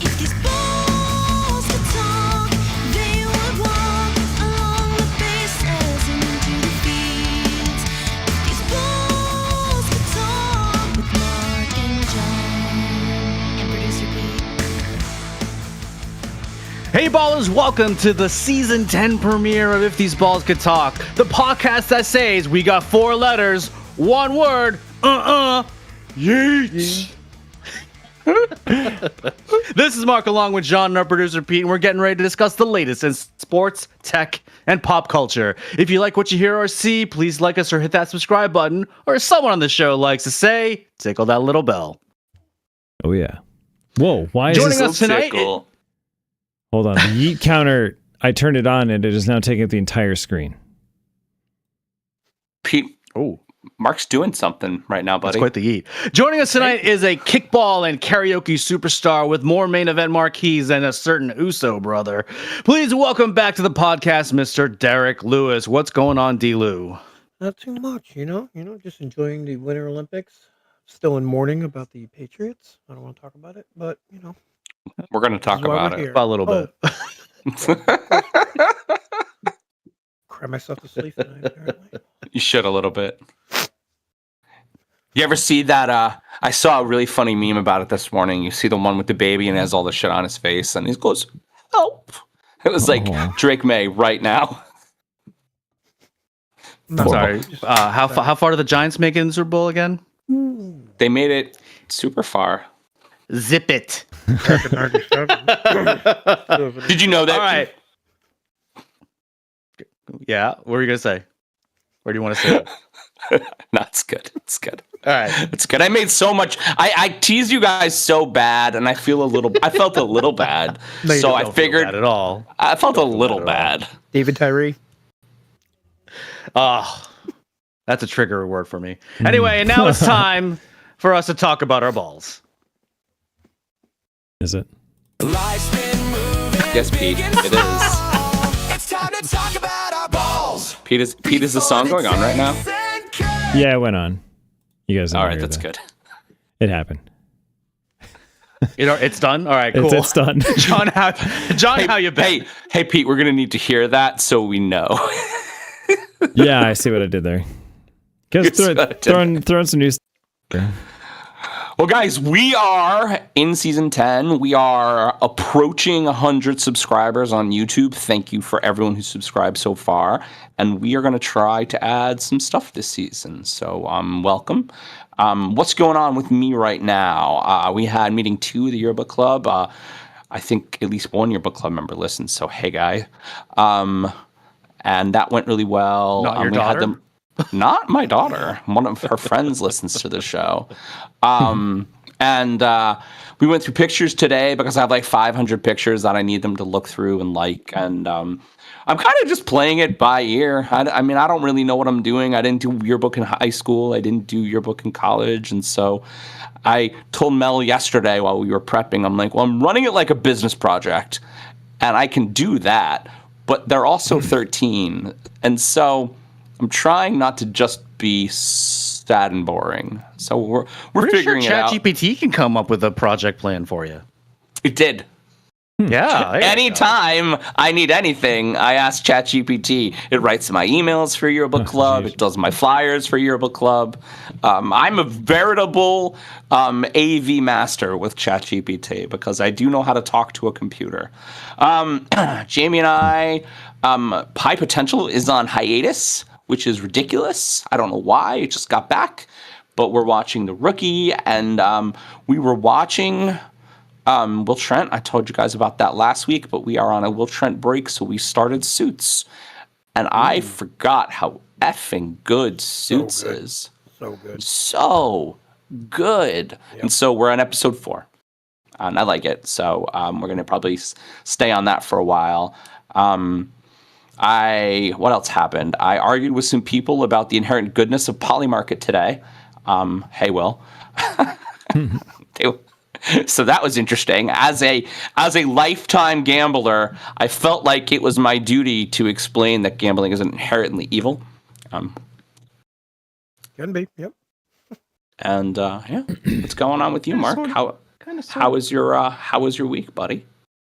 If these balls could talk, they would walk along the bases and into the fields. If these balls could talk with Mark and John and producer Pete. Hey ballers, welcome to the season 10 premiere of If These Balls Could Talk, the podcast that says we got 4 letters, 1 word, yeet. This is Mark along with John and our producer Pete, and we're getting ready to discuss the latest in sports, tech, and pop culture. If you like what you hear or see, please like us or hit that subscribe button, or as someone on the show likes to say, tickle that little bell. Oh yeah. Whoa, why is Joining this? us tonight, Hold on, the yeet counter, I turned it on and it is now taking up the entire screen. Pete, oh, Mark's doing something right now, buddy. that's quite the yeet. Joining us tonight is a kickball and karaoke superstar with more main event marquees than a certain Uso brother. Please welcome back to the podcast, Mr. Derek Lewis. What's going on, D-Lou? Not too much, just enjoying the Winter Olympics. Still in mourning about the Patriots. I don't want to talk about it, but, We're going to talk this is why about we're it. here. About a little bit. Cry myself to sleep tonight, apparently. You should a little bit. You ever see that? I saw a really funny meme about it this morning. You see the one with the baby and has all the shit on his face, and he goes, "Help!" It was like Drake May right now. I'm sorry. How far did the Giants make it in the Super Bowl again? They made it super far. Zip it. Back in 97. Did you know that? All right. Yeah, what were you going to say? Where do you want to say it? No, it's good. It's good. All right. It's good. I made so much. I teased you guys so bad, and I felt a little bad. No, you so don't I feel figured bad at all. I felt a little bad. David Tyree. Oh, that's a trigger word for me. Anyway, and now it's time for us to talk about our balls. Is it? Yes, Pete. It is. It's time to talk about our balls. Pete, is the song going on right now? Yeah, it went on. You guys. All right, that's good. It happened. It's done. All right, cool. It's done. John, how you been? Hey, Pete, we're gonna need to hear that so we know. Yeah, I see what I did there. Guys, throwing some news. Well, guys, we are in season 10. We are approaching 100 subscribers on YouTube. Thank you for everyone who's subscribed so far. And we are going to try to add some stuff this season. So welcome. What's going on with me right now? We had meeting 2 of the Yearbook Club. I think at least one Yearbook Club member listens. So, hey, guy. And that went really well. Not your daughter? Not my daughter. One of her friends listens to the show. And we went through pictures today because I have like 500 pictures that I need them to look through and like. And I'm kind of just playing it by ear. I mean, I don't really know what I'm doing. I didn't do yearbook in high school. I didn't do yearbook in college. And so I told Mel yesterday while we were prepping, I'm like, well, I'm running it like a business project. And I can do that. But they're also 13. And so I'm trying not to just be sad and boring. So we're figuring it out. ChatGPT can come up with a project plan for you. It did. Yeah. Anytime I need anything, I ask ChatGPT. It writes my emails for Yearbook Club. It does my flyers for Yearbook Club. I'm a veritable AV master with ChatGPT because I do know how to talk to a computer. Jamie and I, High Potential is on hiatus, which is ridiculous. I don't know why. It just got back. But we're watching The Rookie, and we were watching Will Trent. I told you guys about that last week, but we are on a Will Trent break, so we started Suits. And I forgot how effing good Suits is. So good. So good. Yep. And so we're on episode 4. And I like it. So we're going to probably stay on that for a while. What else happened? I argued with some people about the inherent goodness of Polymarket today. Hey, Will. So that was interesting. As a lifetime gambler, I felt like it was my duty to explain that gambling is inherently evil. Can be, yep. And yeah, what's going on with you, Mark? Kind of. How was your week, buddy?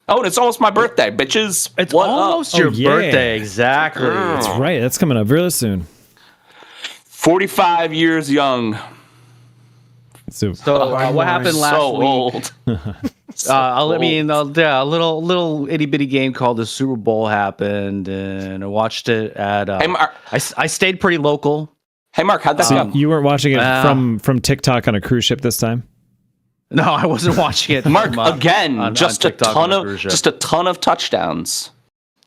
Oh, and it's almost my birthday, bitches. It's What almost up? your Oh, yeah. birthday, exactly. That's right. That's coming up really soon. 45 years young. So, So what happened last So week? old. A little itty bitty game called the Super Bowl happened, and I watched it at. Hey, Mark. I stayed pretty local. Hey, Mark, how'd that so go? you weren't watching it from TikTok on a cruise ship this time? No, I wasn't watching it. Mark, from, again, on just a TikTok ton on cruise ship. just a ton of touchdowns.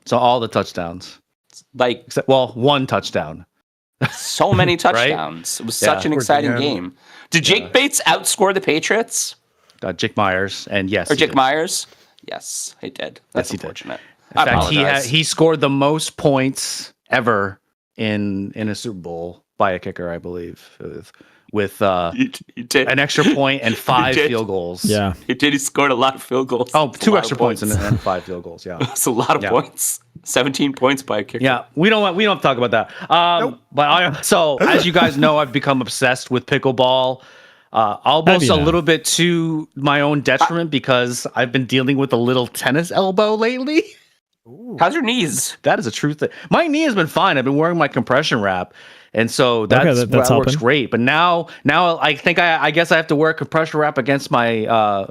So all the touchdowns, Like except one touchdown. so many touchdowns. It was such an exciting game. Did Jake Bates outscore the Patriots? Jake Myers, and yes, Or he Jake did. Myers? Yes, he did. That's Yes, he did. unfortunate. In I fact, apologize. he scored the most points ever in a Super Bowl by a kicker, I believe, with He did. an extra point and 5 did. field goals. Yeah. He did. He scored a lot of field goals. Oh, That's a 2 lot extra of points and 5 field goals. Yeah. That's a lot of points. 17 points by a kicker. Yeah, we don't have to talk about that. But so as you guys know, I've become obsessed with pickleball. Almost a little bit to my own detriment because I've been dealing with a little tennis elbow lately. How's your knees? That is a true thing. My knee has been fine. I've been wearing my compression wrap, and so that works helping. great. But now I think I guess I have to wear a compression wrap against my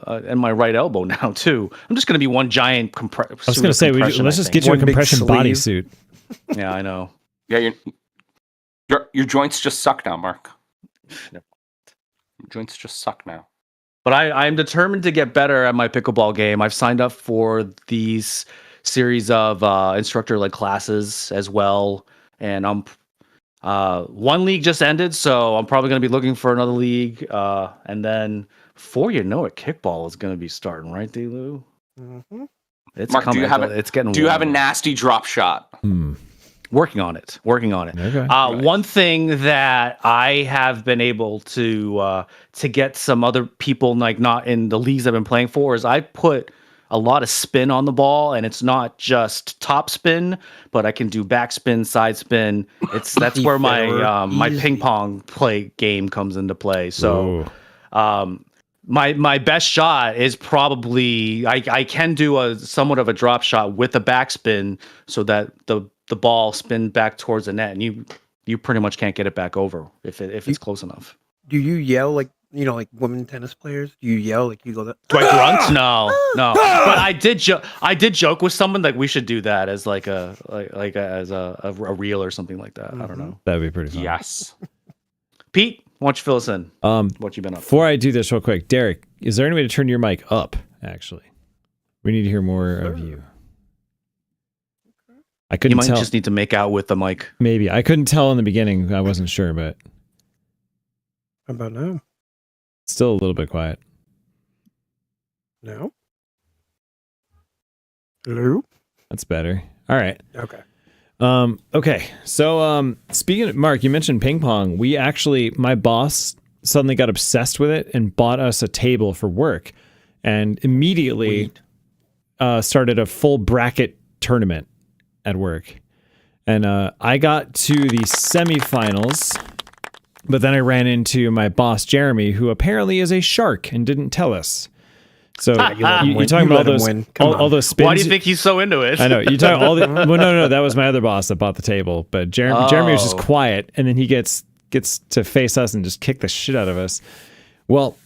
and my right elbow now too. I'm just going to be one giant compression. I was going to say, let's just get you a One big compression sleeve. bodysuit. Yeah, I know. Yeah, your joints just suck now, Mark. Your joints just suck now. But I'm determined to get better at my pickleball game. I've signed up for these series of instructor-led classes as well, and one league just ended, so I'm probably going to be looking for another league. And then before you know it, kickball is going to be starting, right, D-Lou? Mm-hmm. It's Mark, coming. do getting. you have a warmer. nasty drop shot? Working on it. Okay. One thing that I have been able to get some other people like not in the leagues I've been playing for is I put a lot of spin on the ball, and it's not just top spin, but I can do back spin, side spin. That's where my my ping pong play game comes into play. So my best shot is probably I can do a somewhat of a drop shot with a backspin so that the ball spin back towards the net, and you pretty much can't get it back over if it's close enough. Do you yell like women tennis players? Do you yell like you go that? Do I grunt? No. But I did joke with someone like we should do that as like a reel or something like that. I don't know. That'd be pretty fun. Yes. Pete, why don't you fill us in? What you been up to? Before I do this real quick, Derek, is there any way to turn your mic up, actually? We need to hear more of you. I You couldn't might tell. just need to make out with the mic. Maybe. I couldn't tell in the beginning. I wasn't sure, but How about now? still a little bit quiet. No. Hello. That's better. All right. Okay. Okay. So, speaking of Mark, you mentioned ping pong. My boss suddenly got obsessed with it and bought us a table for work and immediately started a full bracket tournament at work. And I got to the semifinals, but then I ran into my boss, Jeremy, who apparently is a shark and didn't tell us. So you're talking about all those spins. Why do you think he's so into it? I know you talk all the. Well, no, that was my other boss that bought the table. But Jeremy was just quiet, and then he gets to face us and just kick the shit out of us. Well,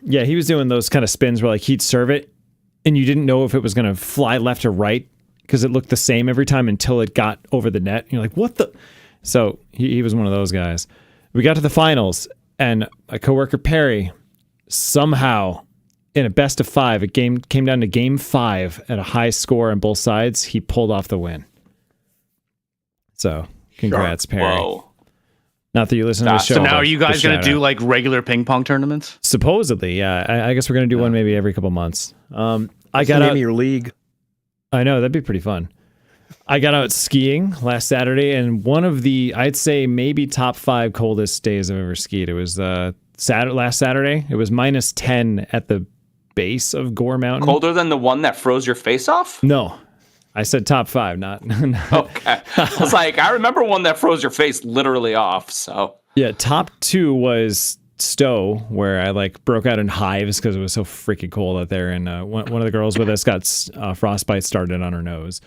yeah, he was doing those kind of spins where like he'd serve it, and you didn't know if it was going to fly left or right because it looked the same every time until it got over the net. And you're like, what the? So he was one of those guys. We got to the finals, and my coworker Perry somehow, in a best of 5, it came down to game 5 at a high score on both sides. He pulled off the win. So, congrats, Perry. Whoa. Not that you listen to the show. So now but are you guys just going shout to do out. like regular ping pong tournaments? Supposedly, yeah. I guess we're going to do one maybe every couple months. I What's got the name out. of your league. I know, that'd be pretty fun. I got out skiing last Saturday, and one of the, I'd say maybe top 5 coldest days I've ever skied. It was last Saturday. It was minus 10 at the base of Gore Mountain. Colder than the one that froze your face off? No, I said top 5, not. Okay. I was like, I remember one that froze your face literally off. So Yeah, top 2 was stow where I like broke out in hives because it was so freaking cold out there, and one of the girls with us got frostbite started on her nose.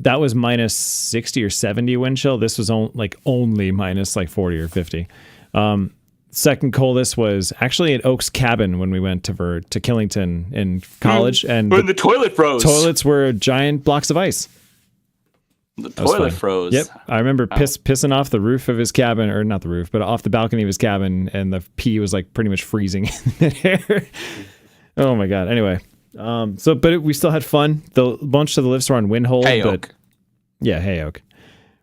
That was minus 60 or 70 wind chill. This was only minus like 40 or 50. Second coldest was actually at Oak's cabin when we went to Killington in college, and when the toilet froze. Toilets were giant blocks of ice. The toilet froze. Yep, I remember pissing off the roof of his cabin, or not the roof, but off the balcony of his cabin, and the pee was like pretty much freezing in midair. Oh my god. Anyway, we still had fun. The bunch of the lifts were on wind hold. Hey, but Oak. yeah, hey Oak.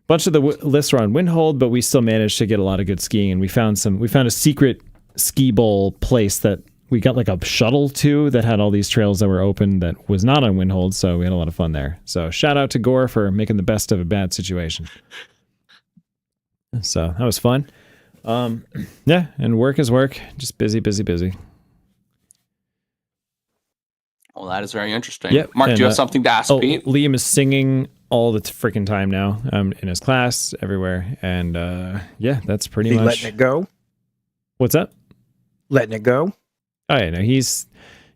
Bunch of the lifts were on wind hold, but we still managed to get a lot of good skiing, and we found a secret ski bowl place that we got like a shuttle to that had all these trails that were open that was not on wind hold, so we had a lot of fun there. So shout out to Gore for making the best of a bad situation. So that was fun. Yeah, and work is work. Just busy. Well, that is very interesting. Yep. Mark, And, do you have something to ask Pete? Liam is singing all the freaking time now, in his class, everywhere. And yeah, that's pretty much. Letting it go. What's up? Letting it go. Oh yeah, no, he's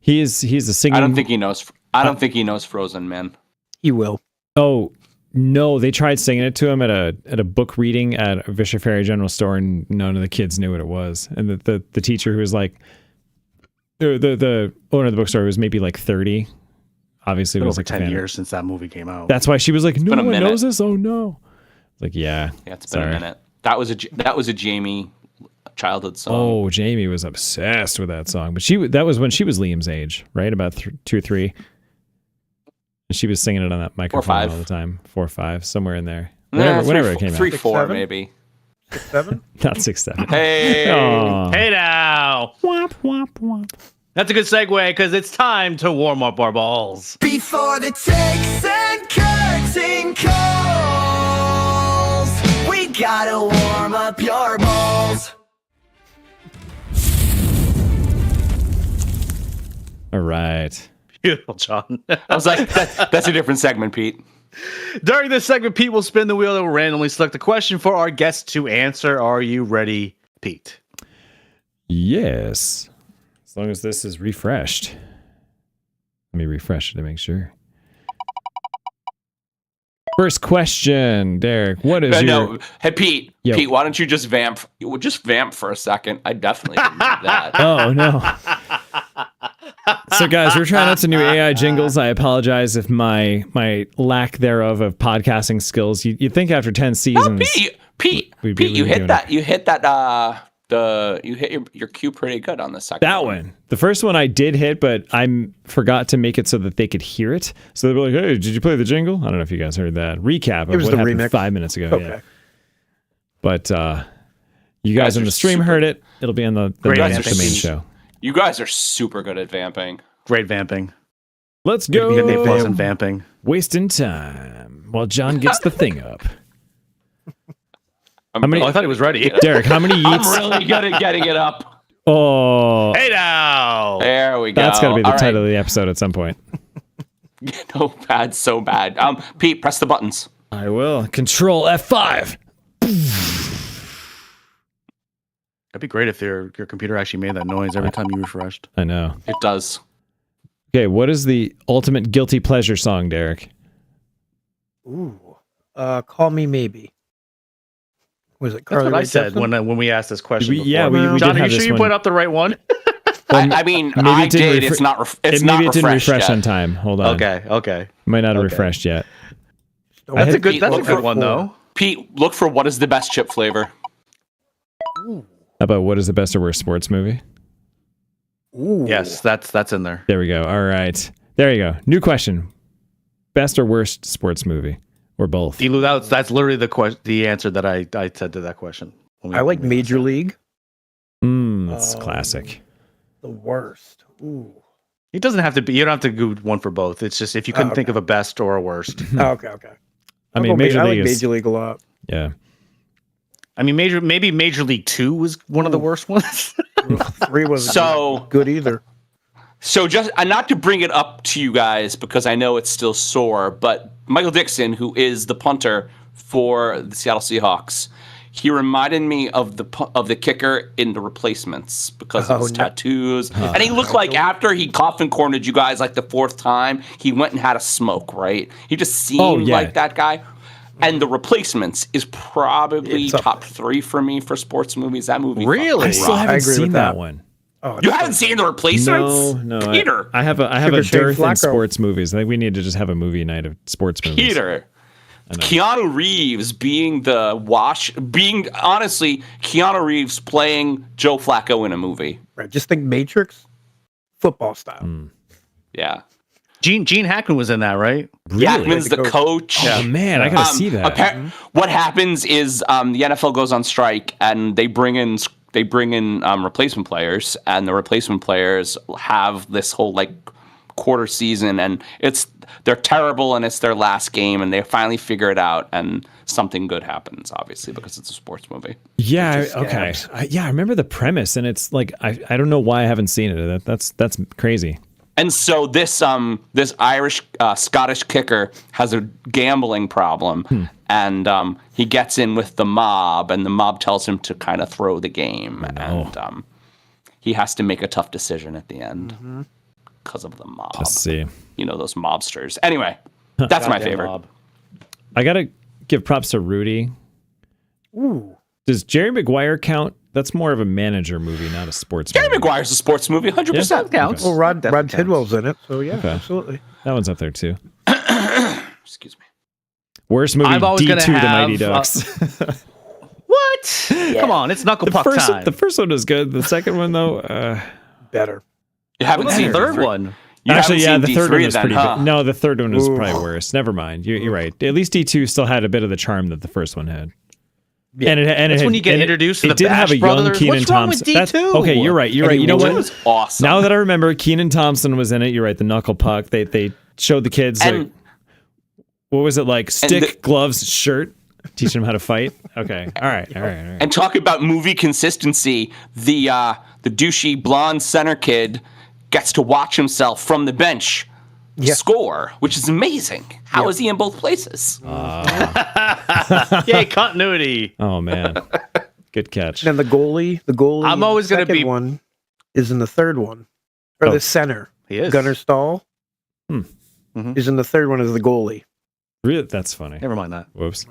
a singing. I don't think he knows. I don't think he knows Frozen, man. He will. Oh no, they tried singing it to him at a book reading at a Fisher Ferry General Store, and none of the kids knew what it was. And the teacher, who was like, the owner of the bookstore, was maybe like 30. Obviously, it was over like 10 years since that movie came out. That's why she was like, no been a one minute. knows this. Oh no. Like, yeah. Yeah, it's been a minute. That was a Jamie childhood song. Oh, Jamie was obsessed with that song, but that was when she was Liam's age, right? About 2 or 3. And she was singing it on that microphone all the time. 4 or 5, somewhere in there. Whenever it came 3, out. 4, 6, 7? maybe. 6, 7. Not 6, 7. Hey. Aw. Hey now! Womp, womp, womp. That's a good segue because it's time to warm up our balls. Before the takes and curtain calls, we gotta warm up your balls. All right. Beautiful, John. I was like, that's a different segment, Pete. During this segment, Pete will spin the wheel and will randomly select a question for our guest to answer. Are you ready, Pete? Yes. As long as this is refreshed. Let me refresh it to make sure. First question, Derek. What is your... No. Hey, Pete. Yo. Pete, why don't you just vamp? Just vamp for a second. I definitely didn't do that. Oh, no. So, guys, we're trying out some new AI jingles. I apologize if my lack thereof of podcasting skills. You'd think after 10 seasons... Pete, we'd be you hit doing that. You hit that. You hit your cue pretty good on the second. That one. The first one I did hit, but I forgot to make it so that they could hear it. So they were like, "Hey, did you play the jingle?" I don't know if you guys heard that recap of It was what the happened remix. 5 minutes ago. Okay. Yeah. But you guys on are the stream super- heard it. It'll be on the Great main vamping. show. You guys are super good at vamping. Great vamping. Let's Good to be Good Hey, day plus go. and vamping. Wasting time while John gets the thing up. I'm How many- Oh, I thought he was ready. Derek, how many I'm yeets? really good at getting it up. Oh, Hey now! There we go. that's got to be the All title of the episode at some point. right. No, bad, so bad. Pete, press the buttons. I will. Control F5. That'd be great if your computer actually made that noise every time you refreshed. I know. It does. Okay, what is the ultimate guilty pleasure song, Derek? Ooh. Call Me Maybe. Was it That's Carly what I Rae said Jepsen? when we asked this question. We- yeah, before. we John, did are have you this sure you one. put up the right one? I mean, maybe I it didn't did. refre- It's not. It's Maybe not it didn't refreshed refresh yet. on time. Hold on. Okay. Might not have Okay. refreshed yet. Don't I That's hit- a good. Pete, That's a look good for one though. Pete, look for what is the best chip flavor. How about what is the best or worst sports movie? Ooh. Yes, that's in there. There we go. All right. There you go. New question. Best or worst sports movie? Or both? Elu, that's literally the answer that I said to that question. I like Major League. That's classic. The worst. Ooh. It doesn't have to be. You don't have to do one for both. It's just if you couldn't think of a best or a worst. Okay. I mean, I Major like League is... Major League a lot. Yeah. I mean, maybe Major League 2 was one of the worst ones. 3 wasn't So- good either. So just not to bring it up to you guys because I know it's still sore, but Michael Dixon, who is the punter for the Seattle Seahawks, He reminded me of the kicker in The Replacements because of his tattoos. And he looked like after he coffin cornered you guys like the 4th time, he went and had a smoke, right? He just seemed like that guy. And The Replacements is probably top 3 for me for sports movies. That movie. Really? I still haven't seen that one. Oh, You haven't seen The Replacements? No. Peter. I have a Sugar Shane dearth in Flacco. sports movies. I think we need to just have a movie night of sports movies. Peter. Keanu Reeves honestly, Keanu Reeves playing Joe Flacco in a movie. Right. Just think Matrix, football style. Yeah. Gene Hackman was in that, right? Really? Hackman's the coach. Oh man, I gotta see that. What happens is the NFL goes on strike and they bring in replacement players, and the replacement players have this whole like quarter season, and they're terrible, and it's their last game, and they finally figure it out, and something good happens, obviously, because it's a sports movie. Yeah. Okay. I remember the premise, and it's like I don't know why I haven't seen it. That's crazy. And so this Irish Scottish kicker has a gambling problem, and he gets in with the mob, and the mob tells him to kind of throw the game, and he has to make a tough decision at the end because of the mob. Let's see. You know, those mobsters. Anyway, that's my favorite. Mob. I gotta give props to Rudy. Ooh. Does Jerry Maguire count? That's more of a manager movie, not a sports Jerry movie. Maguire's a sports movie, 100%. Counts. Well, Rod Definitely counts. Tidwell's in it, so yeah, Okay. absolutely. That one's up there too. Excuse me. Worst movie, I'm always D2 gonna The have, Mighty Ducks. What? Come on, it's knuckle puck time. The first one was good. The second one, though, Better. You haven't What's seen the third D3? one? You actually, haven't yeah, seen the third one D3 was then, pretty huh? good. No, the third one was Ooh. probably worse. Never mind. You're right. At least D2 still had a bit of the charm that the first one had. Yeah. That's when you get introduced to the It did have Bash a young Brothers. Keenan What's wrong with Thompson. D2? Okay, you're right. You're right. You know D2 what? was awesome. Now that I remember, Keenan Thompson was in it. You're right. The knuckle puck. They showed the kids. And- like, what was it like? Stick, gloves, shirt. Teaching them how to fight. Okay. All right. And talk about movie consistency. The douchey blonde center kid gets to watch himself from the bench score, which is amazing. How is he in both places? Yay, continuity. Oh man. Good catch. And then the goalie. I'm always going gonna to be- one is in the third one, or Oh. the center. He is. Gunnar Stahl Mhm. is in the third one as the goalie. Really? That's funny. Never mind that. Whoops.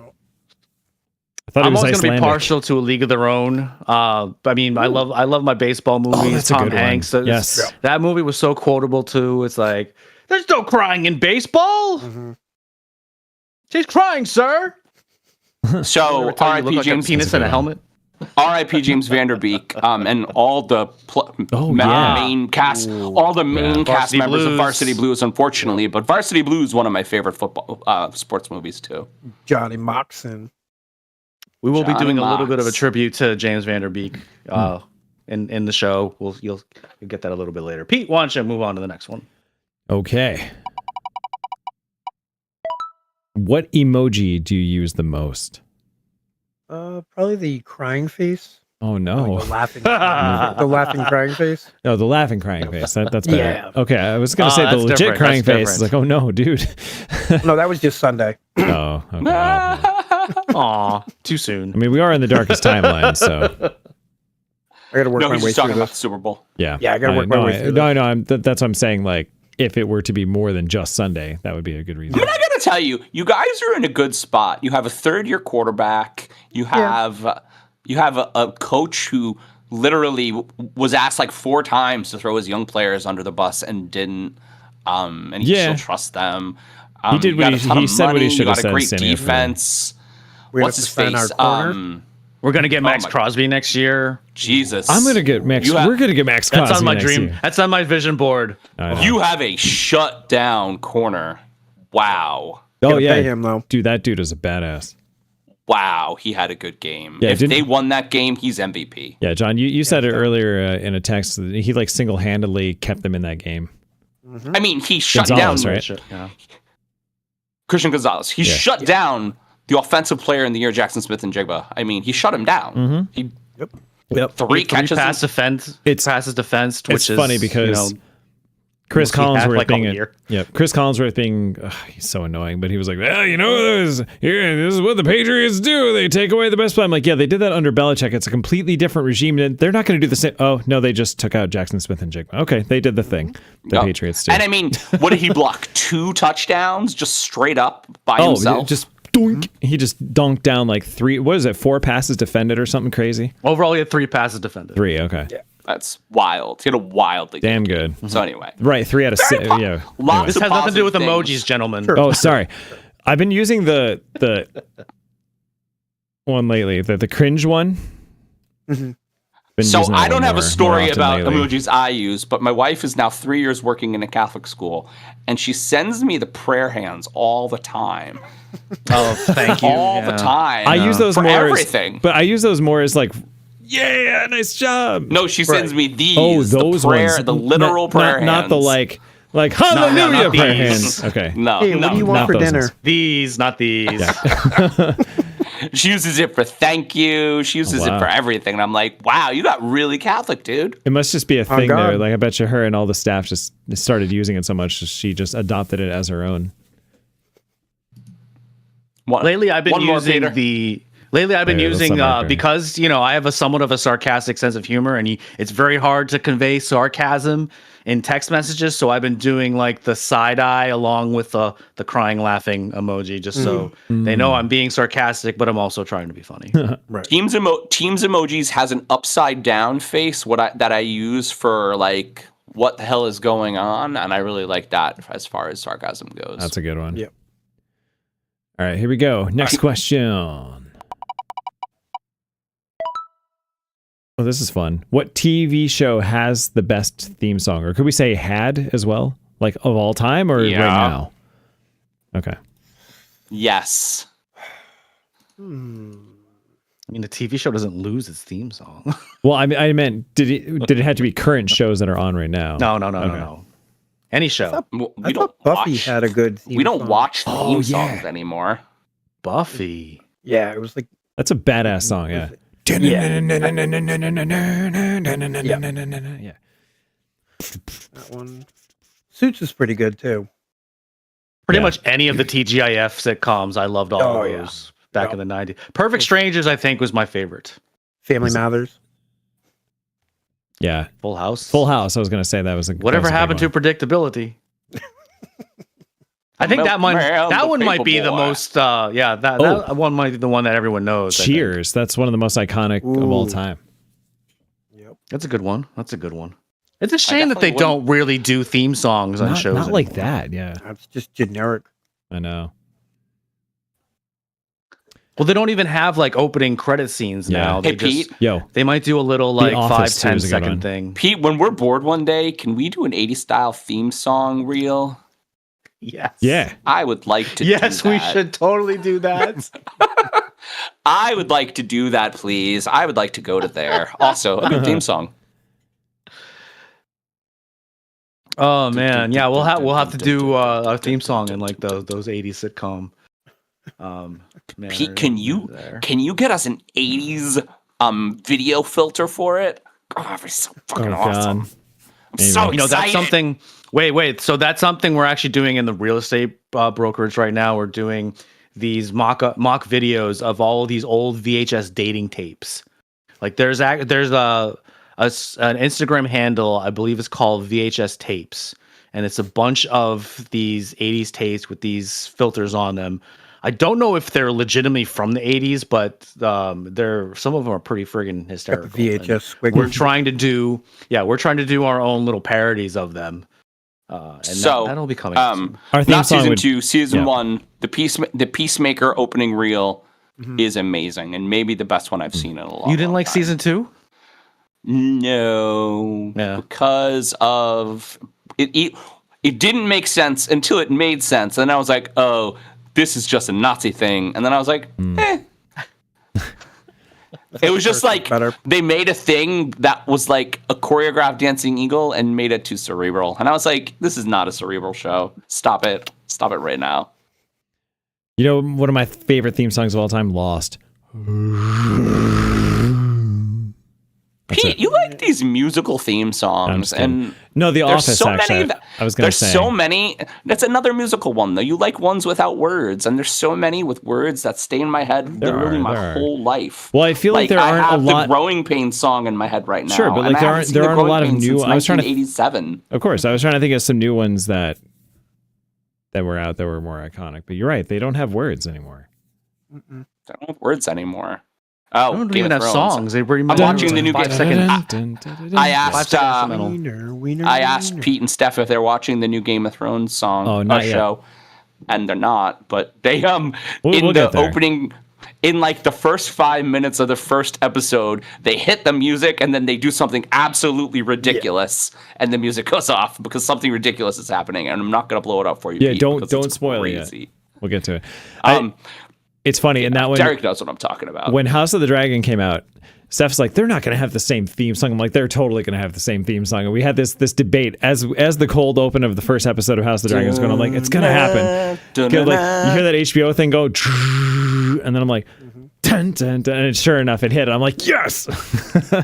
I thought it I'm was always going to be Icelandic. partial to A League of Their Own. I mean, I love my baseball movies. that's a Tom good one. Hanks. Yes. That movie was so quotable too. It's like, there's no crying in baseball. She's crying, sir. So, Never tell you R.I.P. look like a James, penis in a helmet. R.I.P. James Vanderbeek, and all the main cast, all the main cast Varsity members of Blues. Varsity Blues, unfortunately. But Varsity Blues is one of my favorite football sports movies too. Johnny Moxon. We will be Johnny doing a little bit of a Mox. tribute to James Vanderbeek in the show. You'll get that a little bit later. Pete, why don't you move on to the next one? Okay. What emoji do you use the most? Probably the crying face. Oh no. Like the laughing, the laughing crying face. No, the laughing crying face. That's better. Yeah. Okay, I was gonna say the that's legit different. crying That's face. It's like, different. oh no, dude. No, that was just Sunday. Oh, okay. Aw, too soon. I mean, we are in the darkest timeline, so I got to work No, my he's way just talking through about the this. Super Bowl. yeah. Yeah, I gotta work my no, way through No, that's what I'm saying. Like, if it were to be more than just Sunday, that would be a good reason. I mean, I gotta tell you, you guys are in a good spot. You have a third-year quarterback. You have a coach who literally was asked like 4 times to throw his young players under the bus and didn't. And he Yeah. still trusts them. He did you what got a he- ton he of said what he money, should you have got said a great standing up for them. defense. We have What's to his sign face? our corner. We're gonna get Max my- Crosby next year. Jesus. I'm gonna get Max. You have- We're gonna get Max Crosby. That's on my next dream. year. That's on my vision board. I know. You have a shut down corner. Wow. Oh Gotta yeah, pay him, though. dude, that dude is a badass. Wow. He had a good game. Yeah, if didn't- they won that game, he's MVP. Yeah, John, you said it earlier in a text. That he like single handedly kept them in that game. I mean, he shut Gonzalez, down right? Yeah. Christian Gonzalez. He Yeah. shut down the offensive player in the year, Jackson Smith and Jigba. I mean, he shut him down. He Yep. three catches. Pass defense. It's- passes defense, which It's is funny because Chris We'll see half, Collinsworth like, all being year. Chris Collinsworth being he's so annoying, but he was like, well, this is what the Patriots do. They take away the best play. I'm like, yeah, they did that under Belichick. It's a completely different regime, and they're not going to do the same. Oh no, they just took out Jackson Smith and Jigma. Okay, they did the thing the Patriots did. And I mean, what did he block? 2 touchdowns just straight up by himself? Just doink. He just dunked down like 4 passes defended or something crazy. Overall, he had 3 passes defended. 3, okay. Yeah. That's wild. He had a wildly Damn game. good. So anyway. Right, 3 out of 6. Yeah. Lots This of has nothing to do with positive emojis, things. gentlemen. Sure. Oh, sorry. I've been using the one lately, the cringe one. Mhm. Been So using that I don't one have a more story often about lately. emojis I use, but my wife is now 3 years working in a Catholic school, and she sends me the prayer hands all the time. Oh, thank you. All the time. I use those for more everything. but I use those more as like, yeah, nice job. No, she sends me these. Oh, those the prayer, ones. the literal not, prayer hands. not the like hallelujah not prayer these. hands. Okay. No, Hey, no. what do you want not for those dinner? ones. These, not these. She uses it for thank you. She uses wow. it for everything. And I'm like, wow, you got really Catholic, dude. It must just be a Oh, thing there. God. Like I bet you her and all the staff just started using it so much she just adopted it as her own. Lately, I've been One more, using Peter. the. Lately, I've been Yeah, that's using not my because I have a somewhat of a sarcastic sense of humor, and it's very hard to convey sarcasm in text messages. So I've been doing like the side eye along with the crying, laughing emoji, just so they know I'm being sarcastic, but I'm also trying to be funny. Right. Teams emojis has an upside down face. That I use for like what the hell is going on, and I really like that as far as sarcasm goes. That's a good one. Yep. All right, here we go. Next question. Oh, this is fun. What TV show has the best theme song? Or could we say had as well? Like of all time or Yeah. right now? Okay. Yes. I mean, the TV show doesn't lose its theme song. Well, I meant did it have to be current shows that are on right now? No. Any show. We I don't thought Buffy watch. had a good theme We don't song. watch theme Oh, yeah. songs anymore. Buffy. Yeah, it was like That's a badass song, yeah. Yeah. Yeah. that one. Suits is pretty good too. Pretty Yeah. much any of the TGIF sitcoms, I loved all Oh, of yeah. those back Yeah. in the 90s. Perfect Strangers, I think, was my favorite. Family Matters. Yeah. Full House. Full House. I was going to say that was a Whatever happened to predictability? I think that one might be the most that one might be the one that everyone knows. I think. Cheers. That's one of the most iconic of all Ooh. time. Yep. That's a good one. That's a good one. It's a shame that they definitely don't really do theme songs on shows. Not like anymore. that. Yeah. That's just generic. I know. Well, they don't even have like opening credit scenes Yeah. now. Hey, They just, Pete. Yo. they might do a little The like Office, too, 5-10 is a good one. second thing. Pete, when we're bored one day, can we do an 80s style theme song reel? Yes. Yeah. I would like to Yes, do we that. should totally do that. I would like to do that, please. I would like to go to there. Also, a good theme song. Oh man, yeah, we'll have to do a theme song in like those 80s sitcom. Man, Pete, can you get us an 80s video filter for it? Oh, that'd be so fucking awesome. I'm so Maybe. that's excited. something. Wait. So that's something we're actually doing in the real estate brokerage right now. We're doing these mock videos of all of these old VHS dating tapes. Like there's an Instagram handle, I believe it's called VHS Tapes, and it's a bunch of these 80s tapes with these filters on them. I don't know if they're legitimately from the 80s, but they're some of them are pretty friggin' hysterical. Got the VHS squiggles. We're trying to do our own little parodies of them. And So, that'll be coming. soon. Our theme not song season would, 2, season yeah. 1. The Peacemaker opening reel is amazing, and maybe the best one I've seen in a long. You didn't long like time. season 2? No, Yeah. because of it. It didn't make sense until it made sense, and I was like, "Oh, this is just a Nazi thing." And then I was like, "Eh." It was just like better. they made a thing that was like a choreographed dancing eagle and made it too cerebral, and I was like, "This is not a cerebral show. Stop it! Stop it right now." You know, one of my favorite theme songs of all time, Lost. Pete, you like these musical theme songs, and no, The there's Office. so Actually, many. I was going to say there's so many. That's another musical one though. You like ones without words, and there's so many with words that stay in my head literally my whole life. Well, I feel like there aren't I have a lot. The Growing Pains song in my head right now. Sure, but like there aren't a lot of new. I was trying to 1987. Of course, I was trying to think of some new ones that were out that were more iconic. But you're right, they don't have words anymore. They don't have words anymore. Oh, I don't Game even of have Thrones. songs. They pretty I'm much watching the new five Game. second. I asked. Wiener, I asked Pete and Steph if they're watching the new Game of Thrones song not yet. show, and they're not. But they We'll in get the there. opening, in like the first 5 minutes of the first episode, they hit the music and then they do something absolutely ridiculous, and the music goes off because something ridiculous is happening. And I'm not gonna blow it up for you. Yeah, Pete, don't because it's spoil it crazy. yet. We'll get to it. It's funny, and that one. Derek knows what I'm talking about. When House of the Dragon came out, Steph's like, they're not going to have the same theme song. I'm like, they're totally going to have the same theme song. And we had this debate as the cold open of the first episode of House of the Dragon was going. I'm like, it's going to happen. Like, you hear that HBO thing go, and then I'm like, dun, dun, dun, and sure enough, it hit. I'm like, yes.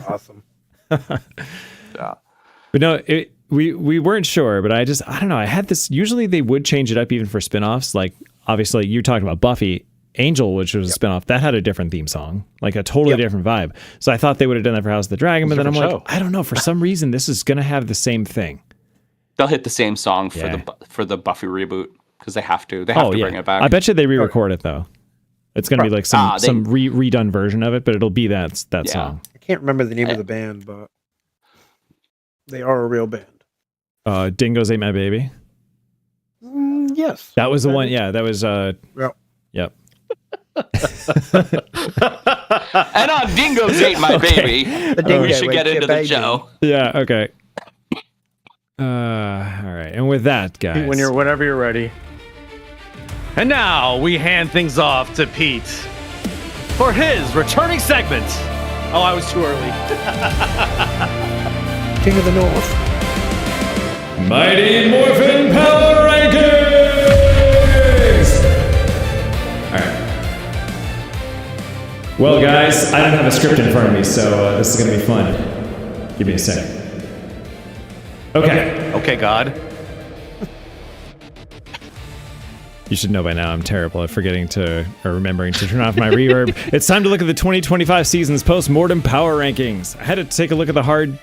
Awesome. Yeah. But no, we weren't sure. But I don't know. I had this. Usually they would change it up even for spinoffs. Like obviously you talked about Buffy. Angel, which was a spinoff, that had a different theme song, like a totally different vibe. So I thought they would have done that for House of the Dragon, but then I'm like, I don't know. For some reason, this is going to have the same thing. They'll hit the same song for the Buffy reboot because they have to. They have to bring it back. I bet you they re-record it though. It's going to be like some redone version of it, but it'll be that song. I can't remember the name of the band, but they are a real band. Dingoes Ate My Baby. Yes. That was the one. Yeah, that was. Yep. And on Dingoes Ate My Baby, we should get into the show. Yeah, okay. All right. And with that, guys. Whenever you're ready. And now we hand things off to Pete for his returning segment. Oh, I was too early. King of the North. Mighty Morphin Power Rankings! All right. Well, guys, I don't have a script in front of me, so this is going to be fun. Give me a sec. Okay. Okay, God. You should know by now I'm terrible at remembering to turn off my reverb. It's time to look at the 2025 season's post-mortem power rankings. I had to take a look at a hard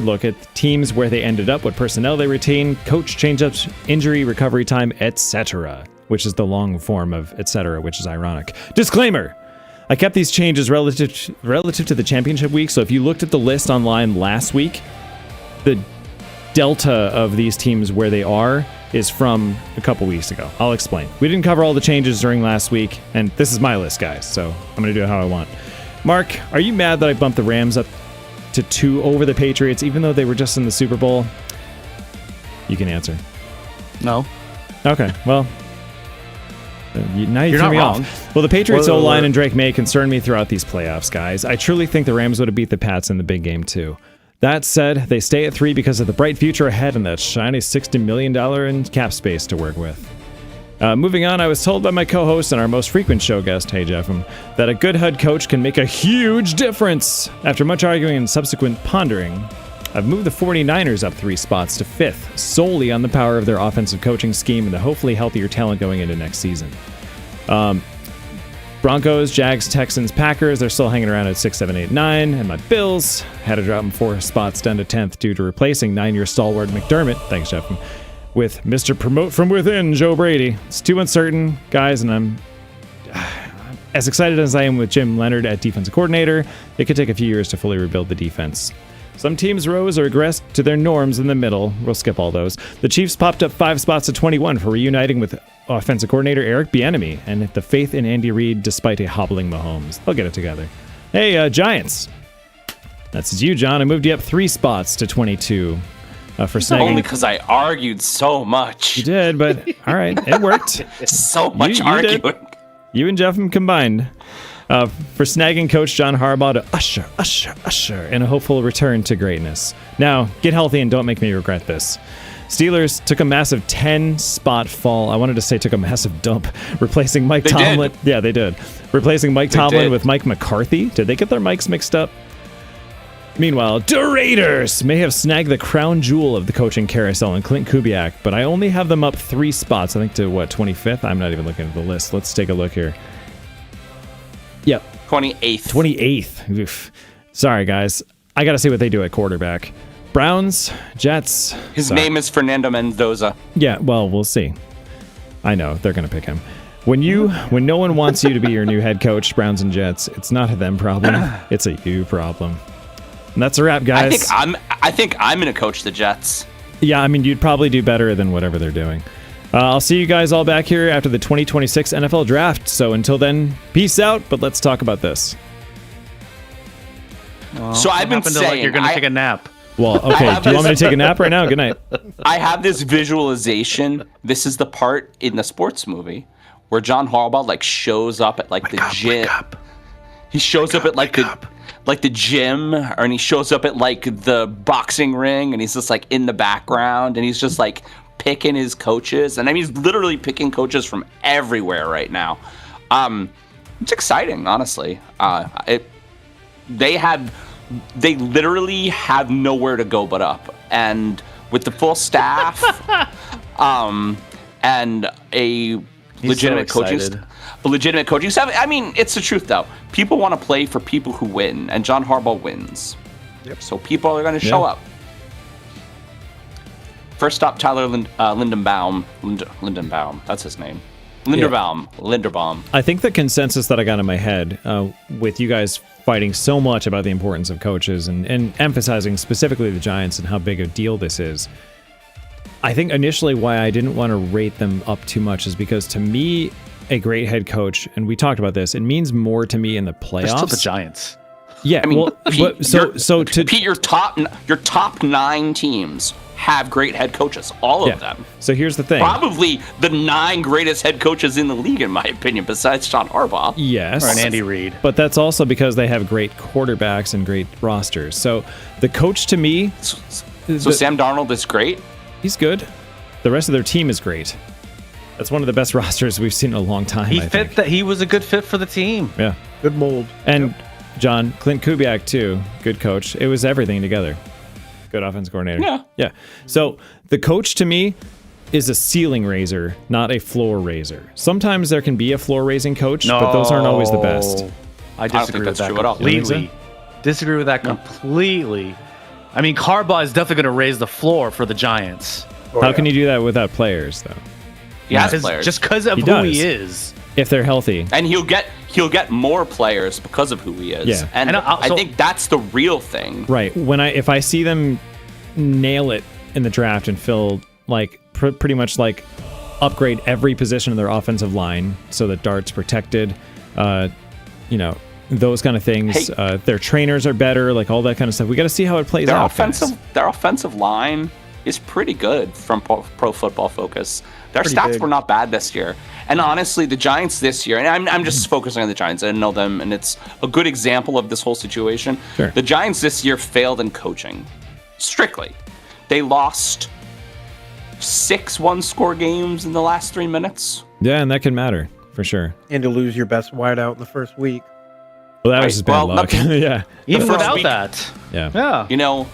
look at the teams, where they ended up, what personnel they retain, coach change-ups, injury, recovery time, etc., which is the long form of etc., which is ironic. Disclaimer! I kept these changes relative to the championship week, so if you looked at the list online last week, the delta of these teams where they are is from a couple weeks ago. I'll explain. We didn't cover all the changes during last week, and this is my list, guys, so I'm going to do it how I want. Mark, are you mad that I bumped the Rams up to 2 over the Patriots, even though they were just in the Super Bowl? You can answer. No. Okay, well, now you You're threw not me wrong. off. Well, the Patriots O-line and Drake May concerned me throughout these playoffs, guys. I truly think the Rams would have beat the Pats in the big game, too. That said, they stay at 3 because of the bright future ahead and that shiny $60 million in cap space to work with. Moving on, I was told by my co-host and our most frequent show guest, Hey Jeffem, that a good head coach can make a huge difference. After much arguing and subsequent pondering, I've moved the 49ers up 3 spots to 5th, solely on the power of their offensive coaching scheme and the hopefully healthier talent going into next season. Broncos, Jags, Texans, Packers, they're still hanging around at 6, 7, 8, 9. And my Bills had to drop them 4 spots down to 10th due to replacing 9-year stalwart McDermott, thanks Jeff, with Mr. Promote from Within, Joe Brady. It's too uncertain, guys, and I'm as excited as I am with Jim Leonard at defensive coordinator. It could take a few years to fully rebuild the defense. Some teams rose or regressed to their norms in the middle. We'll skip all those. The Chiefs popped up 5 spots to 21 for reuniting with offensive coordinator Eric Bieniemy and the faith in Andy Reid despite a hobbling Mahomes. They'll get it together. Hey, Giants. That's you, John. I moved you up 3 spots to 22 for snagging. Only because I argued so much. You did, but all right, it worked. So much you arguing. did. You and Jeff combined. For snagging Coach John Harbaugh to usher in a hopeful return to greatness. Now, get healthy and don't make me regret this. Steelers took a massive 10-spot fall. I wanted to say took a massive dump, replacing Mike Tomlin. Yeah, they did. Replacing Mike Tomlin with Mike McCarthy. Did they get their mics mixed up? Meanwhile, the Raiders may have snagged the crown jewel of the coaching carousel in Clint Kubiak, but I only have them up 3 spots. I think to 25th? I'm not even looking at the list. Let's take a look here. Yep. 28th. 28th. Oof. Sorry, guys. I got to see what they do at quarterback. Browns, Jets. His name is Fernando Mendoza. Yeah, well, we'll see. I know. They're going to pick him. When no one wants you to be your new head coach, Browns and Jets, it's not a them problem. It's a you problem. And that's a wrap, guys. I think I'm going to coach the Jets. Yeah, I mean, you'd probably do better than whatever they're doing. I'll see you guys all back here after the 2026 NFL Draft. So until then, peace out, but let's talk about this. Well, So I've been saying you're going to take a nap. Well, okay, do you want me to take a nap right now? Good night. I have this visualization. This is the part in the sports movie where John Harbaugh like shows up at like the gym. He shows up at like the gym, and he shows up at like the boxing ring, and he's just like in the background, and he's just like picking his coaches, and I mean he's literally picking coaches from everywhere right now. It's exciting, honestly. They literally have nowhere to go but up, and with the full staff, and a legitimate coaching staff. I mean, it's the truth though. People want to play for people who win, and John Harbaugh wins. So people are going to show up. First stop, Tyler Linderbaum. Linderbaum, that's his name. Linderbaum. I think the consensus that I got in my head with you guys fighting so much about the importance of coaches and emphasizing specifically the Giants and how big a deal this is, I think initially why I didn't want to rate them up too much is because to me, a great head coach, and we talked about this, it means more to me in the playoffs. They're still the Giants. Yeah, I mean, well, Pete, Pete, your top 9 teams have great head coaches, all of them. So here's the thing. Probably the 9 greatest head coaches in the league, in my opinion, besides John Harbaugh. Yes. Or an Andy Reid. But that's also because they have great quarterbacks and great rosters. So the coach to me... So Sam Darnold is great? He's good. The rest of their team is great. That's one of the best rosters we've seen in a long time, I think. He was a good fit for the team. Yeah. Good mold. And John, Clint Kubiak, too. Good coach. It was everything together. Good offense coordinator. Yeah. So the coach to me is a ceiling raiser, not a floor raiser. Sometimes there can be a floor raising coach, but those aren't always the best. I disagree with that true at all. completely. Disagree with that completely. I mean, Harbaugh is definitely going to raise the floor for the Giants. How can you do that without players, though? He has players. Just because of He who does. he is. If they're healthy. And he'll get more players because of who he is. Yeah. And I think that's the real thing. Right. If I see them nail it in the draft and fill like pretty much like upgrade every position of their offensive line so that Dart's protected, those kind of things. Hey. Their trainers are better, like all that kind of stuff. We got to see how it plays out. Their offensive line is pretty good from Pro Football Focus. Their stats were not bad this year. And honestly, the Giants this year, and I'm just focusing on the Giants. I know them, and it's a good example of this whole situation. Sure. The Giants this year failed in coaching. Strictly. They lost 6 one-score games in the last 3 minutes. Yeah, and that can matter, for sure. And to lose your best wideout in the first week. Well, that was just bad luck. Yeah. Even first without week- that. Yeah.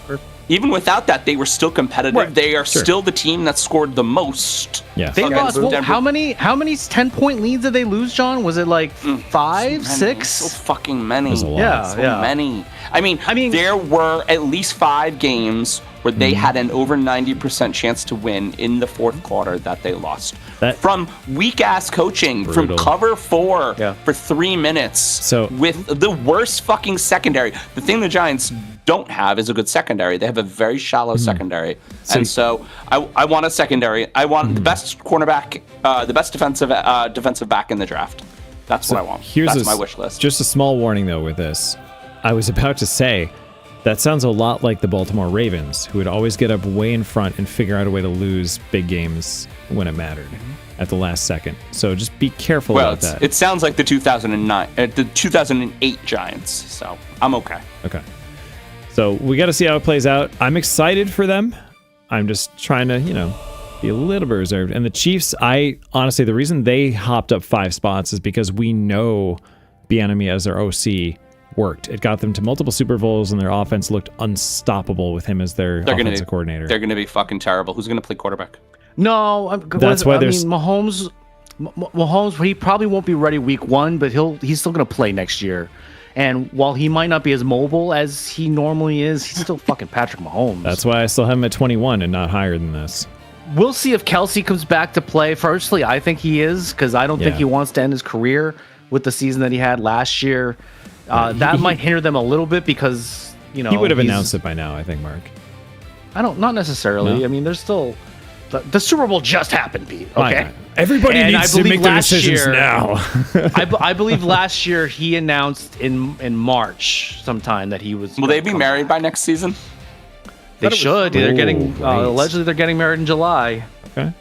Even without that, they were still competitive. Right. They are still the team that scored the most. Yeah. They lost. Denver. How many 10-point leads did they lose, John? Was it like 5, 6? So fucking many. There's a lot. Yeah, So many. I mean, there were at least 5 games where they had an over 90% chance to win in the fourth quarter that they lost. From weak-ass coaching, Brutal. from cover 4 for 3 minutes, So- with the worst fucking secondary. The thing the Giants don't have is a good secondary. They have a very shallow secondary. And so I want a secondary. I want the best cornerback, the best defensive back in the draft. That's what I want. That's my wish list. Just a small warning, though, with this. I was about to say, that sounds a lot like the Baltimore Ravens, who would always get up way in front and figure out a way to lose big games when it mattered at the last second. So just be careful about that. It sounds like the 2008 Giants. So I'm okay. Okay. So we got to see how it plays out. I'm excited for them. I'm just trying to, be a little bit reserved. And the Chiefs, honestly, the reason they hopped up 5 spots is because we know Bieniemy as their OC worked. It got them to multiple Super Bowls, and their offense looked unstoppable with him as their offensive coordinator. They're going to be fucking terrible. Who's going to play quarterback? No, That's why there's. Mahomes, he probably won't be ready week 1, but he's still going to play next year. And while he might not be as mobile as he normally is, he's still fucking Patrick Mahomes. That's why I still have him at 21 and not higher than this. We'll see if Kelsey comes back to play. Firstly, I think he is, because I don't think he wants to end his career with the season that he had last year. That might hinder them a little bit because, he would have announced it by now, I think, Mark. Not necessarily. No? I mean, there's still the Super Bowl just happened, Pete. Okay, everybody And needs I to make believe their last decisions year- now. I believe last year he announced in March sometime that he was. Will they be married by next season? They should. They're getting right. allegedly they're getting married in July. Okay.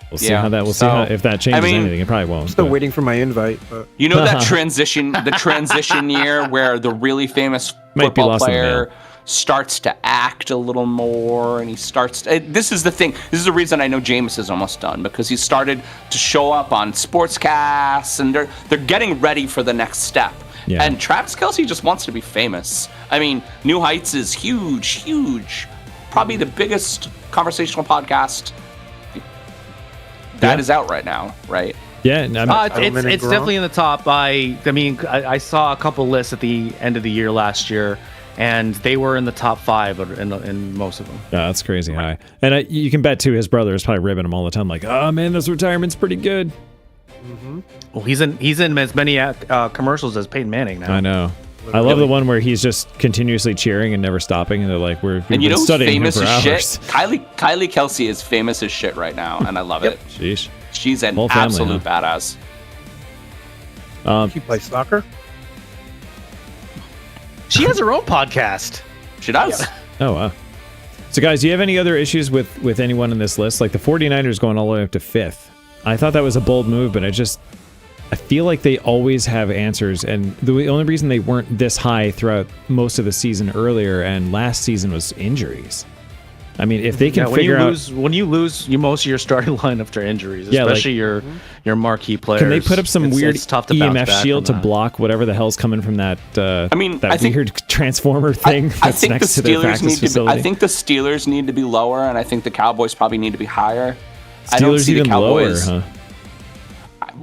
We'll see how that. We'll see if that changes anything. It probably won't. Still but- waiting for my invite, but You know that the transition year where the really famous Might be football lost in the player mail. starts to act a little more, and he starts. This is the thing. This is the reason I know Jameis is almost done, because he started to show up on sportscasts, and they're getting ready for the next step. Yeah. And Travis Kelce just wants to be famous. I mean, New Heights is huge. Probably the biggest conversational podcast that is out right now, right? Yeah, and It's definitely in the top. I saw a couple lists at the end of the year last year, and they were in the top 5 in most of them. yeah, that's crazy high. And you can bet too, his brother is probably ribbing him all the time, like, "Oh man, this retirement's pretty good." Well, he's in as many commercials as Peyton Manning now. I know. I love the one where he's just continuously cheering and never stopping, and they're like, "We've And you been know who's studying him famous for as hours." shit? Kylie Kelsey is famous as shit right now, and I love it. Sheesh. She's an Whole family, absolute badass. she plays soccer. She has her own podcast. She does. Oh wow. So guys, do you have any other issues with anyone in this list? Like the 49ers going all the way up to 5th. I thought that was a bold move, but I feel like they always have answers, and the only reason they weren't this high throughout most of the season earlier and last season was injuries. I mean, if they can figure out when you lose most of your starting line after injuries, Yeah, especially your marquee players. can they put up some weird it's tough to bounce EMF back shield to from that. block whatever the hell's coming from that I think weird transformer thing I that's think the next to their Steelers practice need to be. facility? I think the Steelers need to be lower, and I think the Cowboys probably need to be higher. I don't Steelers see the even lower, Cowboys. huh?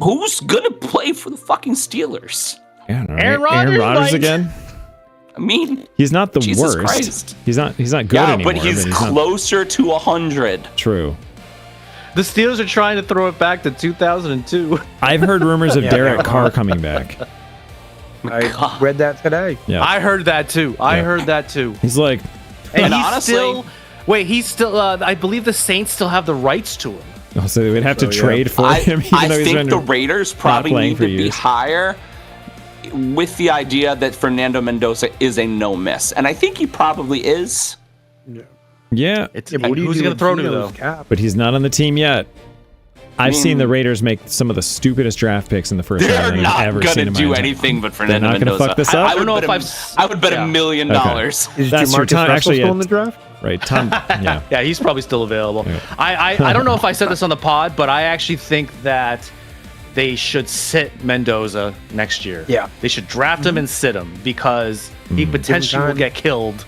Who's gonna play for the fucking Steelers? Yeah, all right. Aaron Rodgers might. again. I mean, He's not the Jesus worst. Christ. He's not good yeah, anymore. but he's not closer to 100. true. The Steelers are trying to throw it back to 2002. I've heard rumors of Derek Carr coming back. I read that today. Yeah. I heard that too. He's like, And And he's honestly- he's still. I believe the Saints still have the rights to him. oh, so they would have to So, yeah. trade for him. Even I though he's think been the Raiders probably playing need for to be years. higher, with the idea that Fernando Mendoza is a no miss, and I think he probably is. Yeah, It's Yeah, but what do you who's do going to with throw to Gino's though? cap? but he's not on the team yet. I've mean- seen the Raiders make some of the stupidest draft picks in the first round They're I've not ever gonna seen in my do entire- anything but They're Fernando not gonna Mendoza. fuck this up? I don't know if I would bet $1 million. Okay. Is That's your Jamarcus time- Russell actually, still in it's- the draft? Right, Tom. Yeah. Yeah, he's probably still available. I don't know if I said this on the pod, but I actually think that they should sit Mendoza next year. Yeah. They should draft him and sit him because he potentially will time. get killed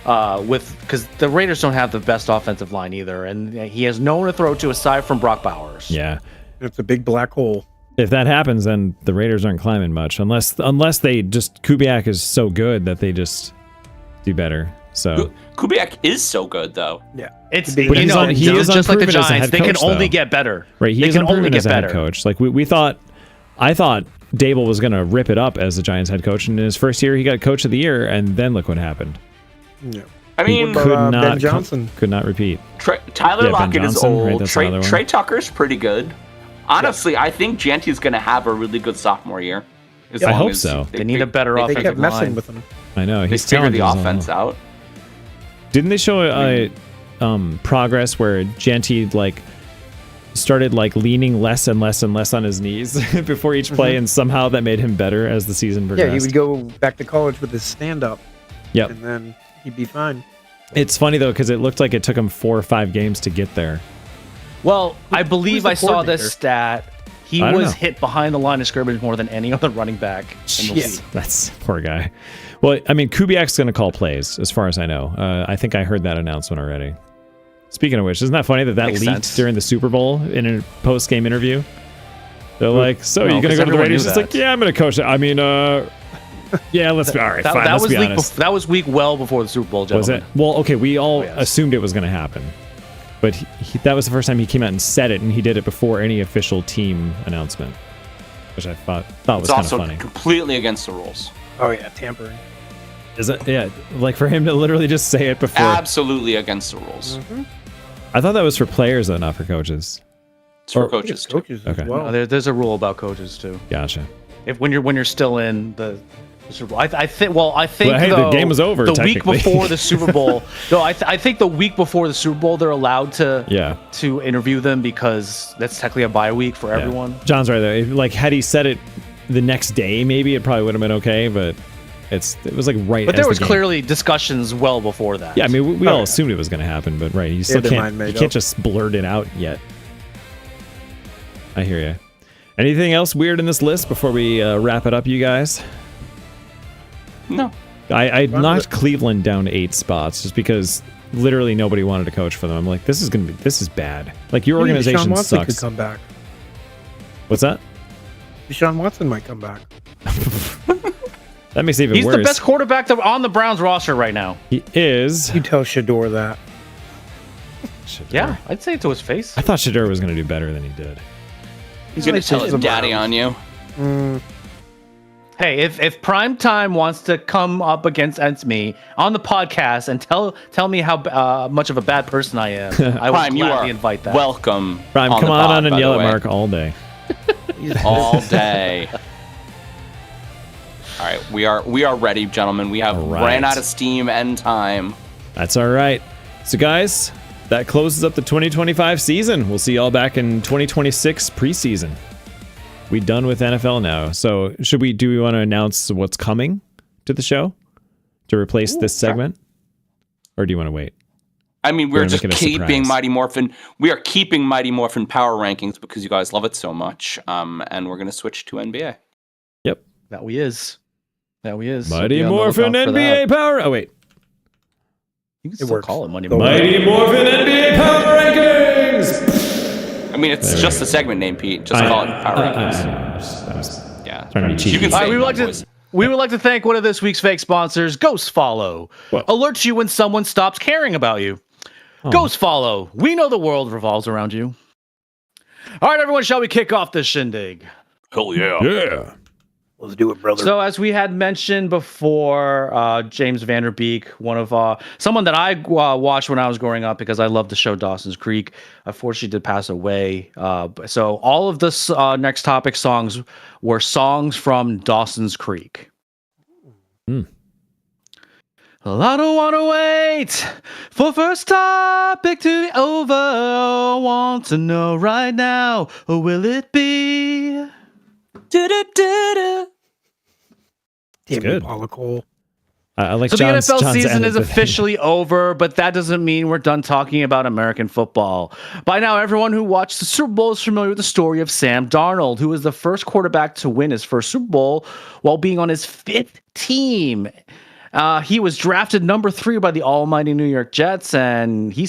because the Raiders don't have the best offensive line either, and he has no one to throw to aside from Brock Bowers. Yeah. It's a big black hole. If that happens, then the Raiders aren't climbing much, unless they just Kubiak is so good that they just do better. So Kubiak is so good, though. Yeah. It's But but he's on- he is just like the unproven as a Giants. head They can coach, only though. get better. right, he they is can unproven only get as a head better. coach. Like I thought Dable was gonna rip it up as the Giants head coach, and in his first year he got Coach of the Year, and then look what happened. Yeah. I mean, But, Could not Ben Johnson. could not repeat. Tyler Yeah, Ben Lockett is Johnson, right, old. that's another one. Trey Tucker's pretty good. Honestly, I think Janty's going to have a really good sophomore year. As I long hope as so. They need a better They offensive kept messing line. with him. I know They he's figure the talented as offense hell. out. Didn't they show progress where Genty started leaning less and less and less on his knees before each play, and somehow that made him better as the season progressed. Yeah, he would go back to college with his stand-up, Yep. and then he'd be fine. It's funny though because it looked like it took him 4 or 5 games to get there. Well, I believe the I saw this coordinator? stat He I don't was know. hit behind the line of scrimmage more than any other running back in the league. That's poor guy. Well, I mean, Kubiak's going to call plays, as far as I know. I think I heard that announcement already. Speaking of which, isn't that funny that Makes leaked sense. during the Super Bowl in a post-game interview? They're like, so No, you going to 'cause go to the everyone Raiders? knew It's like, that. yeah, I'm going to coach it. I mean, yeah, let's be all right. Fine, That let's was be week. honest. That was week well before the Super Bowl, Was gentlemen. it? Well, okay, we all yes. assumed it was going to happen. But that was the first time he came out and said it, and he did it before any official team announcement, which I thought was It's kind of also funny. completely against the rules. Oh yeah, tampering. Is it? Yeah, like for him to literally just say it before. Absolutely against the rules. I thought that was for players though, not for coaches. It's for Or- coaches too. Coaches Okay. as well. There's a rule about coaches too. Gotcha. If when you're still in the Super Bowl, I think. Well, I think Well, hey, the though, game was over, the week technically. before the Super Bowl. No, I think the week before the Super Bowl they're allowed to Yeah. to interview them because that's technically a bye week for Yeah. everyone. John's right there. Like had he said it the next day, maybe it probably would have been okay. But it was like right. But as there was the game. clearly discussions well before that. Yeah, I mean, we all yeah. assumed it was going to happen, but right, you still their can't. mind made You can't up. just blurt it out yet. I hear you. Anything else weird in this list before we wrap it up, you guys? No. I knocked Cleveland down 8 spots just because literally nobody wanted to coach for them. I'm like, this is bad. Like your Maybe Deshaun organization Watson could sucks. come back. What's that? Deshaun Watson might come back. That makes it even He's worse. the best quarterback on the Browns roster right now. He is. You tell Shador that. Shador. Yeah, I'd say it to his face. I thought Shador was going to do better than he did. He's going to Nice tell to his the daddy Browns. on you. Hey, if Prime Time wants to come up against me on the podcast and tell me how much of a bad person I am, I would Prime, you gladly are invite that. welcome. Brian, on come the on pod, and by yell the at way. Mark all day. all day. All right, we are ready, gentlemen. We have All right. ran out of steam and time. That's all right. So, guys, that closes up the 2025 season. We'll see y'all back in 2026 preseason. We done with NFL now. So, do we want to announce what's coming to the show to replace this segment, or do you want to wait? I mean, We're we're gonna just make it a keeping surprise. Mighty Morphin. We are keeping Mighty Morphin power rankings because you guys love it so much. And we're gonna switch to NBA. Yep. That we is. So Mighty be on the Morphin lookout for NBA that. Power. Oh wait. You can It still works. call it Money Go Morphin. Mighty Morphin NBA Power Rankings. I mean, it's There we just go. the segment name, Pete. Just call it power rankings. I was Yeah, trying to be cheeky. you can All say right, we it, would like boys. to. We would like to thank one of this week's fake sponsors, Ghost Follow. What? Alerts you when someone stops caring about you. Oh. Ghost Follow. We know the world revolves around you. All right, everyone, shall we kick off this shindig? Hell yeah. Yeah. Let's do it, brother. So, as we had mentioned before, James Vanderbeek, someone that I watched when I was growing up because I loved the show Dawson's Creek, unfortunately did pass away. So, all of this next topic songs were songs from Dawson's Creek. Well, I don't want to wait for first topic to be over. I want to know right now, or will it be? Du-du-du-du. Damn you, good. Paula Cole. I like So John's, the NFL John's season edit is with- officially over, but that doesn't mean we're done talking about American football. By now, everyone who watched the Super Bowl is familiar with the story of Sam Darnold, who was the first quarterback to win his first Super Bowl while being on his 5th team. He was drafted number 3 by the almighty New York Jets, and he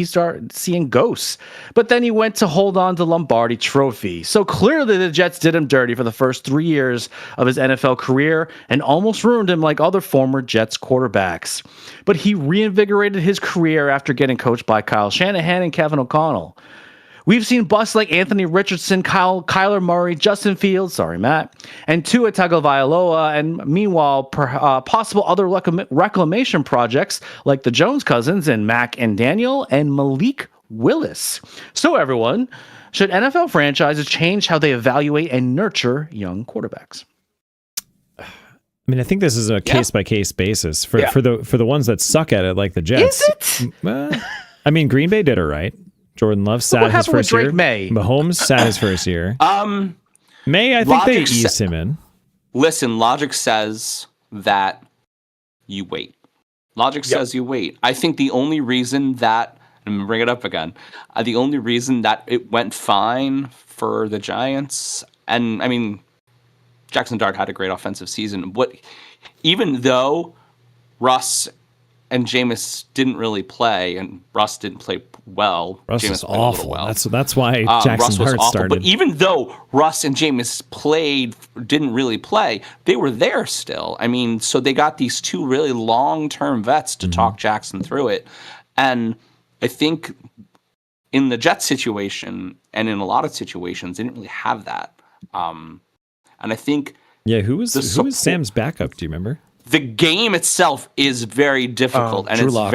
started seeing ghosts. But then he went to hold on to Lombardi Trophy. So clearly the Jets did him dirty for the first 3 years of his NFL career and almost ruined him like other former Jets quarterbacks. But he reinvigorated his career after getting coached by Kyle Shanahan and Kevin O'Connell. We've seen busts like Anthony Richardson, Kyler Murray, Justin Fields, sorry, Matt, and Tua Tagovailoa, and meanwhile, possible other reclamation projects like the Jones cousins and Mac and Daniel and Malik Willis. So everyone, should NFL franchises change how they evaluate and nurture young quarterbacks? I mean, I think this is a case by case basis for the ones that suck at it, like the Jets. Is it? Well, I mean, Green Bay did it right. Jordan Love sat what his happened with first year. Drake May? Mahomes sat his first year. May, I think they Logic eased him in. Listen, logic says that you wait. Logic says you wait. I think the only reason that I'm gonna bring it up again. The only reason that it went fine for the Giants, and I mean, Jackson Dart had a great offensive season. Even though Russ and Jameis didn't really play, and Russ didn't play well. Russ Jameis was played a little awful. well. That's why Russ Jackson was Dart awful. started. But even though Russ and Jameis didn't really play, they were there still. I mean, so they got these two really long-term vets to talk Jackson through it. And I think in the Jets situation and in a lot of situations, they didn't really have that. And I think who was Sam's backup? Do you remember? the game itself is very difficult, and Drew it's Lock.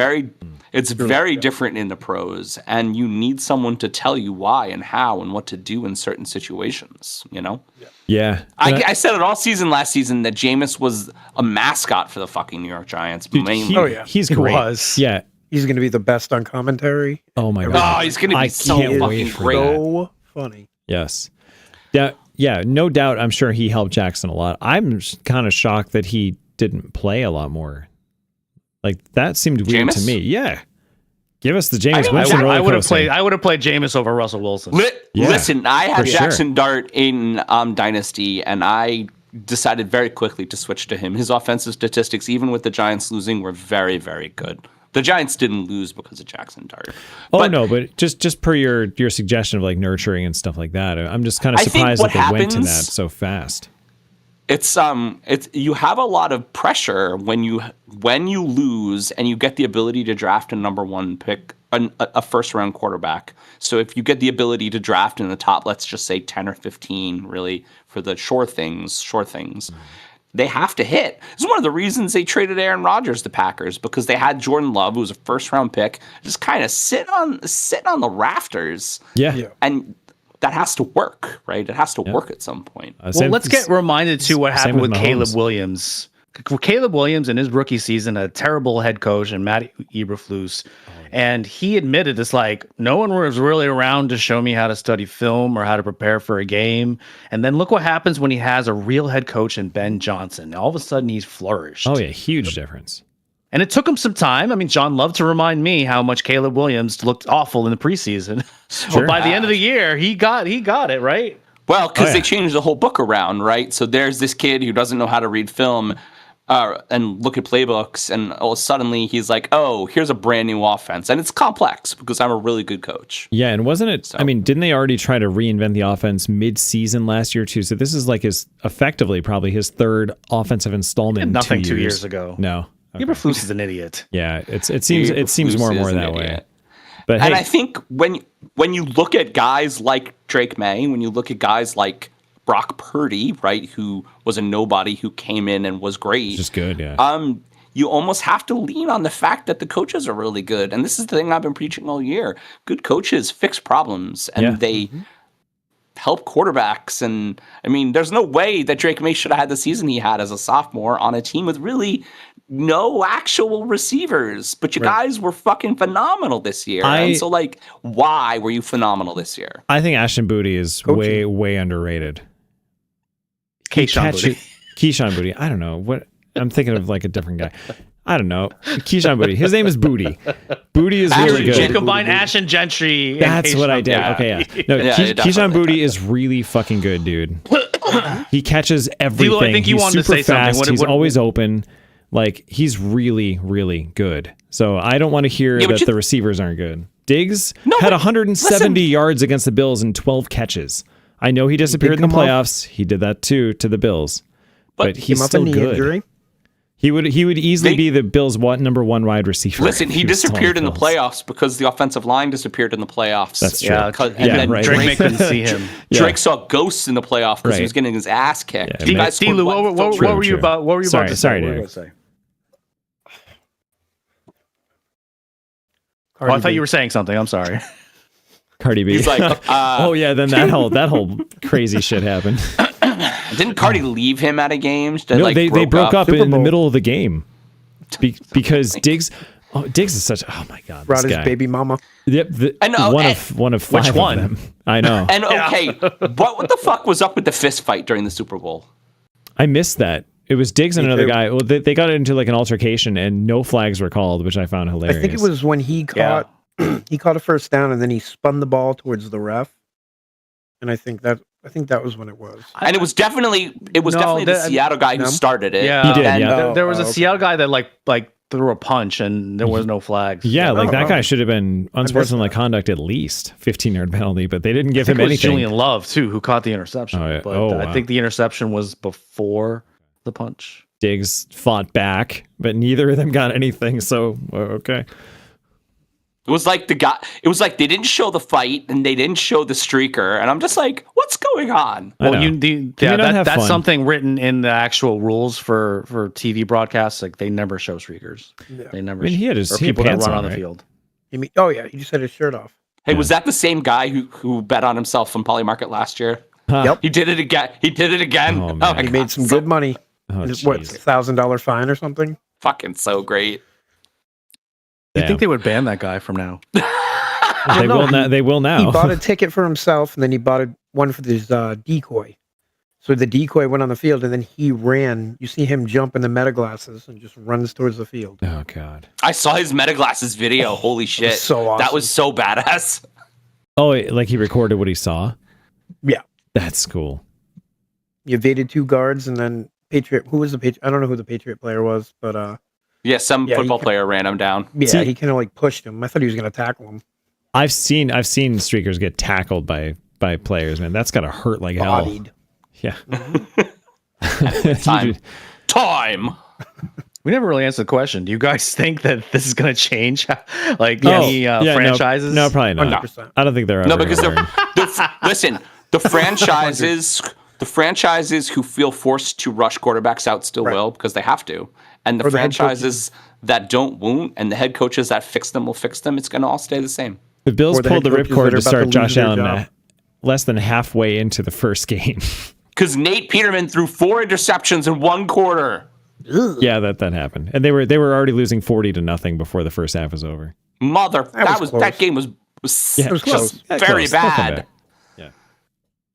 very different in the pros, and you need someone to tell you why and how and what to do in certain situations, you know? Yeah. I said it all season last season that Jameis was a mascot for the fucking New York Giants. Dude, mainly. he's He great. was. Yeah. He's going to be the best on commentary. Oh my Oh, god. he's going to I be so can't fucking wait for great. that. So funny. Yes. Yeah, no doubt. I'm sure he helped Jackson a lot. I'm kind of shocked that he didn't play a lot more. Like that seemed weird to Jameis? me. Yeah. Give us the James I Winston roller I would have coaster. played. I would have played Jameis over Russell Wilson. Yeah, Listen, I had for sure. Jackson Dart in Dynasty, and I decided very quickly to switch to him. His offensive statistics, even with the Giants losing, were very, very good. The Giants didn't lose because of Jackson Dart. But just per your suggestion of like nurturing and stuff like that, I'm just kind of I think surprised what that they went to that happens- so fast. It's you have a lot of pressure when you lose and you get the ability to draft a number one pick, a first round quarterback. So if you get the ability to draft in the top, let's just say 10 or 15, really for the sure things, they have to hit. This is one of the reasons they traded Aaron Rodgers to Packers, because they had Jordan Love, who was a first round pick, just kind of sitting on the rafters. Yeah. And that has to work, right? It has to work at some point. Well, let's get reminded too what same happened with with Caleb Mahomes. Williams. Caleb Williams in his rookie season, a terrible head coach and Matt Eberflus, and he admitted it's like no one was really around to show me how to study film or how to prepare for a game. And then look what happens when he has a real head coach in Ben Johnson. All of a sudden, he's flourished. Oh yeah, huge difference. And it took him some time. I mean, John loved to remind me how much Caleb Williams looked awful in the preseason. Sure. But by the end of the year, he got it right. Well, because Oh, yeah. they changed the whole book around, right? So there's this kid who doesn't know how to read film and look at playbooks, and suddenly he's like, oh, here's a brand new offense. And it's complex because I'm a really good coach. Yeah, and wasn't it? I mean, didn't they already try to reinvent the offense mid-season last year too? So this is like effectively probably his third offensive installment. In Nothing 2 2 years. years ago. No. Okay. Eberflus is an idiot. Yeah, it seems more and more that way. But And hey, I think when you look at guys like Drake May, when you look at guys like Brock Purdy, right, who was a nobody who came in and was great. just good, yeah. You almost have to lean on the fact that the coaches are really good. And this is the thing I've been preaching all year. Good coaches fix problems, and they help quarterbacks. And I mean, there's no way that Drake May should have had the season he had as a sophomore on a team with really no actual receivers. But you guys were fucking phenomenal this year. And so, like, why were you phenomenal this year? I think Ashton Booty is way underrated. Keyshawn Booty. I don't know what I'm thinking of, like a different guy. I don't know. Keyshawn Booty. His name is Booty. Booty is really You good. combine Ash and Gentry. And That's what I did. Yeah. Okay, yeah. No, Yeah, Keyshawn definitely. Booty is really fucking good, dude. He catches everything. Dilo, I think you He's wanted to super say something. fast. He's always open. Like, he's really, really good. So I don't want to hear but that the receivers aren't good. Diggs had but 170 yards against the Bills and 12 catches. I know he disappeared in the come off. playoffs. He did that too to the Bills. But he's Came up still in knee good. injury. He would easily be the Bills' number one wide receiver. Listen, he was still on disappeared in the Bills. playoffs because the offensive line disappeared in the playoffs. That's true. Yeah, And Yeah, then right. Drake May couldn't see him. Drake saw ghosts in the playoffs because he Right. was getting his ass kicked. Yeah, You guys scored, Dilo, what, what True, were you true. about? What were you Sorry, about to say? sorry, What were you dude. about to say? Cardi I thought B. you were saying something. I'm sorry. Cardi B. He's like, oh yeah, then that whole crazy shit happened. didn't Cardi leave him at a game? No, they broke up in the Superbowl. middle of the game because Diggs. Oh, Diggs is such. Oh my god, Brought this his guy. baby mama. Yep, I know, one of five one? of them. I know. And okay, what the fuck was up with the fist fight during the Super Bowl? I missed that. It was Diggs and Me another too. guy. Well, they got into like an altercation and no flags were called, which I found hilarious. I think it was when he caught he caught a first down and then he spun the ball towards the ref, and I think that was when it was. And it was definitely the Seattle guy who started it. Yeah, He did, and yeah. there was a okay. Seattle guy that like threw a punch and there was no flags. Yeah, like that Oh. guy should have been unsportsmanlike that. conduct at least 15-yard penalty, but they didn't I give think him it was anything. Julian Love too, who caught the interception. Oh, yeah. But Oh, I wow. think the interception was before the punch. Diggs fought back, but neither of them got anything. So okay. It was like they didn't show the fight and they didn't show the streaker, and I'm just like, what's going on? I know. That's fun? something written in the actual rules for TV broadcasts. Like they never show streakers. Yeah. They never. I mean, he had his or he had people that pants run on, on the right? field. Oh yeah, he just had his shirt off. Hey, was that the same guy who bet on himself from Polymarket last year? Huh. Yep. He did it again. Oh, man. my He God, made some so good money. Oh, What, jeez. $1,000 fine or something? fucking so great. You Damn. think they would ban that guy from now? They no, will now. They will now. He bought a ticket for himself, and then he bought one for this decoy. So the decoy went on the field, and then he ran. You see him jump in the meta glasses and just runs towards the field. Oh god. I saw his Metaglasses video. Holy shit. so awesome. That was so badass. Oh, like he recorded what he saw. Yeah. That's cool. He evaded 2 guards, and then Patriot. Who was the Patriot? I don't know who the Patriot player was, but Yeah, some Yeah, he football can- player ran him down. yeah, See- he kind of like pushed him. I thought he was going to tackle him. I've seen streakers get tackled by players, man. That's gotta hurt like hell. Bodied. Yeah. Time. We never really answered the question. Do you guys think that this is going to change, like Oh, any yeah, franchises? No, probably not. 100%. I don't think they're ever No, because gonna learn. listen, the franchises who feel forced to rush quarterbacks out still Right. will because they have to, and the Or the head franchises that don't won't, and the head coaches that fix them will fix them. It's going to all stay the same. The Bills Or the pulled the head coaches ripcord that are to about to start lose Josh their Allen job. less than halfway into the first game. Because Nate Peterman threw 4 interceptions in 1 quarter. Yeah, that happened, and they were already losing 40-0 before the first half was over. That Game was Yeah, It was just close. Yeah, very close. They'll come bad. back. Yeah,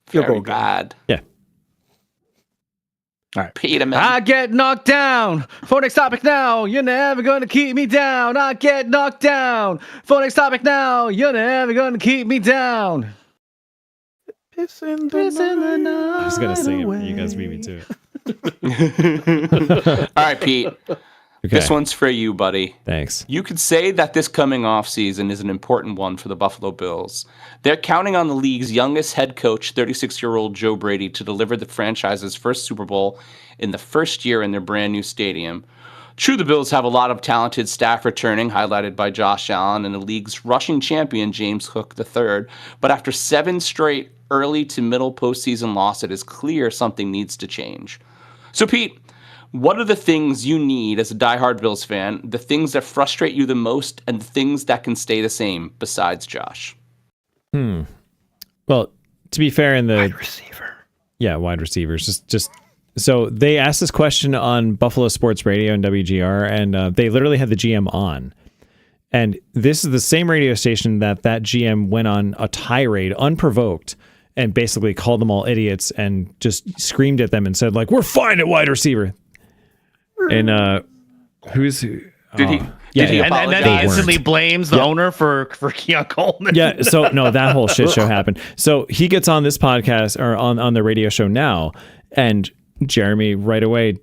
Field Very goal game. bad. yeah. All right. Peterman. I get knocked down. For next topic now, you're never gonna keep me down. I get knocked down. For next topic now, you're never gonna keep me down. Piss in the Piss in the night. night I was gonna sing it, but away. you guys beat me to it. All right, Pete. Okay, This one's for you, buddy. thanks. You could say that this coming offseason is an important one for the Buffalo Bills. They're counting on the league's youngest head coach, 36-year-old Joe Brady, to deliver the franchise's first Super Bowl in the first year in their brand new stadium. True, the Bills have a lot of talented staff returning, highlighted by Josh Allen and the league's rushing champion, James Cook III. But after 7 straight early to middle postseason loss, it is clear something needs to change. So, Pete, what are the things you need as a diehard Bills fan, the things that frustrate you the most, and the things that can stay the same besides Josh? Well, to be fair, in the Wide receiver. wide receivers, just so they asked this question on Buffalo Sports Radio and WGR, and they literally had the GM on. And this is the same radio station that GM went on a tirade, unprovoked, and basically called them all idiots and just screamed at them and said, like, we're fine at wide receiver. And who's who? Did he? Yeah, Did he yeah. And then apologize? he They instantly weren't. blames the owner for Keon Coleman. Yeah, so no, that whole shit show happened. So he gets on this podcast or on the radio show now, and Jeremy right away,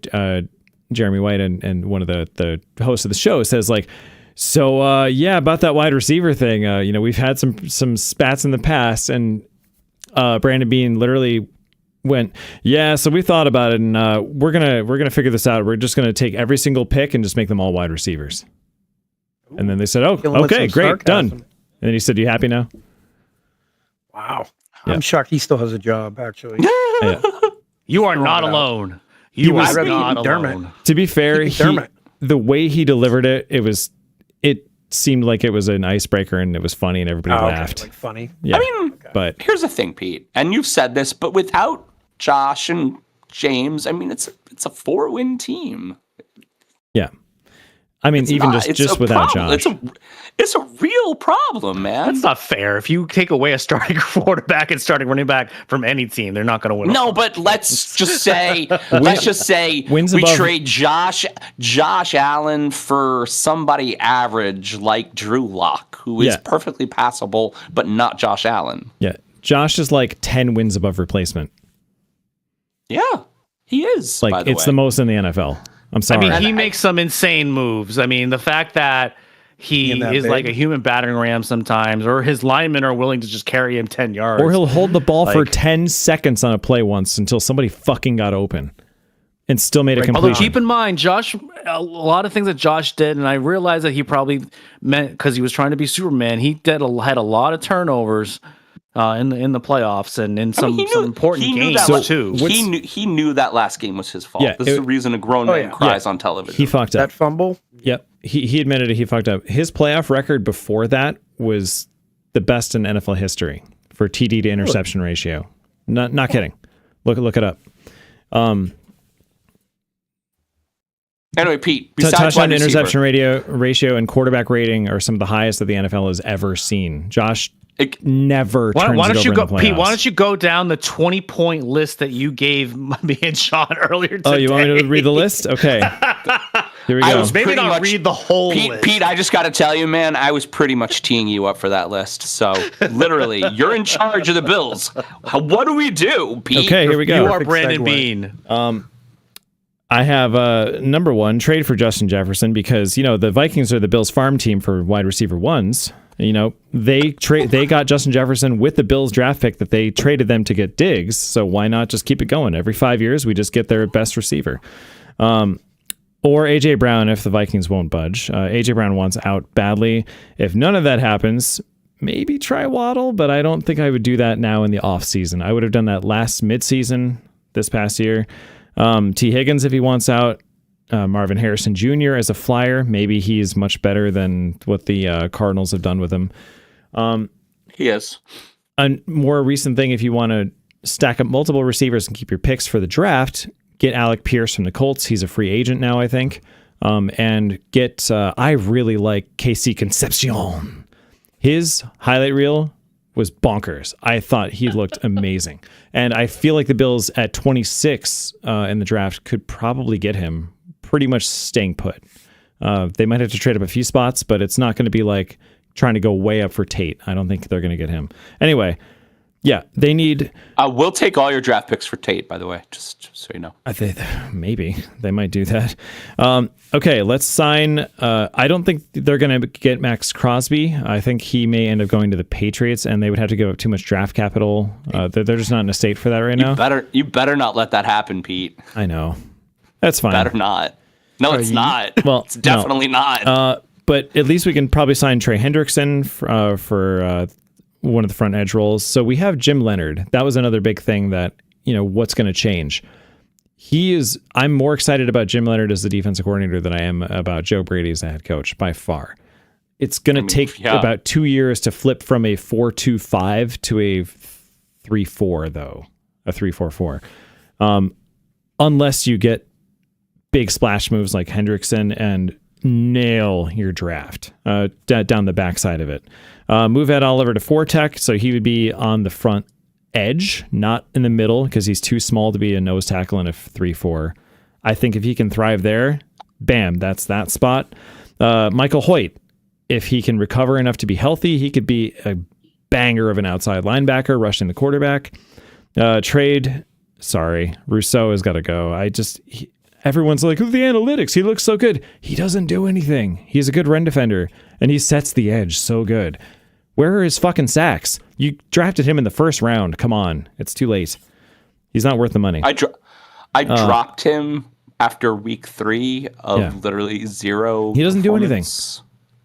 Jeremy White and one of the hosts of the show says like, so yeah, about that wide receiver thing, we've had some spats in the past, and Brandon Beane literally went, yeah, so we thought about it, and we're gonna figure this out. We're just gonna take every single pick and just make them all wide receivers. And then they said, oh, Killing with okay, some great, done. sarcasm. And then he said, you happy now? Wow. Yeah. I'm shocked he still has a job, actually. Yeah. You are not it out. alone. You was- are I'd rather not eat Dermot. alone. To be fair, Keep McDermott. the way he delivered it, it seemed like it was an icebreaker and it was funny and everybody Oh, okay, laughed. like funny. Yeah. I mean, But here's the thing, Pete, and you've said this, but without Josh and James, I mean, it's a 4-win team. yeah. I mean, It's even not. just without problem. Josh. It's a real problem, man. That's not fair. If you take away a starting quarterback and starting running back from any team, they're not going to win. No, but let's just say Wins we above- trade Josh Allen for somebody average like Drew Lock, who is Yeah. perfectly passable, but not Josh Allen. Yeah. Josh is like 10 wins above replacement. Yeah, he is. Like, by the it's way. the most in the NFL. I'm I sorry. mean, he makes some insane moves. I mean, the fact that he Being that is like big. a human battering ram sometimes, or his linemen are willing to just carry him 10 yards. Or he'll hold the ball for Like- 10 seconds on a play once until somebody fucking got open and still made a Although completion. keep in mind, Josh, a lot of things that Josh did, and I realized that he probably meant because he was trying to be Superman. He had a lot of turnovers in the playoffs and in some important games too. He knew that last game was his fault. Yeah, This is the reason a grown man cries on television. He fucked up. That fumble. Yep. He admitted it. He fucked up. His playoff record before that was the best in NFL history for TD to interception ratio. Not kidding. Look it up. Anyway, Pete, besides Touchdown wide to receiver, interception ratio and quarterback rating are some of the highest that the NFL has ever seen. Josh never turns Why it don't over you in go, the Pete? Why playoffs. don't you go down the 20-point list that you gave me and Sean earlier today? Oh, you want me to read the list? Okay. Here we I go. was Maybe pretty not much- read the whole list. Pete, I just got to tell you, man, I was pretty much teeing you up for that list. So, literally, you're in charge of the Bills. What do we do, Pete? Okay, here we go. You are Perfect Brandon segue. Bean. I have number one, trade for Justin Jefferson because, the Vikings are the Bills farm team for wide receiver ones. They got Justin Jefferson with the Bills draft pick that they traded them to get Diggs. So why not just keep it going? Every 5 years, we just get their best receiver. Or A.J. Brown if the Vikings won't budge. A.J. Brown wants out badly. If none of that happens, maybe try Waddle, but I don't think I would do that now in the offseason. I would have done that last midseason this past year. T. Higgins if he wants out. Marvin Harrison Jr. as a flyer. Maybe he's much better than what the Cardinals have done with him. He is. A more recent thing, if you want to stack up multiple receivers and keep your picks for the draft, get Alec Pierce from the Colts. He's a free agent now, I think. And get, I really like KC Concepcion. His highlight reel was bonkers. I thought he looked amazing. And I feel like the Bills at 26 in the draft could probably get him pretty much staying put. They might have to trade up a few spots, but it's not going to be like trying to go way up for Tate. I don't think they're going to get him. Anyway, yeah, they need... We'll take all your draft picks for Tate, by the way, just so you know. Maybe they might do that. Okay, let's sign. I don't think they're going to get Max Crosby. I think he may end up going to the Patriots, and they would have to give up too much draft capital. They're just not in a state for that right now. You better not let that happen, Pete. I know. That's fine. Better not. No, it's not. Well, it's definitely not. But at least we can probably sign Trey Hendrickson for one of the front edge roles. So we have Jim Leonard. That was another big thing that, what's going to change. I'm more excited about Jim Leonard as the defensive coordinator than I am about Joe Brady as the head coach by far. It's going to take about 2 years to flip from a 4-2-5 to a 3-4, though, a 3-4-4. Unless you get big splash moves like Hendrickson and nail your draft down the backside of it. Move Ed Oliver to 4-tech, so he would be on the front edge, not in the middle, because he's too small to be a nose tackle in a 3-4. I think if he can thrive there, bam, that's that spot. Michael Hoyt, if he can recover enough to be healthy, he could be a banger of an outside linebacker rushing the quarterback. Rousseau has got to go. Everyone's like, the analytics, he looks so good. He doesn't do anything. He's a good run defender, and he sets the edge so good. Where are his fucking sacks? You drafted him in the first round. Come on. It's too late. He's not worth the money. I dropped him after week 3 of literally 0. He doesn't do anything.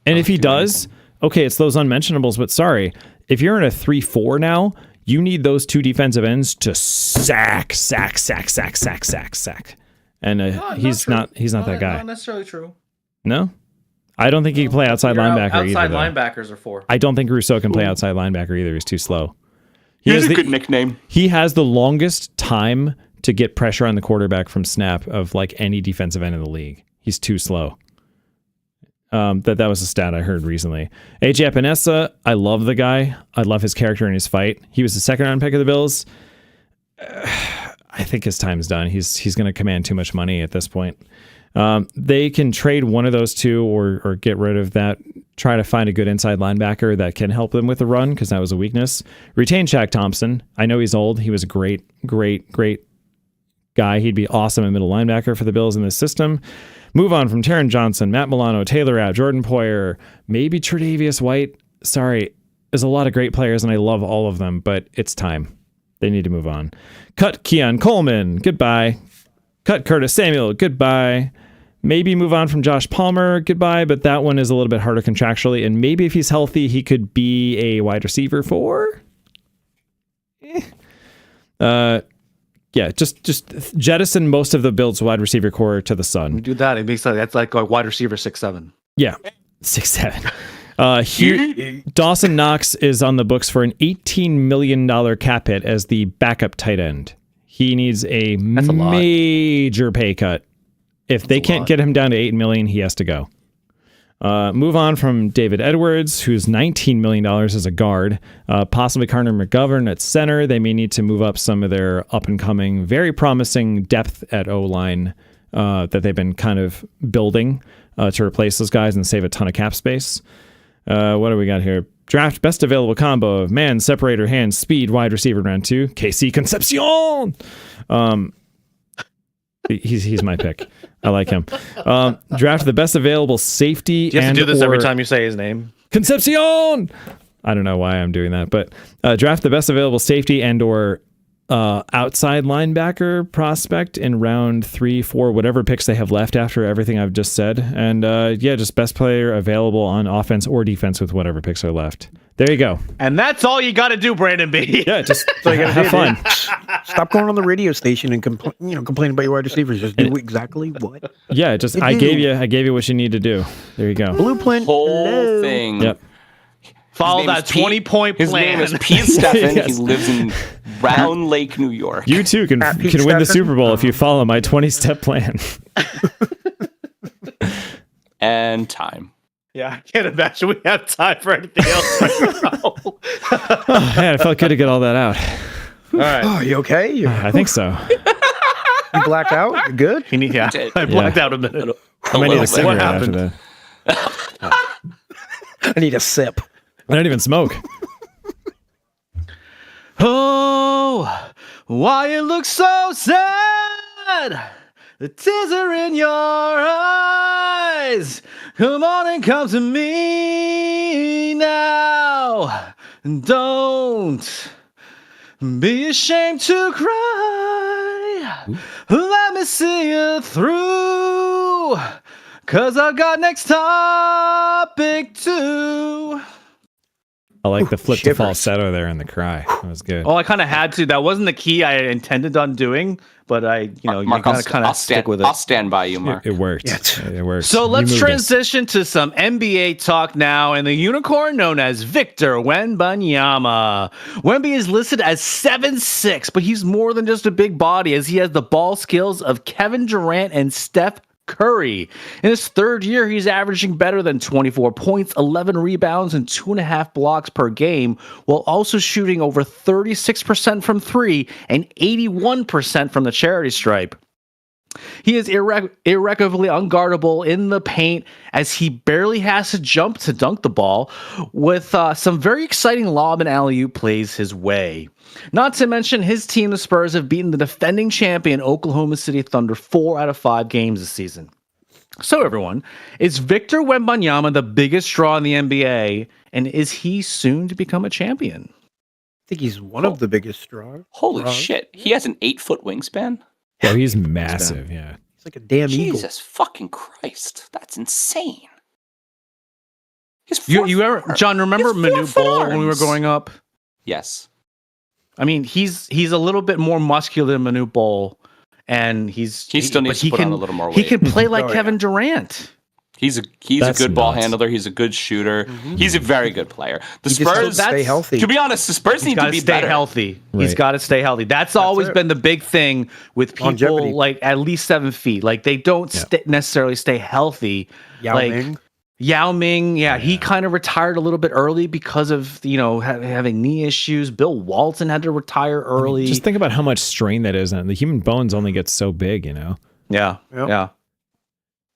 And if he does, okay, it's those unmentionables, but sorry. If you're in a 3-4 now, you need those two defensive ends to sack. And he's not that guy. Not necessarily true. No? I don't think he can play outside linebacker either. Outside though. linebackers are 4. I don't think Rousseau can play outside linebacker either. He's too slow. He has a good nickname. He has the longest time to get pressure on the quarterback from snap of like any defensive end in the league. He's too slow. That was a stat I heard recently. AJ Epinesa, I love the guy. I love his character and his fight. He was the second round pick of the Bills. I think his time's done. He's going to command too much money at this point. They can trade one of those two or get rid of that. Try to find a good inside linebacker that can help them with the run because that was a weakness. Retain Shaq Thompson. I know he's old. He was a great guy. He'd be awesome at middle linebacker for the Bills in this system. Move on from Taron Johnson, Matt Milano, Taylor Rapp, Jordan Poyer, maybe Tre'Davious White. Sorry, there's a lot of great players and I love all of them, but it's time. They need to move on. Cut Keon Coleman. Goodbye. Cut Curtis Samuel. Goodbye. Maybe move on from Josh Palmer. Goodbye, but that one is a little bit harder contractually, and maybe if he's healthy, he could be a wide receiver for... Yeah, just jettison most of the Bills wide receiver core to the sun. Do that. It makes that's like a wide receiver 6'7". Yeah, 6'7". Dawson Knox is on the books for an $18 million cap hit as the backup tight end. He needs a major pay cut. If they can't get him down to $8 million, he has to go. Move on from David Edwards, who's $19 million as a guard. Possibly Connor McGovern at center. They may need to move up some of their up-and-coming, very promising depth at O-line that they've been kind of building to replace those guys and save a ton of cap space. What do we got here? Draft best available combo of man, separator, hand, speed, wide receiver round 2. KC Concepcion! He's my pick. I like him. Draft the best available safety. You have to do this every time you say his name. Concepcion! I don't know why I'm doing that, but draft the best available safety and or outside linebacker prospect in round 3, 4, whatever picks they have left after everything I've just said. And just best player available on offense or defense with whatever picks are left. There you go. And that's all you got to do, Brandon B. Yeah, just have fun. Stop going on the radio station and complaining about your wide receivers. Just do exactly what. Yeah, just I gave you what you need to do. There you go. Blueprint. Whole thing. Yep. Follow that 20-point plan. His name is Pete Steffen. Yes. He lives in Round Lake, New York. You too can win the Steffen. Super Bowl if you follow my 20-step plan. And time. Yeah, I can't imagine we have time for anything else right now. Oh, man, it felt good to get all that out. All right. Oh, you okay? You I think so. blacked out? You good? I blacked out a minute. I might need a cigarette after happened? that. I need a sip. I don't even smoke. Oh, why you look so sad? The tears are in your eyes. Come on and come to me now. Don't be ashamed to cry. Let me see you through. 'Cause I got next topic too. I like the flip to shivers. falsetto there in the cry. That was good. Oh, I kind of had to. That wasn't the key I intended on doing, but Mark, you kind of stick with it. I'll stand by you, Mark. It worked. Yeah. It worked. So You let's moved us. transition to some NBA talk now, and the unicorn known as Victor Wembanyama. Wemby is listed as 7'6", but he's more than just a big body, as he has the ball skills of Kevin Durant and Steph Curry. In his third year, he's averaging better than 24 points, 11 rebounds, and 2.5 blocks per game, while also shooting over 36% from three and 81% from the charity stripe. He is irrecoverably unguardable in the paint, as he barely has to jump to dunk the ball, with some very exciting lob and alley-oop plays his way. Not to mention, his team, the Spurs, have beaten the defending champion Oklahoma City Thunder 4 out of 5 games this season. So, everyone, is Victor Wembanyama the biggest draw in the NBA, and is he soon to become a champion? I think he's one of the biggest straws. Holy shit. He has an 8-foot wingspan? Oh, he's massive. Yeah. He's like a damn eagle. Jesus fucking Christ. That's insane. He's You ever, John, remember He's 4 Manute foot Bol when we were arms. growing up? Yes. I mean, he's a little bit more muscular than Manute Bol, and He still needs to put on a little more He weight. can play like Oh, yeah. Kevin Durant. He's a That's good ball nuts. handler. He's a good shooter. He's a very good player. The He just has to Spurs, stay healthy. to be honest, the Spurs He's need got to to be stay better. healthy. Right. He's got to stay healthy. That's always it. been the big thing with people Longevity. like at least 7 feet. Like they don't necessarily stay healthy. Yao like Ming. Yao Ming, he kind of retired a little bit early because of having knee issues. Bill Walton had to retire early. Just think about how much strain that is, and the human bones only get so big, Yeah, Yep. yeah.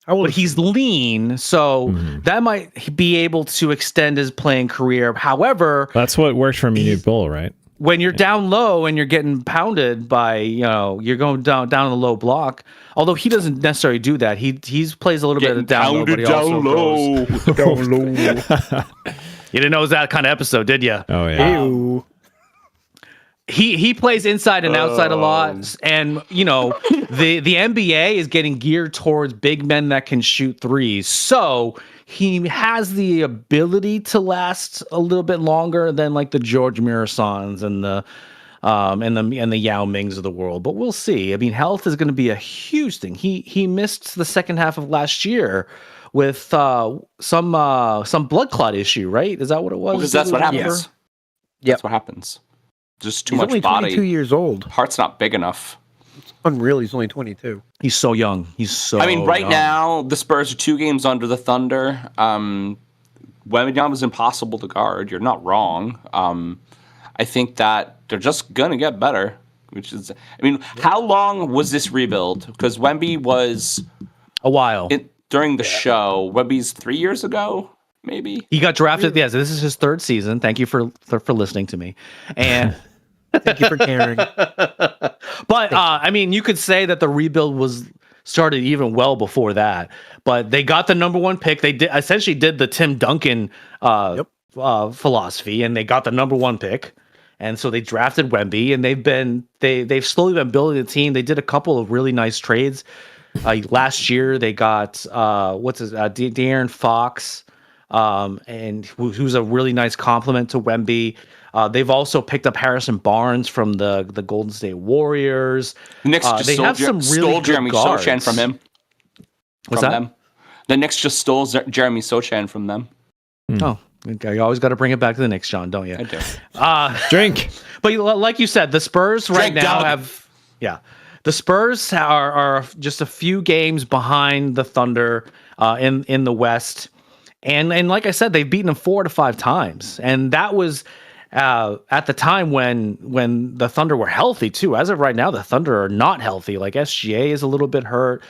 How old But is he's lean, so that might be able to extend his playing career. However, That's what worked for Minute Bull, right? when you're down low and you're getting pounded by, you're going down in the low block. Although he doesn't necessarily do that. He plays a little bit of down low, but he also goes. down low? You didn't know it was that kind of episode, did you? Oh yeah. Ew. He plays inside and outside a lot, and the NBA is getting geared towards big men that can shoot threes. So he has the ability to last a little bit longer than like the George Mirasans and the Yao Mings of the world. But we'll see. I mean, health is going to be a huge thing. He missed the second half of last year with some blood clot issue, right? Is that what it was? Because that's what happens. Yes. That's what happens. Just too He's much only body. 22 years old. Heart's not big enough. Unreal. He's only 22. He's so young. He's so. I mean, right young. now the Spurs are 2 games under the Thunder. Wembanyama's impossible to guard. You're not wrong. I think that they're just gonna get better. Which is, I mean, how long was this rebuild? Because Wemby was a while. During the show. Wemby's 3 years ago, maybe. He got drafted. Yeah, so this is his 3rd season. Thank you for listening to me. And Thank you for caring. but I mean, you could say that the rebuild was started even well before that. But they got the number 1 pick. They essentially did the Tim Duncan philosophy, and they got the number 1 pick. And so they drafted Wemby, and they've slowly been building the team. They did a couple of really nice trades. Last year they got De'Aaron Fox, and who's a really nice compliment to Wemby. They've also picked up Harrison Barnes from the Golden State Warriors. The Knicks just stole Jeremy guards. Sochan from him. What's that? Them. The Knicks just stole Jeremy Sochan from them. Oh, okay. You always got to bring it back to the Knicks, John, don't you? I do. Drink. But like you said, the Spurs right Drink, now Doug. the Spurs are just a few games behind the Thunder in the West, and like I said, they've beaten them 4 to 5 times, and that was at the time when the Thunder were healthy too. As of right now, the Thunder are not healthy. Like SGA is a little bit hurt.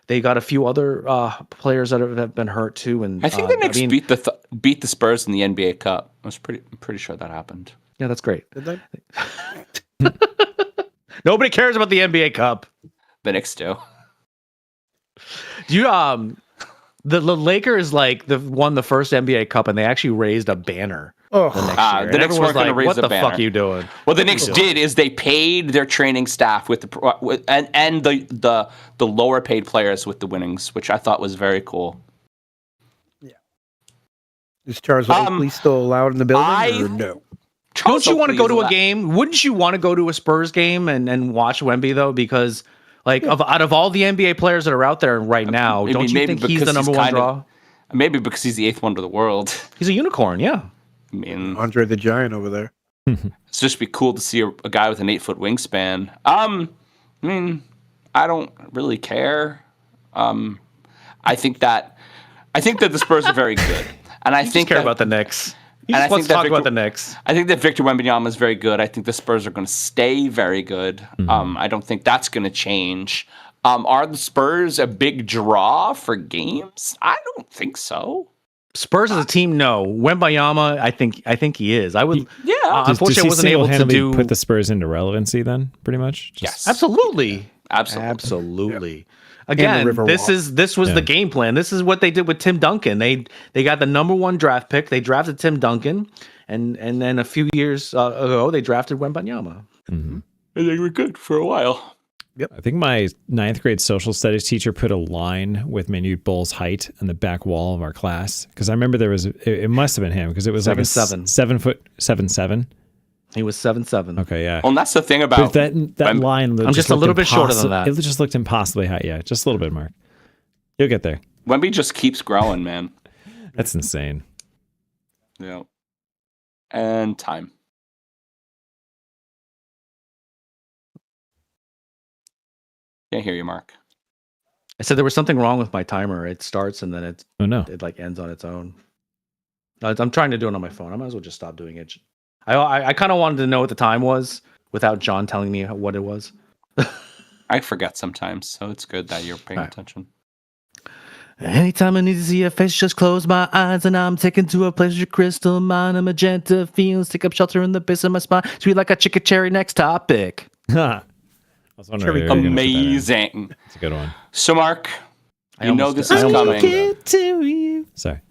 They got a few other players that have been hurt too. And I think the Knicks beat the Spurs in the NBA Cup. I'm pretty sure that happened. Yeah, that's great. Did they? Nobody cares about the NBA Cup. The Knicks do. You the Lakers won the first NBA Cup, and they actually raised a banner. Oh, The Knicks Knicks weren't going to raise what a the banner. fuck are you doing? What the Knicks did is they paid their training staff and the lower paid players with the winnings, which I thought was very cool. is Charles Oakley still allowed in the building or no? Don't you want to go to a game? Wouldn't you want to go to a Spurs game and watch Wemby though? Because out of all the NBA players that are out there right now, don't you think he's the number 1 draw? Maybe because he's the 8th wonder of the world. He's a unicorn, yeah. I mean, Andre the Giant over there. it's just be cool to see a guy with an 8-foot wingspan. I mean, I don't really care. I think that the Spurs are very good, and I think care about the Knicks. And I Let's think talk about the Knicks. I think that Victor Wembanyama is very good. I think the Spurs are going to stay very good. I don't think that's going to change. Are the Spurs a big draw for games? I don't think so. Spurs as a team, no. Wembanyama, I think he is. I would. Yeah. Unfortunately, I wasn't able to put the Spurs into relevancy. Then, pretty much. Yes. Absolutely. Absolutely. Again, River this was the game plan. This is what they did with Tim Duncan. They got the number 1 draft pick. They drafted Tim Duncan, and then a few years ago they drafted Wembanyama. Mm-hmm. And they were good for a while. I think my 9th grade social studies teacher put a line with Minute Bull's height on the back wall of our class, because I remember it must have been him, because it was 7'7". 7 foot 7'7". He was 7'7". Okay, yeah. Well, and that's the thing about But that line. I'm just a little bit shorter than that. It just looked impossibly high. Yeah, just a little bit, Mark. You'll get there. Wemby just keeps growing, man. That's insane. Yeah. And time. Can't hear you, Mark. I said there was something wrong with my timer. It starts and then Oh no. it like ends on its own. I'm trying to do it on my phone. I might as well just stop doing it. I kind of wanted to know what the time was without John telling me what it was. I forget sometimes, so it's good that you're paying attention. Anytime I need to see a face, just close my eyes and I'm taken to a place with your crystal mind. A magenta feelings take up shelter in the base of my spine. Sweet like a chicken cherry. Next topic. I was wondering if you were gonna put that in. Amazing. It's a good one. So, Mark, you know this I is almost coming. Sorry.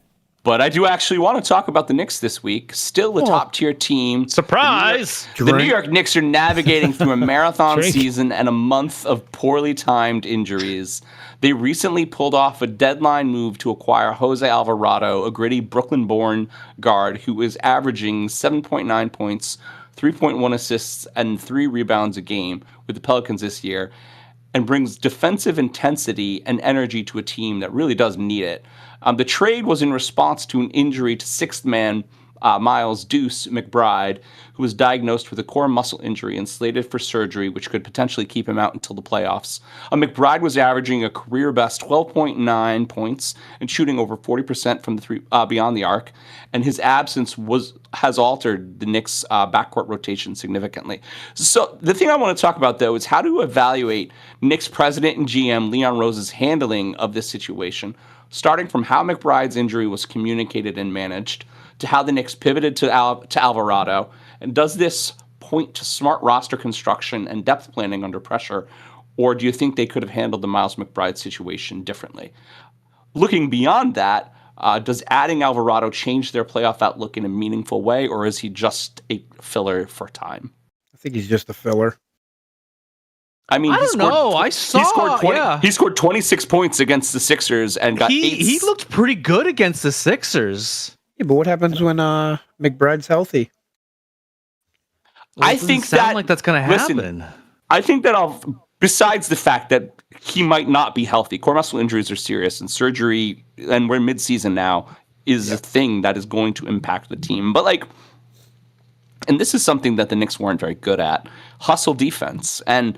But I do actually want to talk about the Knicks this week. Still a top-tier team. Surprise! The New York Knicks are navigating through a marathon season and a month of poorly timed injuries. They recently pulled off a deadline move to acquire Jose Alvarado, a gritty Brooklyn-born guard who is averaging 7.9 points, 3.1 assists, and 3 rebounds a game with the Pelicans this year, and brings defensive intensity and energy to a team that really does need it. The trade was in response to an injury to sixth man Miles Deuce McBride, who was diagnosed with a core muscle injury and slated for surgery, which could potentially keep him out until the playoffs. McBride was averaging a career-best 12.9 points and shooting over 40% from the three beyond the arc, and his absence has altered the Knicks' backcourt rotation significantly. So the thing I want to talk about, though, is how to evaluate Knicks president and GM Leon Rose's handling of this situation, starting from how McBride's injury was communicated and managed, to how the Knicks pivoted to Alvarado, and does this point to smart roster construction and depth planning under pressure, or do you think they could have handled the Miles McBride situation differently? Looking beyond that, does adding Alvarado change their playoff outlook in a meaningful way, or is he just a filler for time? I think he's just a filler. I mean, I don't know. I saw. He scored 26 points against the Sixers and got He looked pretty good against the Sixers. Yeah, but what happens when McBride's healthy? Well, I think sound like that's going to happen. Listen, I think that besides the fact that he might not be healthy, core muscle injuries are serious, and surgery, and we're mid-season now, is a thing that is going to impact the team. But and this is something that the Knicks weren't very good at: hustle defense. And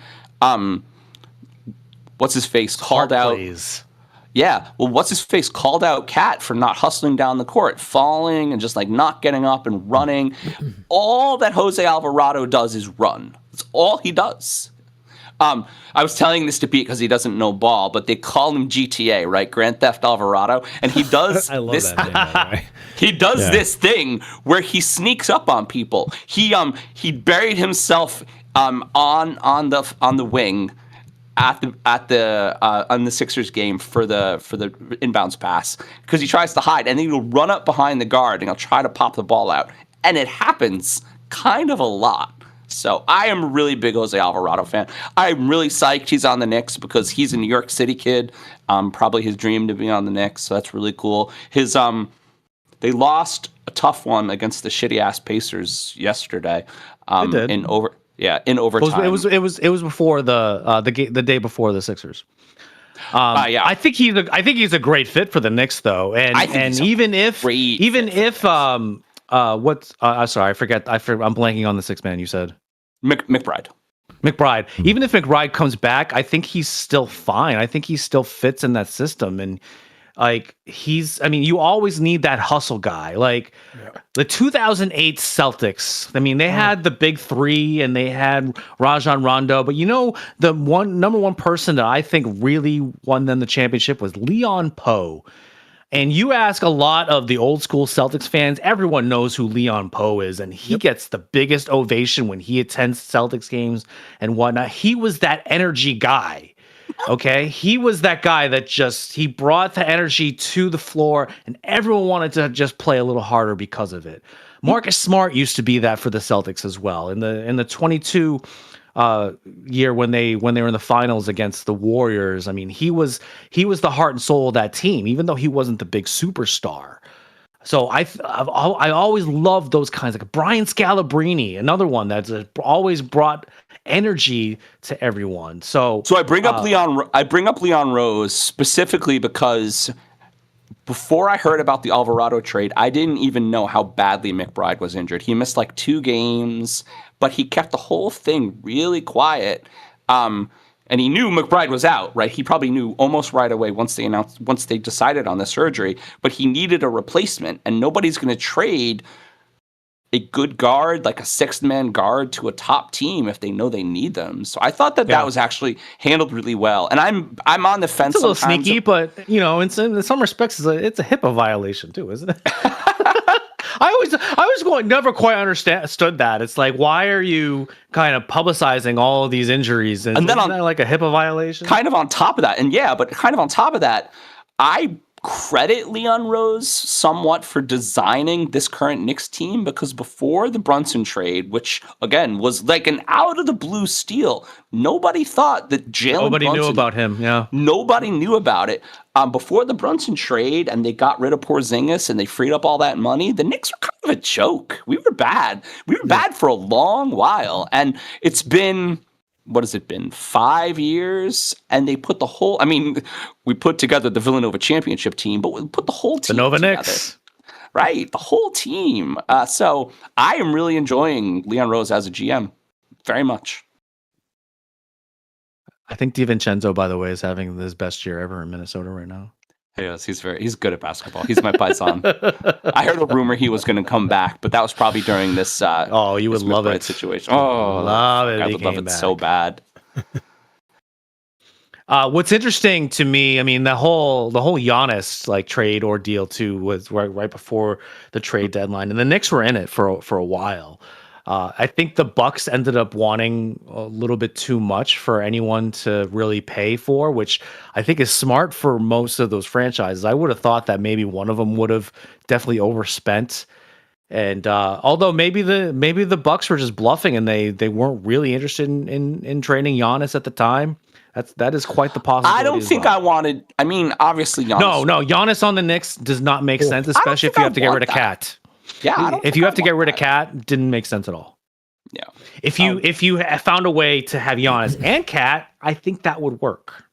what's his face called out? Plays. Yeah, well, what's his face called out Cat for not hustling down the court, falling and just not getting up and running. All that Jose Alvarado does is run. That's all he does. I was telling this to Pete because he doesn't know ball, but they call him GTA, right? Grand Theft Alvarado, and he does I love this. that name, by the way. He does this thing where he sneaks up on people. He buried himself on the wing on the Sixers game for the inbounds pass because he tries to hide, and then he'll run up behind the guard and he'll try to pop the ball out, and it happens kind of a lot. So I am a really big Jose Alvarado fan. I'm really psyched he's on the Knicks because he's a New York City kid. Probably his dream to be on the Knicks, so that's really cool. They lost a tough one against the shitty ass Pacers yesterday. They did. In overtime. It was before the day before the Sixers. I think he's a great fit for the Knicks though, and even if sorry, I forget. I'm blanking on the sixth man you said. McBride. Even if McBride comes back, I think he's still fine. I think he still fits in that system, and you always need that hustle guy. The 2008 Celtics. I mean, they had the big three and they had Rajon Rondo, but the number one person that I think really won them the championship was Leon Poe. And you ask a lot of the old school Celtics fans, everyone knows who Leon Poe is, and he gets the biggest ovation when he attends Celtics games and whatnot. He was that energy guy. Okay, he was that guy that he brought the energy to the floor, and everyone wanted to just play a little harder because of it. Marcus Smart used to be that for the Celtics as well. In the 22 year when they were in the finals against the Warriors, I mean, he was the heart and soul of that team, even though he wasn't the big superstar. So I always loved those kinds, like Brian Scalabrine, another one that's always brought energy to everyone. So I bring up Leon Rose specifically because before I heard about the Alvarado trade, I didn't even know how badly McBride was injured. He missed 2 games, but he kept the whole thing really quiet. And he knew McBride was out, right? He probably knew almost right away once they decided on the surgery, but he needed a replacement, and nobody's going to trade a good guard, like a sixth-man guard, to a top team if they know they need them. So I thought that was actually handled really well. And I'm on the fence. It's a little sneaky, but in some respects, it's a HIPAA violation too, isn't it? I was never quite understood that. It's like, why are you kind of publicizing all of these injuries? And then isn't that like a HIPAA violation? Kind of on top of that, I credit Leon Rose somewhat for designing this current Knicks team, because before the Brunson trade, which again was like an out of the blue steal, nobody thought that Nobody knew about him. Yeah, nobody knew about it. Before the Brunson trade, and they got rid of Porzingis and they freed up all that money, the Knicks were kind of a joke. We were bad. We were bad for a long while, and it's been. What has it been? 5 years, and they put we put together the Villanova championship team, but we put the whole team the Nova together. Knicks. Right, the whole team. So I am really enjoying Leon Rose as a GM, very much. I think DiVincenzo, by the way, is having his best year ever in Minnesota right now. Yes, he's good at basketball. He's my paisan. I heard a rumor he was going to come back, but that was probably during this. You would love it. Situation. Oh, love it. I would love it so bad. What's interesting to me, I mean, the whole Giannis like trade ordeal too was right before the trade deadline, and the Knicks were in it for a while. I think the Bucks ended up wanting a little bit too much for anyone to really pay for, which I think is smart for most of those franchises. I would have thought that maybe one of them would have definitely overspent. And although maybe the Bucks were just bluffing and they weren't really interested in trading Giannis at the time. That is quite the possibility. I don't think I wanted. I mean, obviously, Giannis. No, Giannis on the Knicks does not make sense, especially if you have to get rid of Cat. Yeah, if you have to get rid of Cat, didn't make sense at all. Yeah. If you found a way to have Giannis and Cat, I think that would work.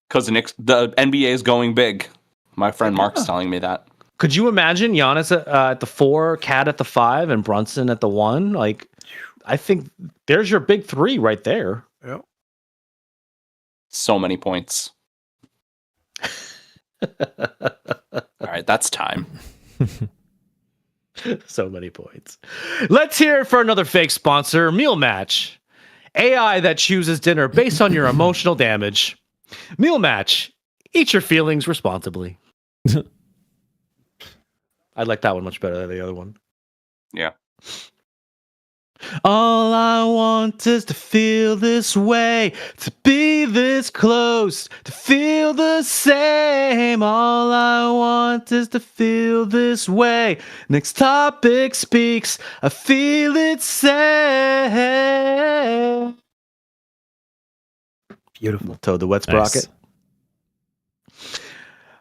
Because the NBA is going big. My friend Mark's telling me that. Could you imagine Giannis at the 4, Cat at the 5, and Brunson at the 1? Like, I think there's your big 3 right there. Yeah. So many points. All right, that's time. So many points. Let's hear it for another fake sponsor, Meal Match. AI that chooses dinner based on your emotional damage. Meal Match. Eat your feelings responsibly. I like that one much better than the other one. Yeah. All I want is to feel this way, to be this close, to feel the same. All I want is to feel this way. Next topic speaks, I feel it say. Beautiful. Toad the Wet Nice. Sprocket.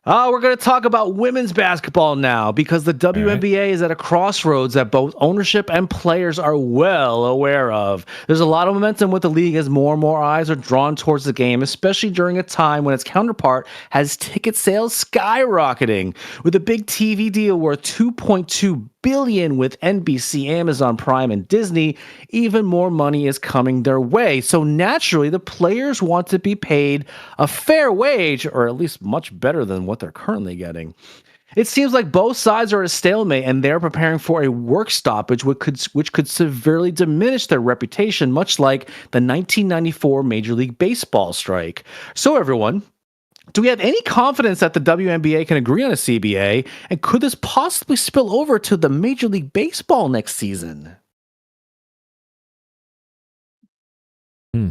We're going to talk about women's basketball now because the WNBA is at a crossroads that both ownership and players are well aware of. There's a lot of momentum with the league as more and more eyes are drawn towards the game, especially during a time when its counterpart has ticket sales skyrocketing. With a big TV deal worth $2.2 billion with NBC, Amazon Prime, and Disney, even more money is coming their way. So naturally, the players want to be paid a fair wage, or at least much better than what they're currently getting. It seems like both sides are at a stalemate, and they're preparing for a work stoppage which could severely diminish their reputation, much like the 1994 Major League Baseball strike. So everyone, do we have any confidence that the WNBA can agree on a CBA? And could this possibly spill over to the Major League Baseball next season?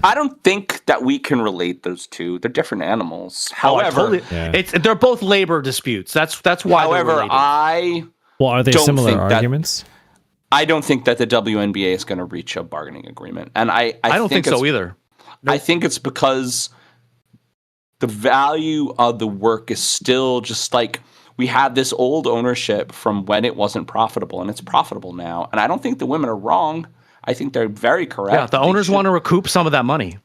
I don't think that we can relate those two. They're different animals. However, they're both labor disputes. That's why. However, are they similar arguments? I don't think that the WNBA is going to reach a bargaining agreement, and I don't think so either. I think it's because the value of the work is still just like we had this old ownership from when it wasn't profitable, and it's profitable now. And I don't think the women are wrong. I think they're very correct. Yeah, the owners want to recoup some of that money.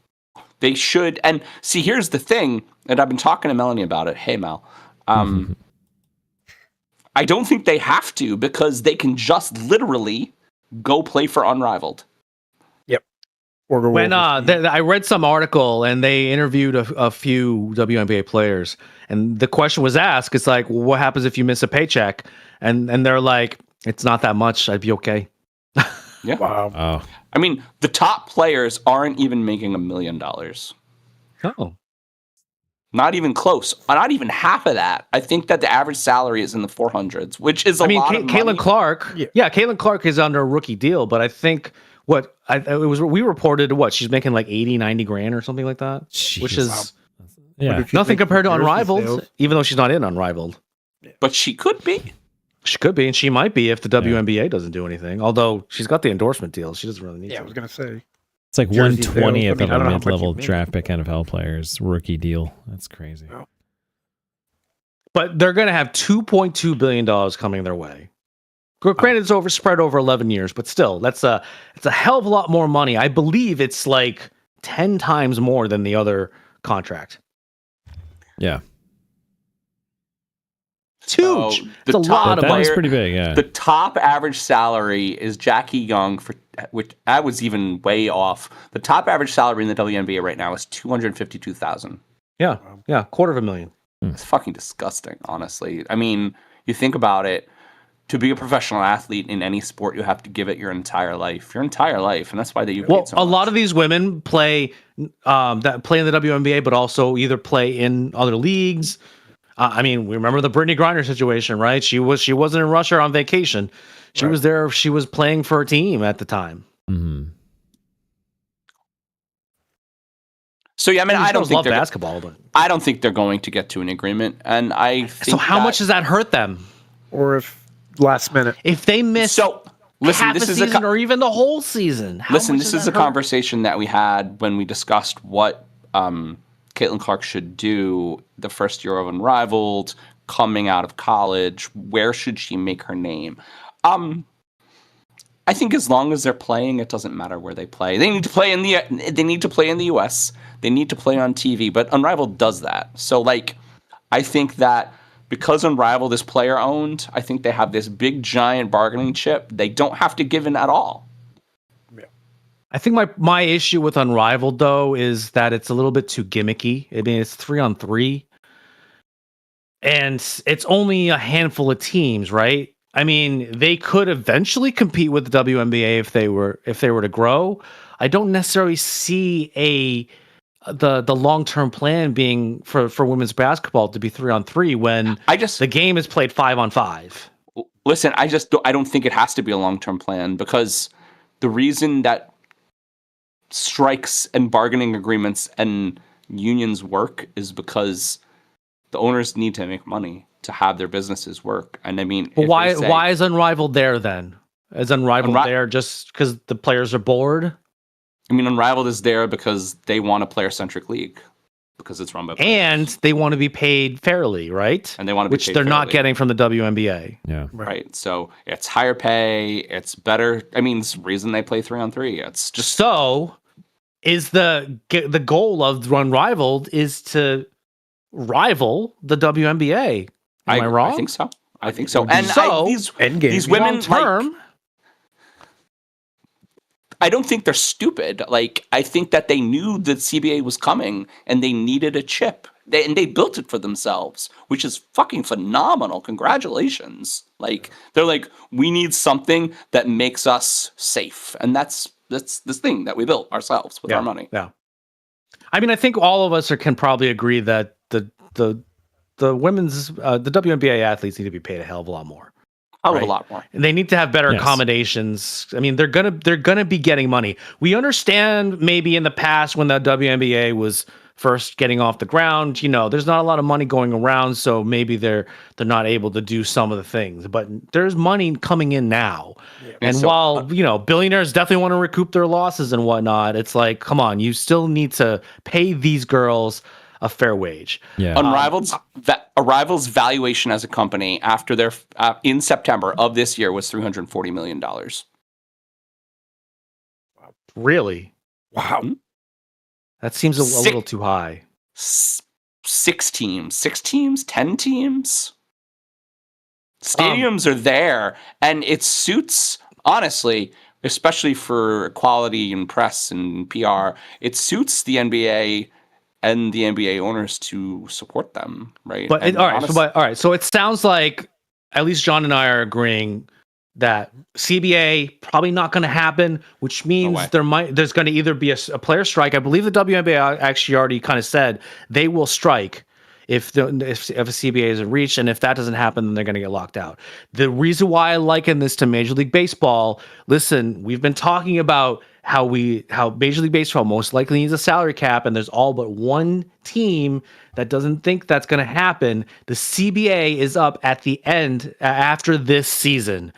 They should. And see, here's the thing, and I've been talking to Melanie about it. Hey, Mel. I don't think they have to, because they can just literally go play for Unrivaled. Yep. When I read some article and they interviewed a few WNBA players, and the question was asked, it's like, well, what happens if you miss a paycheck? And they're like, it's not that much. I'd be okay. Yeah. Wow. Oh, I mean, the top players aren't even making $1 million. Oh, Not even close. Not even half of that. I think that the average salary is in the 400s, which is a lot of money. Caitlin Clark. Yeah, Caitlin Clark is under a rookie deal, but I think we reported what she's making like 80, 90 grand or something like that, which is yeah. nothing compared to Unrivaled, even though she's not in Unrivaled. But she could be. She could be, and she might be if the WNBA doesn't do anything. Although she's got the endorsement deal, she doesn't really need Yeah, to. I was gonna say. It's like Jersey 1/20th sales. I mean, of I a don't know how much mid-level you make. draft pick NFL player's rookie deal. That's crazy. Oh. But they're going to have $2.2 billion coming their way. Granted, it's spread over 11 years, but still, it's a hell of a lot more money. I believe it's like 10 times more than the other contract. Yeah. It's huge. So It's a lot of That money. was pretty big, yeah. The top average salary is Jackie Young, which that was even way off. The top average salary in the WNBA right now is $252,000. Yeah, $250,000. It's fucking disgusting, honestly. I mean, you think about it. To be a professional athlete in any sport, you have to give it your entire life. And that's why they get Well, so a much. lot of these women play that play in the WNBA, but also either play in other leagues. I mean, we remember the Brittany Griner situation, right? She wasn't in Russia on vacation. She was there. She was playing for a team at the time. Mm-hmm. So yeah, I mean, I don't think love basketball, but I don't think they're going to get to an agreement. And I think so how much does that hurt them Or if last minute. if they miss So listen, half this a is season or even the whole season? this is a conversation that we had when we discussed what Caitlin Clark should do the first year of Unrivaled, coming out of college. Where should she make her name? I think as long as they're playing, it doesn't matter where they play. They need to play in the US. They need to play on TV, but Unrivaled does that. So like, I think that because Unrivaled is player owned, I think they have this big giant bargaining chip. They don't have to give in at all. I think my issue with Unrivaled though is that it's a little bit too gimmicky. I mean, it's 3-on-3, and it's only a handful of teams, right? I mean, they could eventually compete with the WNBA if they were to grow. I don't necessarily see the long-term plan being for women's basketball to be 3-on-3 when the game is played 5-on-5. Listen, I don't think it has to be a long-term plan, because the reason that strikes and bargaining agreements and unions work is because the owners need to make money to have their businesses work. And I mean, but why is Unrivaled there then? Is Unrivaled there just because the players are bored? I mean, Unrivaled is there because they want a player-centric league, because it's run by players. And they want to be paid fairly, right? And they want to be which paid they're not fairly. getting from the WNBA. Yeah. Right. So it's higher pay. It's better. I mean, it's the reason they play 3-on-3. It's just So is the goal of Unrivaled is to rival the WNBA? Am I wrong? I think so. I think so. And So, these Endgame. women, Long term, I don't think they're stupid. Like, I think that they knew that CBA was coming and they needed a chip. They built it for themselves, which is fucking phenomenal. Congratulations. Like, they're like, we need something that makes us safe. And that's this thing that we built ourselves with our money. Yeah. I mean, I think all of us can probably agree that the women's the WNBA athletes need to be paid a hell of a lot more. A lot more. And they need to have better Yes. accommodations. I mean, they're gonna be getting money. We understand maybe in the past when the WNBA was first getting off the ground, there's not a lot of money going around, so maybe they're not able to do some of the things. But there's money coming in now. And so, while, billionaires definitely want to recoup their losses and whatnot, it's like, come on, you still need to pay these girls a fair wage. Yeah. Unrival's valuation as a company after their in September of this year was $340 million. Really? Wow. That seems a little too high. 6 teams, 10 teams. Stadiums are there, and it suits, honestly, especially for equality and press and PR, it suits the NBA and the NBA owners to support them, right? But And all right. So it sounds like at least John and I are agreeing that CBA probably not going to happen, which means way. there's going to either be a player strike. I believe the WNBA actually already kind of said they will strike if a CBA isn't reached, and if that doesn't happen, then they're going to get locked out. The reason why I liken this to Major League Baseball, listen, we've been talking about how Major League Baseball most likely needs a salary cap, and there's all but one team that doesn't think that's going to happen. The CBA is up at the end after this season.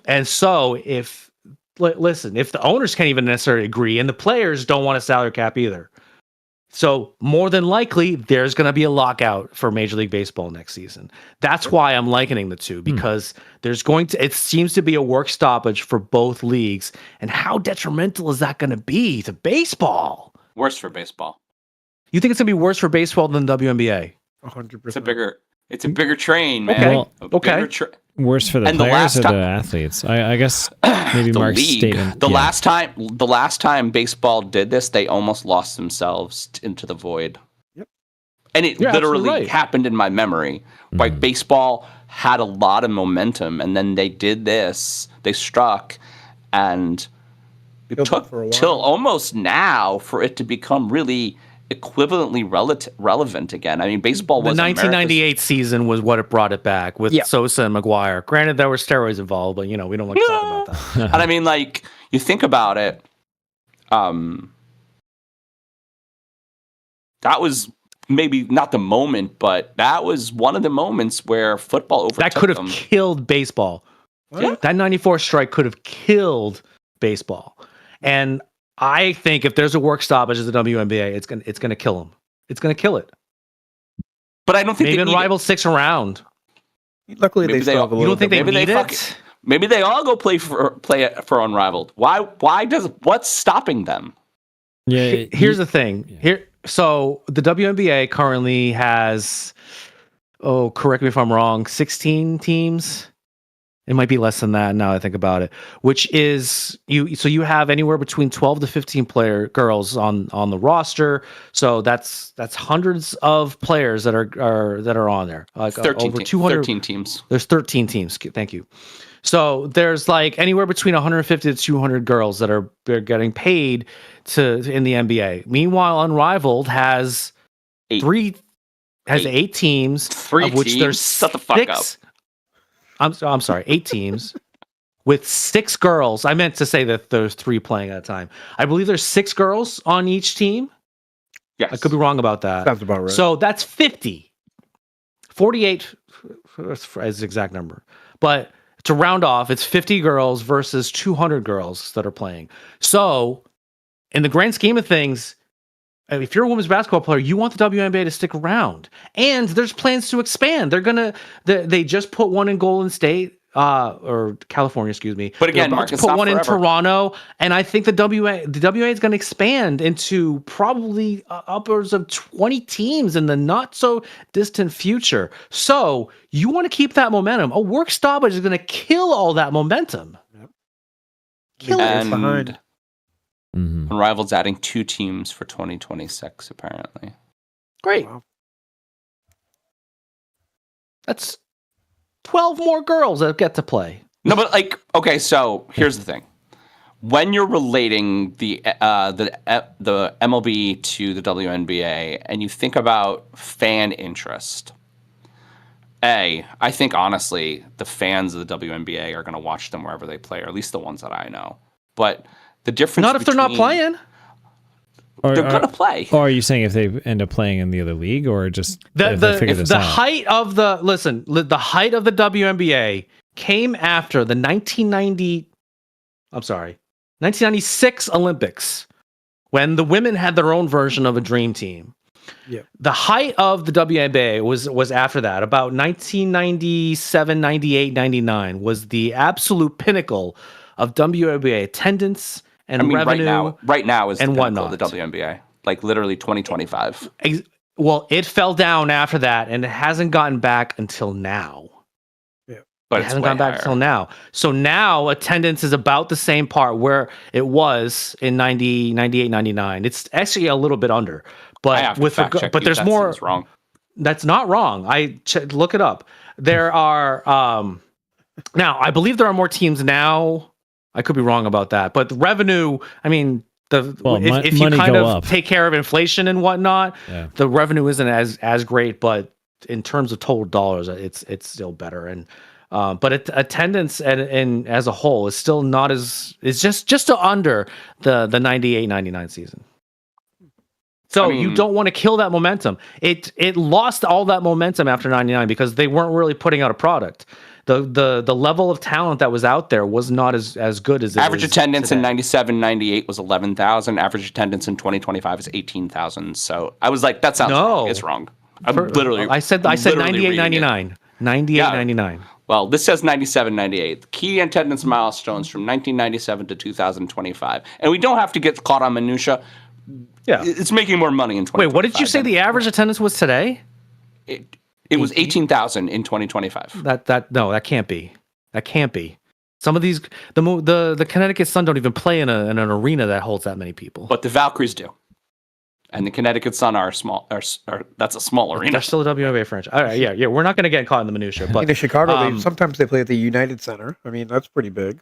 And so if the owners can't even necessarily agree, and the players don't want a salary cap either, so more than likely there's going to be a lockout for Major League Baseball next season. That's why I'm likening the two, because it seems to be a work stoppage for both leagues, and how detrimental is that going to be to baseball? Worse for baseball. You think it's going to be worse for baseball than the WNBA? 100%. It's a bigger train, man. Okay. Worse for the And the players last or time- the athletes? I guess maybe The Mark's league. statement. The yeah. last time baseball did this, they almost lost themselves into the void. Yep. And it You're absolutely literally right. happened in my memory. Like baseball had a lot of momentum, and then they did this. They struck, and it Killed it took for a while. till almost now for it to become really equivalently relevant again. I mean, baseball The was 1998 season was what it brought it back with Sosa and McGuire. Granted, there were steroids involved, but we don't like to talk about that. And I mean, like, you think about it, that was maybe not the moment, but that was one of the moments where football overtook That could have them. killed baseball. Yeah. That 94 strike could have killed baseball. And I think if there's a work stoppage at the WNBA, it's gonna kill them. It's gonna kill it. But I don't think Maybe they in need it. Rival 6 around. Luckily, Maybe they they still all- have a You little don't think bit. they Maybe need they it? Maybe they all go play for Unrivaled. What's stopping them? Yeah. Here's the thing. So the WNBA currently has, correct me if I'm wrong, 16 teams. It might be less than that now I think about it. Which is you have anywhere between 12 to 15 girls on the roster. So that's hundreds of players that are on there. Like 13, over 200 13 teams. There's 13 teams. Thank you. So there's like anywhere between 150 to 200 girls that are getting paid in the NBA. Meanwhile, Unrivaled has Eight. 8 teams, Three of which teams? there's Shut the fuck up. 6. I'm sorry, 8 teams with 6 girls. I meant to say that there's 3 playing at a time. I believe there's 6 girls on each team. Yes. I could be wrong about that. Sounds about right. So that's 50. 48 is the exact number. But to round off, it's 50 girls versus 200 girls that are playing. So, in the grand scheme of things, if you're a women's basketball player, you want the WNBA to stick around. And there's plans to expand. They just put one in Golden State, or California, excuse me. But again, They're about Mark, to it's put not one in forever. Toronto, and I think the WNBA is going to expand into probably upwards of 20 teams in the not so distant future. So you want to keep that momentum. A work stoppage is going to kill all that momentum. Kill it. It's behind. Unrivaled's adding 2 teams for 2026, apparently. Great. Wow. That's 12 more girls that get to play. No, but like, okay, so here's the thing: when you're relating the MLB to the WNBA, and you think about fan interest, I think honestly, the fans of the WNBA are going to watch them wherever they play, or at least the ones that I know. But the difference, Not if they're not between- playing. Or, They're going to play. Or are you saying if they end up playing in the other league, or just if they figure this out? Height of the height of the WNBA came after the 1996 Olympics, when the women had their own version of a dream team. Yeah. The height of the WNBA was after that. About 1997, 98, 99 was the absolute pinnacle of WNBA attendance and I mean, revenue. right now is the and pinnacle of whatnot. the WNBA. Like literally 2025. Well, it fell down after that, and it hasn't gotten back until now. Yeah. But It it's hasn't way gone back higher. until now. So now attendance is about the same part where it was in 90, 98, 99. It's actually a little bit under. But I have to fact check but you. there's That more. seems wrong. That's not wrong. Look it up. There are now I believe there are more teams now. I could be wrong about that, but the revenue, I mean, if you money kind go of up. take care of inflation and whatnot, Yeah. the revenue isn't as great, but in terms of total dollars, it's still better. And but attendance and as a whole is still not as, it's just under the 98-99 season. So you don't want to kill that momentum. It lost all that momentum after 99 because they weren't really putting out a product. The level of talent that was out there was not as good as it Average is attendance today. in 97, 98 was 11,000. Average attendance in 2025 is 18,000. So I was like, that sounds wrong. It's wrong. I'm literally. I said literally 98, reading it. 99. 98, Yeah. 99. Well, this says 97, 98. Key attendance milestones from 1997 to 2025. And we don't have to get caught on minutia. Yeah. It's making more money in 2025. Wait, what did you say the average attendance was today? It was 18,000 in 2025. That can't be. That can't be. Some of these, the Connecticut Sun don't even play in an arena that holds that many people. But the Valkyries do. And the Connecticut Sun are small. That's a small arena. They're still a WNBA franchise. All right, yeah. We're not going to get caught in the minutia. But in Chicago, sometimes they play at the United Center. I mean, that's pretty big.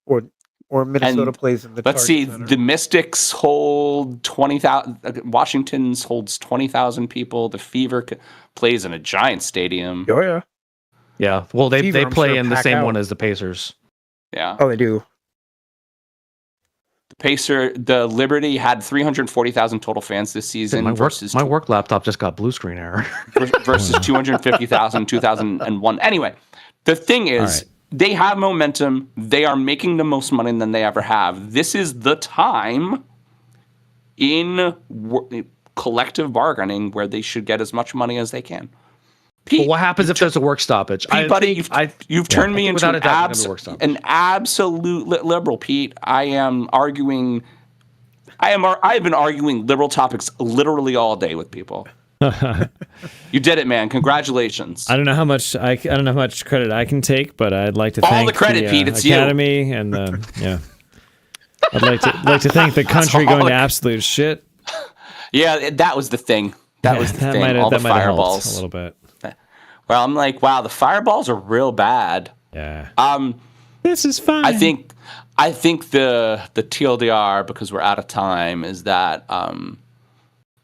Or Minnesota plays in the. Let's Target see. Center. The Mystics hold 20,000. Washington's holds 20,000 people. The Fever plays in a giant stadium. Oh yeah. Yeah. Well, they Fever, I'm play sure, in the pack same out. one as the Pacers. Yeah. Oh, they do. The Liberty had 340,000 total fans this season My work laptop just got blue screen error. versus 250,000 2001. Anyway, the thing is, they have momentum. They are making the most money than they ever have. This is the time in collective bargaining where they should get as much money as they can. Pete, But what happens if there's a work stoppage? Pete, buddy, you've turned me into without a doubt, there's gonna be work stoppage. an absolute liberal, Pete. I have been arguing liberal topics literally all day with people. You did it, man. Congratulations. I don't know how much credit I can take, but I'd like to All thank the credit, Pete. It's you. Academy and I'd like to thank the country going to absolute shit. Yeah, that was the thing. That was the thing. Might have, all the that might have helped fireballs. a little bit. Well, I'm like, wow, the fireballs are real bad. Yeah. This is fine. I think the TLDR, because we're out of time, is that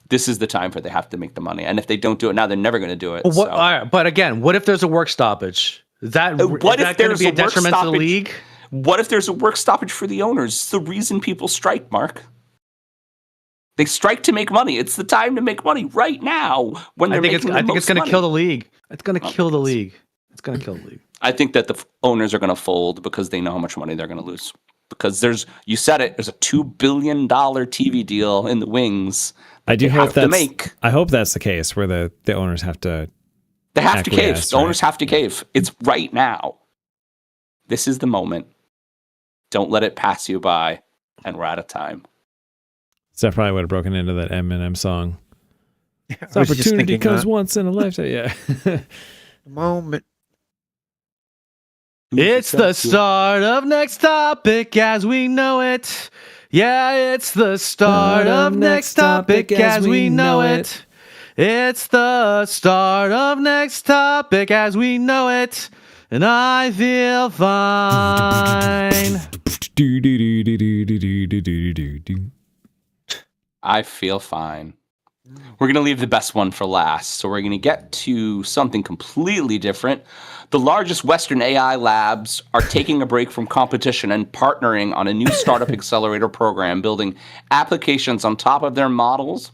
this is the time where they have to make the money, and if they don't do it now, they're never going to do it. All right, but again, what if there's a work stoppage? Is that going to be a detriment to the league? What if there's a work stoppage for the owners? It's the reason people strike, Mark. They strike to make money. It's the time to make money right now when they're making the most money. I think it's going to kill the league. It's going to kill the league. It's going to kill the league. I think that the owners are going to fold because they know how much money they're going to lose. Because you said it, there's a $2 billion TV deal in the wings. I do hope that's. I hope that's the case where the owners have to. They have to cave. Acquiesce, The owners have to cave. It's right now. This is the moment. Don't let it pass you by, and we're out of time. So I probably would have broken into that Eminem song. I was just Opportunity thinking comes that. once in a lifetime. Yeah. The moment. It's the start of next topic as we know it. Yeah, it's the start of next topic as we know it. It's the start of next topic as we know it. And I feel fine. I feel fine. We're going to leave the best one for last. So we're going to get to something completely different. The largest Western AI labs are taking a break from competition and partnering on a new startup accelerator program, building applications on top of their models.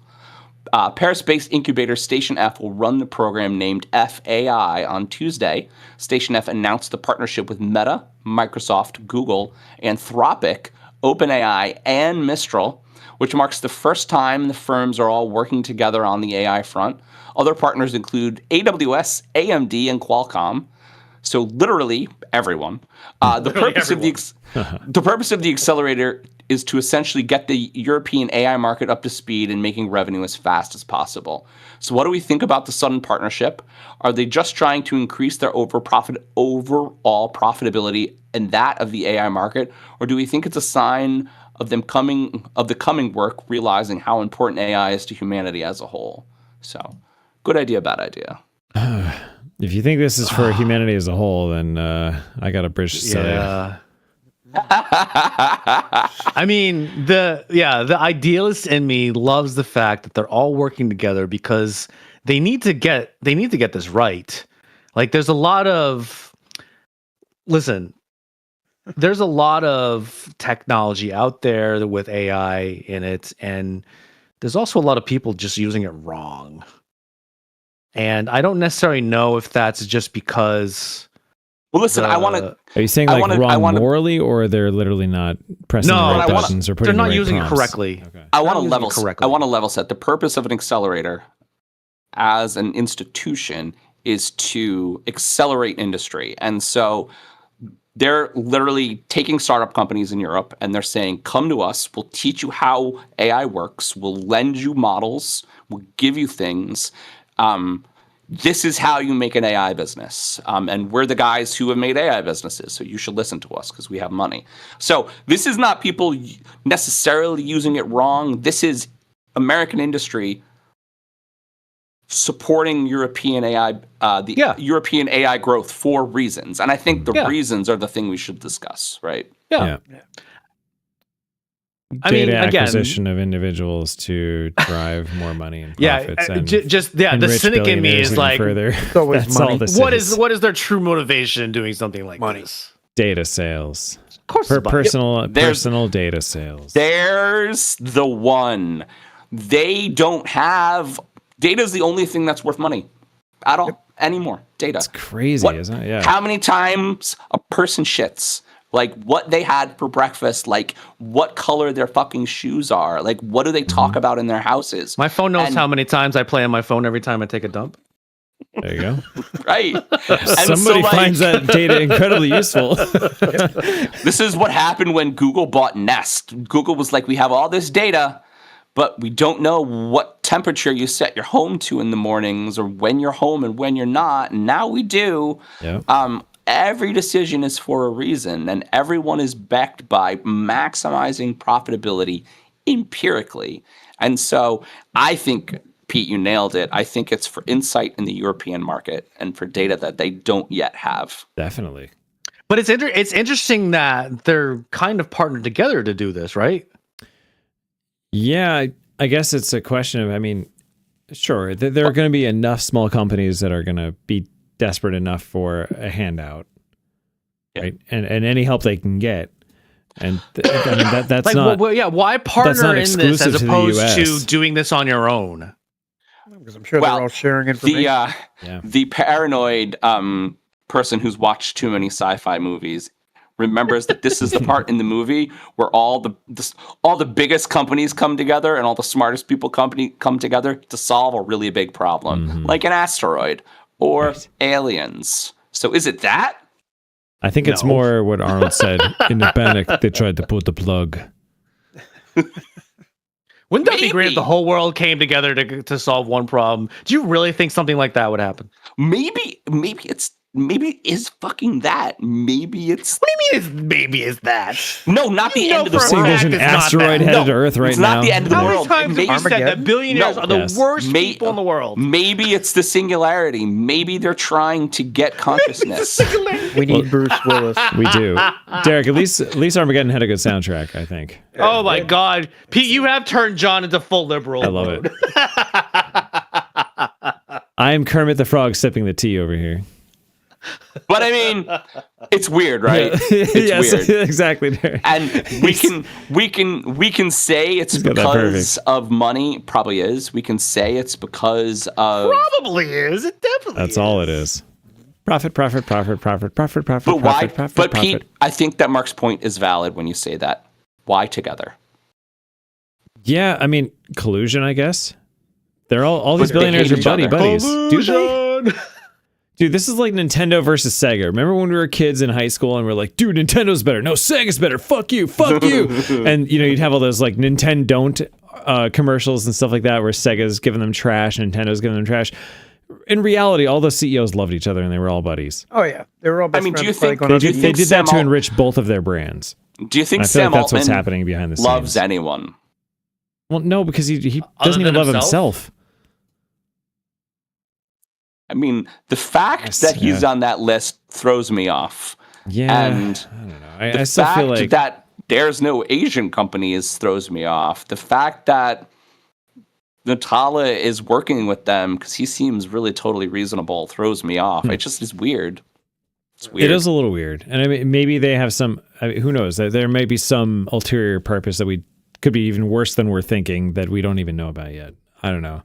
Paris-based incubator Station F will run the program named FAI on Tuesday. Station F announced the partnership with Meta, Microsoft, Google, Anthropic, OpenAI, and Mistral, which marks the first time the firms are all working together on the AI front. Other partners include AWS, AMD, and Qualcomm. So literally, everyone. The purpose of the purpose of the accelerator is to essentially get the European AI market up to speed and making revenue as fast as possible. So what do we think about the sudden partnership? Are they just trying to increase their overall profitability and that of the AI market, or do we think it's a sign of the coming work, realizing how important AI is to humanity as a whole? So, good idea, bad idea. If you think this is for humanity as a whole, then I got a bridge to sell you. I mean, the idealist in me loves the fact that they're all working together because they need to get this right. Like, there's a lot of technology out there with AI in it, and there's also a lot of people just using it wrong. And I don't necessarily know if that's just because. Well, listen, I want to. Are you saying wrong morally, or they're literally not pressing the right buttons or putting? They're not the right using prompts? it correctly. Okay. I want to level set. The purpose of an accelerator, as an institution, is to accelerate industry, and so they're literally taking startup companies in Europe and they're saying, "Come to us. We'll teach you how AI works. We'll lend you models. We'll give you things." This is how you make an AI business. And we're the guys who have made AI businesses. So you should listen to us because we have money. So this is not people necessarily using it wrong. This is American industry supporting European AI, European AI growth for reasons. And I think the reasons are the thing we should discuss, right? Yeah. Data acquisition of individuals to drive more money and profits. The cynic in me is like, So is money. what is their true motivation in doing something like this? Data sales. Of course, personal data sales. There's the one. They don't have data is the only thing that's worth money at all anymore. Data. It's crazy, isn't it? Yeah. How many times a person shits? Like what they had for breakfast, like what color their fucking shoes are, like what do they talk about in their houses? My phone knows how many times I play on my phone every time I take a dump. There you go. Right. Somebody finds that data incredibly useful. This is what happened when Google bought Nest. Google was like, we have all this data, but we don't know what temperature you set your home to in the mornings or when you're home and when you're not. And now we do. Yeah. Every decision is for a reason, and everyone is backed by maximizing profitability empirically. And so I think, Pete, you nailed it. I think it's for insight in the European market and for data that they don't yet have. Definitely. But it's interesting that they're kind of partnered together to do this, right? Yeah, I guess it's a question of, I mean, sure, there are going to be enough small companies that are going to be desperate enough for a handout, right? And any help they can get, and I mean that's like, not. Why partner in this as opposed to doing this on your own? Because I'm sure they're all sharing information. The paranoid person who's watched too many sci-fi movies remembers that this is the part in the movie where all the biggest companies come together and all the smartest people come together to solve a really big problem, like an asteroid. Or aliens. So is it that? I think it's more what Arnold said. In the panic, they tried to pull the plug. Wouldn't that be great if the whole world came together to solve one problem? Do you really think something like that would happen? Maybe it is fucking that. Maybe it's. What do you mean? Maybe it's that. No, not the end of the world. There's an asteroid headed to Earth right now. It's not the end of the world. How many times have you said that billionaires are the worst people in the world? Maybe it's the singularity. Maybe they're trying to get consciousness. We need Bruce Willis. We do. Derek, at least Armageddon had a good soundtrack, I think. Oh my God, Pete, you have turned John into full liberal. I love it. I am Kermit the Frog sipping the tea over here. But I mean, it's weird, right? It's weird. Exactly. Derek. And we can say it's because of money. Probably is. We can say it's because of. Probably is. It definitely. That's all it is. Profit. But why? Profit. Pete, I think that Mark's point is valid when you say that. Why together? Yeah, I mean collusion. I guess they're all these billionaires are buddies. Collusion. Dude, this is like Nintendo versus Sega. Remember when we were kids in high school and we're like, dude, Nintendo's better. No, Sega's better. Fuck you. Fuck you. And, you'd have all those like Nintendo don't commercials and stuff like that where Sega's giving them trash and Nintendo's giving them trash. In reality, all those CEOs loved each other and they were all buddies. Oh yeah, they were all. Best I mean, do you friends, think like, They did that to enrich both of their brands. Do you think I feel Sam like that's what's Altman happening behind the scenes. loves anyone? Well, no, because he doesn't even than love himself? himself. I mean, the fact that he's on that list throws me off. Yeah, And I don't know. The I still fact feel like that there's no Asian companies throws me off. The fact that Natala is working with them because he seems really totally reasonable throws me off. It just is weird. It's weird. it is a little weird, and I mean, maybe they have some. I mean, who knows? There may be some ulterior purpose that we could be even worse than we're thinking that we don't even know about yet. I don't know.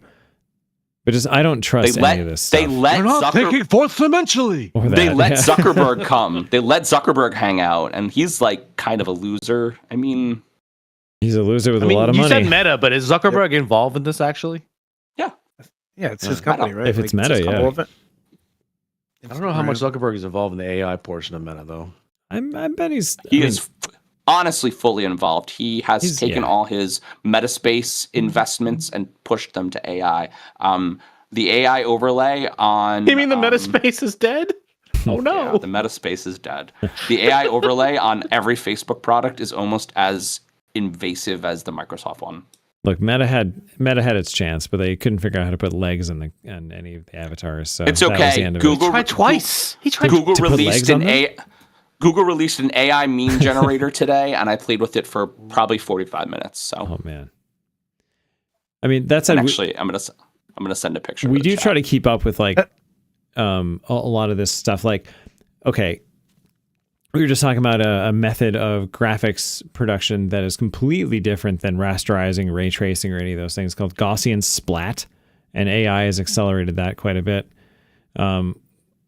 But just I don't trust any of this stuff. They let We're not thinking fourth dimensionally. Or They that, let yeah. Zuckerberg come. They let Zuckerberg hang out, and he's like kind of a loser. I mean, He's a loser with I a mean, lot of you money. said Meta, but is Zuckerberg involved in this actually? Yeah, it's his company, right? If it's Like, Meta, his yeah. couple of it. I don't know how much Zuckerberg is involved in the AI portion of Meta, though. I bet he's. he is honestly fully involved. He has He's- taken yeah. all his Metaspace investments and pushed them to AI. The AI overlay on You mean the Metaspace is dead? Oh no! Yeah, the Metaspace is dead. The AI overlay on every Facebook product is almost as invasive as the Microsoft one. Look, Meta had its chance, but they couldn't figure out how to put legs on any of the avatars. So It's that was okay. the end of Google it. Tried twice. He tried. Google to put released legs on an Google released an AI meme generator today, and I played with it for probably 45 minutes. So Oh man. I mean, that's and actually, I'm gonna send a picture. we to the do chat. try to keep up with like a lot of this stuff. Like, okay, we were just talking about a method of graphics production that is completely different than rasterizing, ray tracing, or any of those things, called Gaussian splat, and AI has accelerated that quite a bit.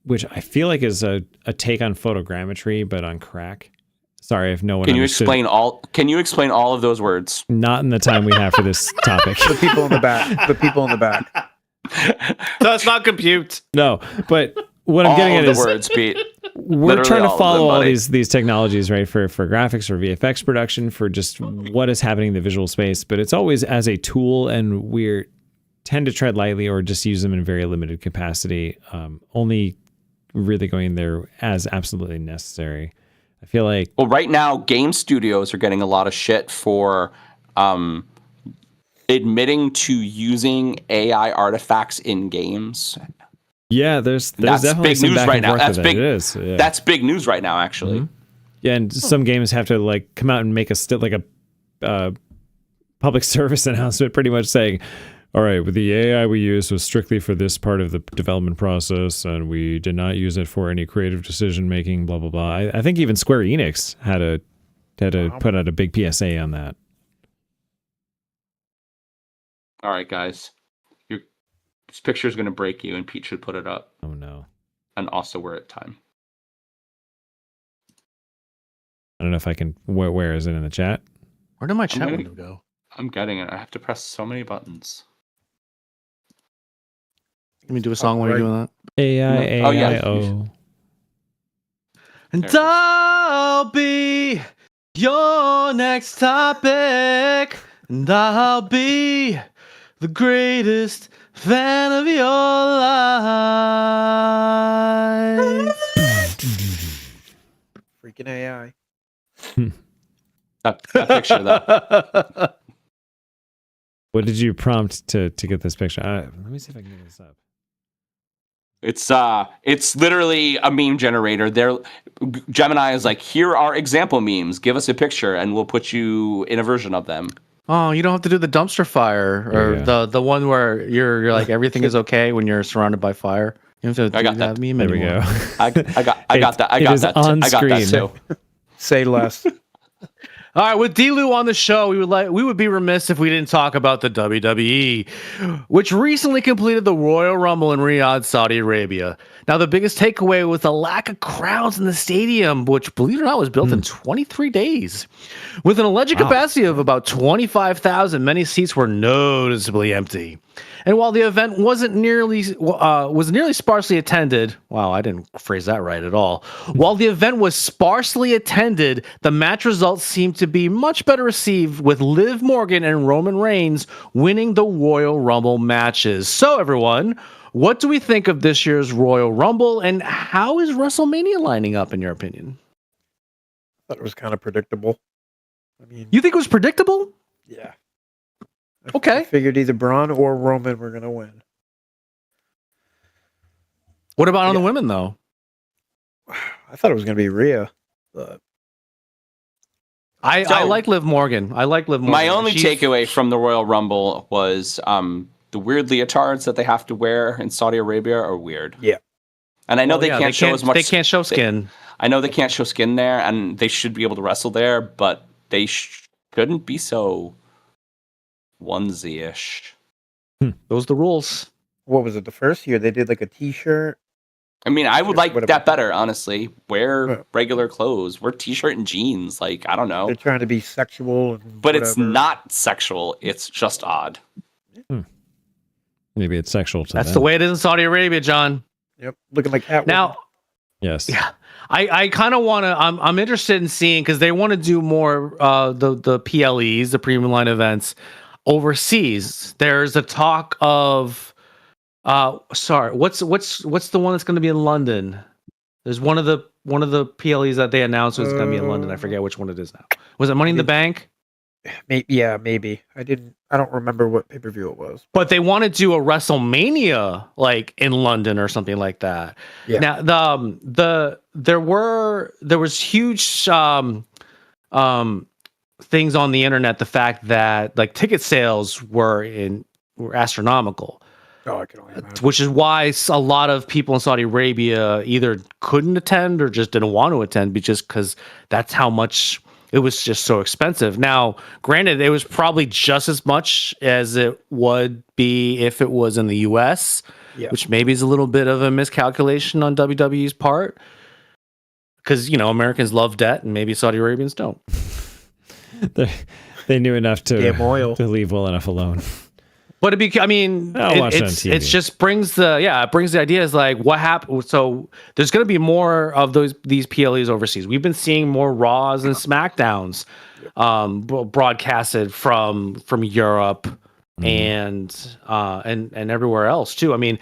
Which I feel like is a take on photogrammetry, but on crack. Sorry if no one Can you understood. explain all of those words? Not in the time we have for this topic. The people in the back. The people in the back. Does not compute. No, but what I'm All getting of at the is words, Pete. we're Literally trying to all of follow them, all buddy. these technologies, right? For graphics, for VFX production, for just what is happening in the visual space. But it's always as a tool, and we tend to tread lightly or just use them in very limited capacity. Only really going there as absolutely necessary. I feel like Well, right now, game studios are getting a lot of shit for admitting to using AI artifacts in games. yeah, there's That's definitely big some news back right and now. forth That's with it. big. It is. Yeah. That's big news right now, actually. Yeah, and some games have to like come out and make a public service announcement, pretty much saying, "All right, with the AI we used was strictly for this part of the development process, and we did not use it for any creative decision making." Blah blah blah. I think even Square Enix had to put out a big PSA on that. All right, guys. This picture is going to break you, and Pete should put it up. Oh no, And also, we're at time. I don't know if I can. Where is it in the chat? Where did my chat gonna- window go? I'm getting it. I have to press so many buttons. Let me do a song while you're doing that. AI Oh, yeah. AI O. And There it is. I'll be your next topic, and I'll be the greatest fan of your life. Freaking AI. That picture, though. What did you prompt to get this picture? Let me see if I can get this up. It's literally a meme generator. Gemini is like, here are example memes. Give us a picture, and we'll put you in a version of them. Oh, you don't have to do the dumpster fire or Yeah. the one where you're like everything is okay when you're surrounded by fire. You don't have to I do got that. meme There we anymore. go. I got that. I It got is that. on I got that screen. too. Say less. All right, with D-Lou on the show, we would be remiss if we didn't talk about the WWE, which recently completed the Royal Rumble in Riyadh, Saudi Arabia. Now, the biggest takeaway was the lack of crowds in the stadium, which, believe it or not, was built in 23 days. With an alleged capacity of about 25,000, many seats were noticeably empty. And while the event was nearly sparsely attended, wow, I didn't phrase that right at all. While the event was sparsely attended, the match results seemed to be much better received, with Liv Morgan and Roman Reigns winning the Royal Rumble matches. So, everyone, what do we think of this year's Royal Rumble, and how is WrestleMania lining up, in your opinion? I thought it was kind of predictable. I mean, You think it was predictable? yeah. Okay. I figured either Braun or Roman were going to win. What about on the women, though? I thought it was going to be Rhea, but I like Liv Morgan. I like Liv Morgan. My only takeaway from the Royal Rumble was the weird leotards that they have to wear in Saudi Arabia are weird. yeah. And I know they can't show as much. They can't show skin. I know they can't show skin there, and they should be able to wrestle there, but they shouldn't be so onesie-ish. Those are the rules. What was it? The first year they did like a T-shirt. I mean, I would like Whatever. that better, honestly. Wear Yeah. regular clothes. Wear T-shirt and jeans. Like, I don't know. They're trying to be sexual, and But it's whatever. not sexual. It's just odd. Maybe it's sexual to That's them. the way it is in Saudi Arabia, John. Yep, looking like Catwoman. Now, Yes. yeah, I kind of want to. I'm interested in seeing, because they want to do more the PLEs, the premium line events, overseas. There's a talk of sorry, what's the one that's going to be in London? There's one of the PLEs that they announced was going to be in London. I forget which one it is now. Was it Money in the Bank? Maybe. I don't remember what pay-per-view it was. But they want to do a WrestleMania like in London or something like that. Yeah. Now there was huge things on the internet, the fact that like ticket sales were astronomical. Oh, I can only imagine. Which is why a lot of people in Saudi Arabia either couldn't attend or just didn't want to attend, just because that's how much it was just so expensive. Now, granted, it was probably just as much as it would be if it was in the US, which maybe is a little bit of a miscalculation on WWE's part. Because, Americans love debt and maybe Saudi Arabians don't. They knew enough to Damn oil. to leave well enough alone. But it just brings the idea is like what happened. So there's going to be more of these PLEs overseas. We've been seeing more Raws and SmackDowns broadcasted from Europe and everywhere else too. I mean,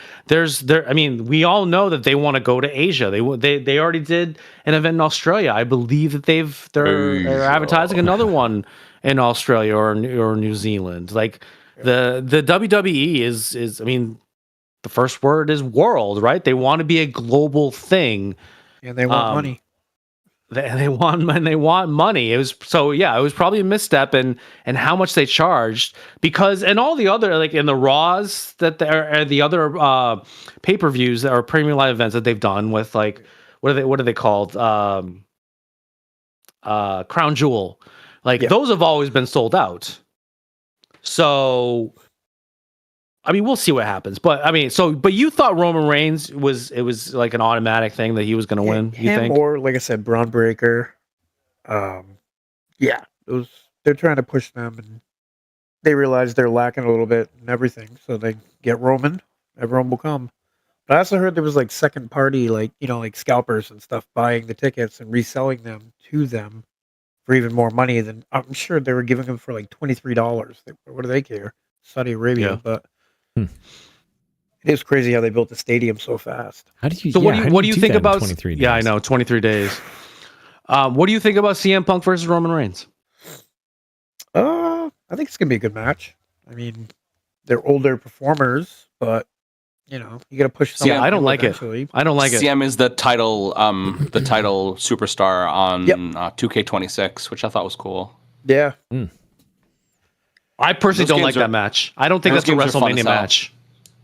we all know that they want to go to Asia. They already did an event in Australia. I believe that they're advertising another one in Australia or New Zealand. Like. The WWE is I mean, the first word is world, right? They want to be a global thing, And they want money. They want money. It was probably a misstep and how much they charged, because and all the other, like in the Raws that the other pay-per-views that are premium live events that they've done with, like what are they called? Crown Jewel. Like those have always been sold out. So, I mean, we'll see what happens. But I mean, but you thought Roman Reigns was like an automatic thing that he was going to win? You think? Or like I said, Braun Breaker. They're trying to push them, and they realize they're lacking a little bit and everything. So they get Roman. Everyone will come. But I also heard there was like second party, like scalpers and stuff buying the tickets and reselling them to them for even more money than I'm sure they were giving them for like $23. What do they care? Saudi Arabia, but it is crazy how they built the stadium so fast. How do you? So what do you think about? 23 days? Yeah, I know, 23 days. What do you think about CM Punk versus Roman Reigns? I think it's gonna be a good match. I mean, they're older performers, but you got to push. Yeah, I don't like it. I don't like it. CM is the title superstar on 2K26, which I thought was cool. Yeah. I personally don't like that match. I don't think that's a WrestleMania match.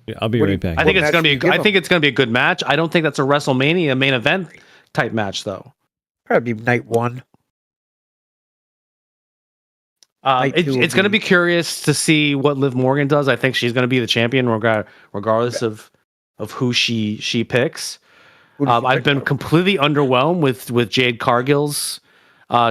Yeah, I'll be right back. I think it's gonna be a good match. I don't think that's a WrestleMania main event type match though. Probably night one. Night two will It's going to be curious to see what Liv Morgan does. I think she's going to be the champion regardless of who she picks. Who does she I've pick, been though? completely underwhelmed with Jade Cargill's